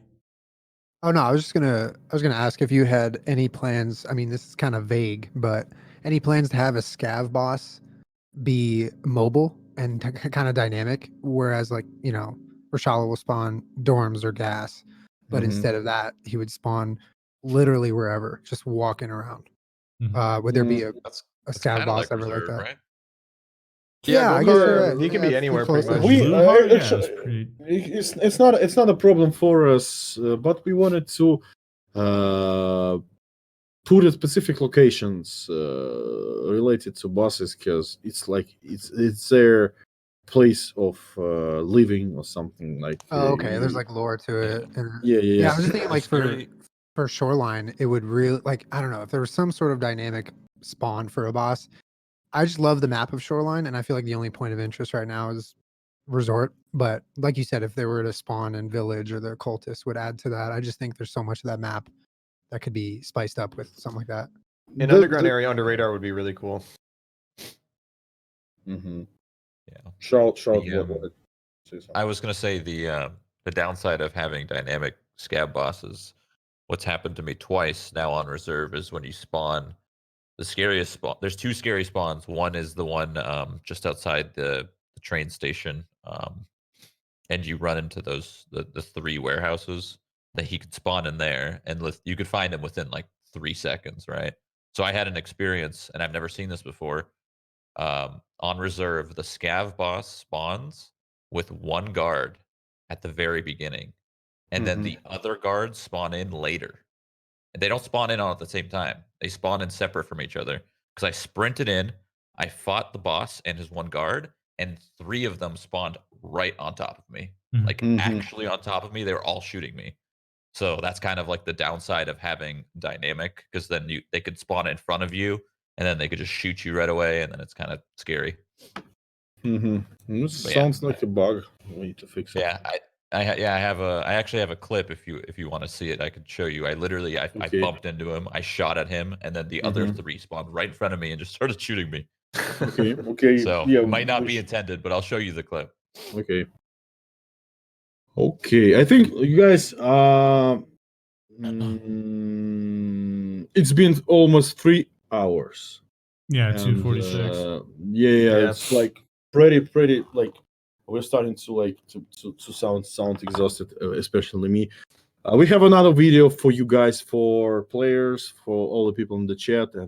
Oh no, I was gonna ask if you had any plans. I mean, this is kind of vague, but any plans to have a scav boss be mobile and kind of dynamic, whereas like Rashala will spawn dorms or gas, but instead of that, he would spawn literally wherever, just walking around. Would there be a scav Kinda boss like ever like Reserve, that? right? Yeah, I guess you're right. He can Yeah, be it's anywhere close pretty enough. much. It's not a problem for us, but we wanted to put at specific locations related to bosses, because it's like it's their place of living or something like. Oh, okay. There's like lore to it. And, yeah. I was just thinking like Scary- for Shoreline, it would really like I don't know if there was some sort of dynamic spawn for a boss. I just love the map of Shoreline, and I feel like the only point of interest right now is Resort. But like you said, if they were to spawn in Village or the Cultists would add to that, I just think there's so much of that map that could be spiced up with something like that. An underground area under radar would be really cool. Mm-hmm. Yeah. Shout. I was gonna say the downside of having dynamic scab bosses, what's happened to me twice now on reserve, is when you spawn the scariest spawn. There's two scary spawns. One is the one just outside the train station, and you run into those the three warehouses that he could spawn in there, and you could find him within like 3 seconds, right? So I had an experience, and I've never seen this before. On reserve, the scav boss spawns with one guard at the very beginning, and then the other guards spawn in later. And they don't spawn in all at the same time. They spawn in separate from each other. Because I sprinted in, I fought the boss and his one guard, and 3 of them spawned right on top of me. Like actually on top of me. They were all shooting me. So that's kind of like the downside of having dynamic, because then they could spawn in front of you, and then they could just shoot you right away, and then it's kind of scary. Sounds like a bug. We need to fix it. Yeah, I actually have a clip if you want to see it. I could show you. I bumped into him, I shot at him, and then the other 3 spawned right in front of me and just started shooting me. Okay. So yeah, it might not be intended, but I'll show you the clip. Okay. I think you guys it's been almost 3 hours. Yeah, And, 2:46. Yeah, it's like pretty like we're starting to like to sound exhausted, especially me. We have another video for you guys, for players, for all the people in the chat, and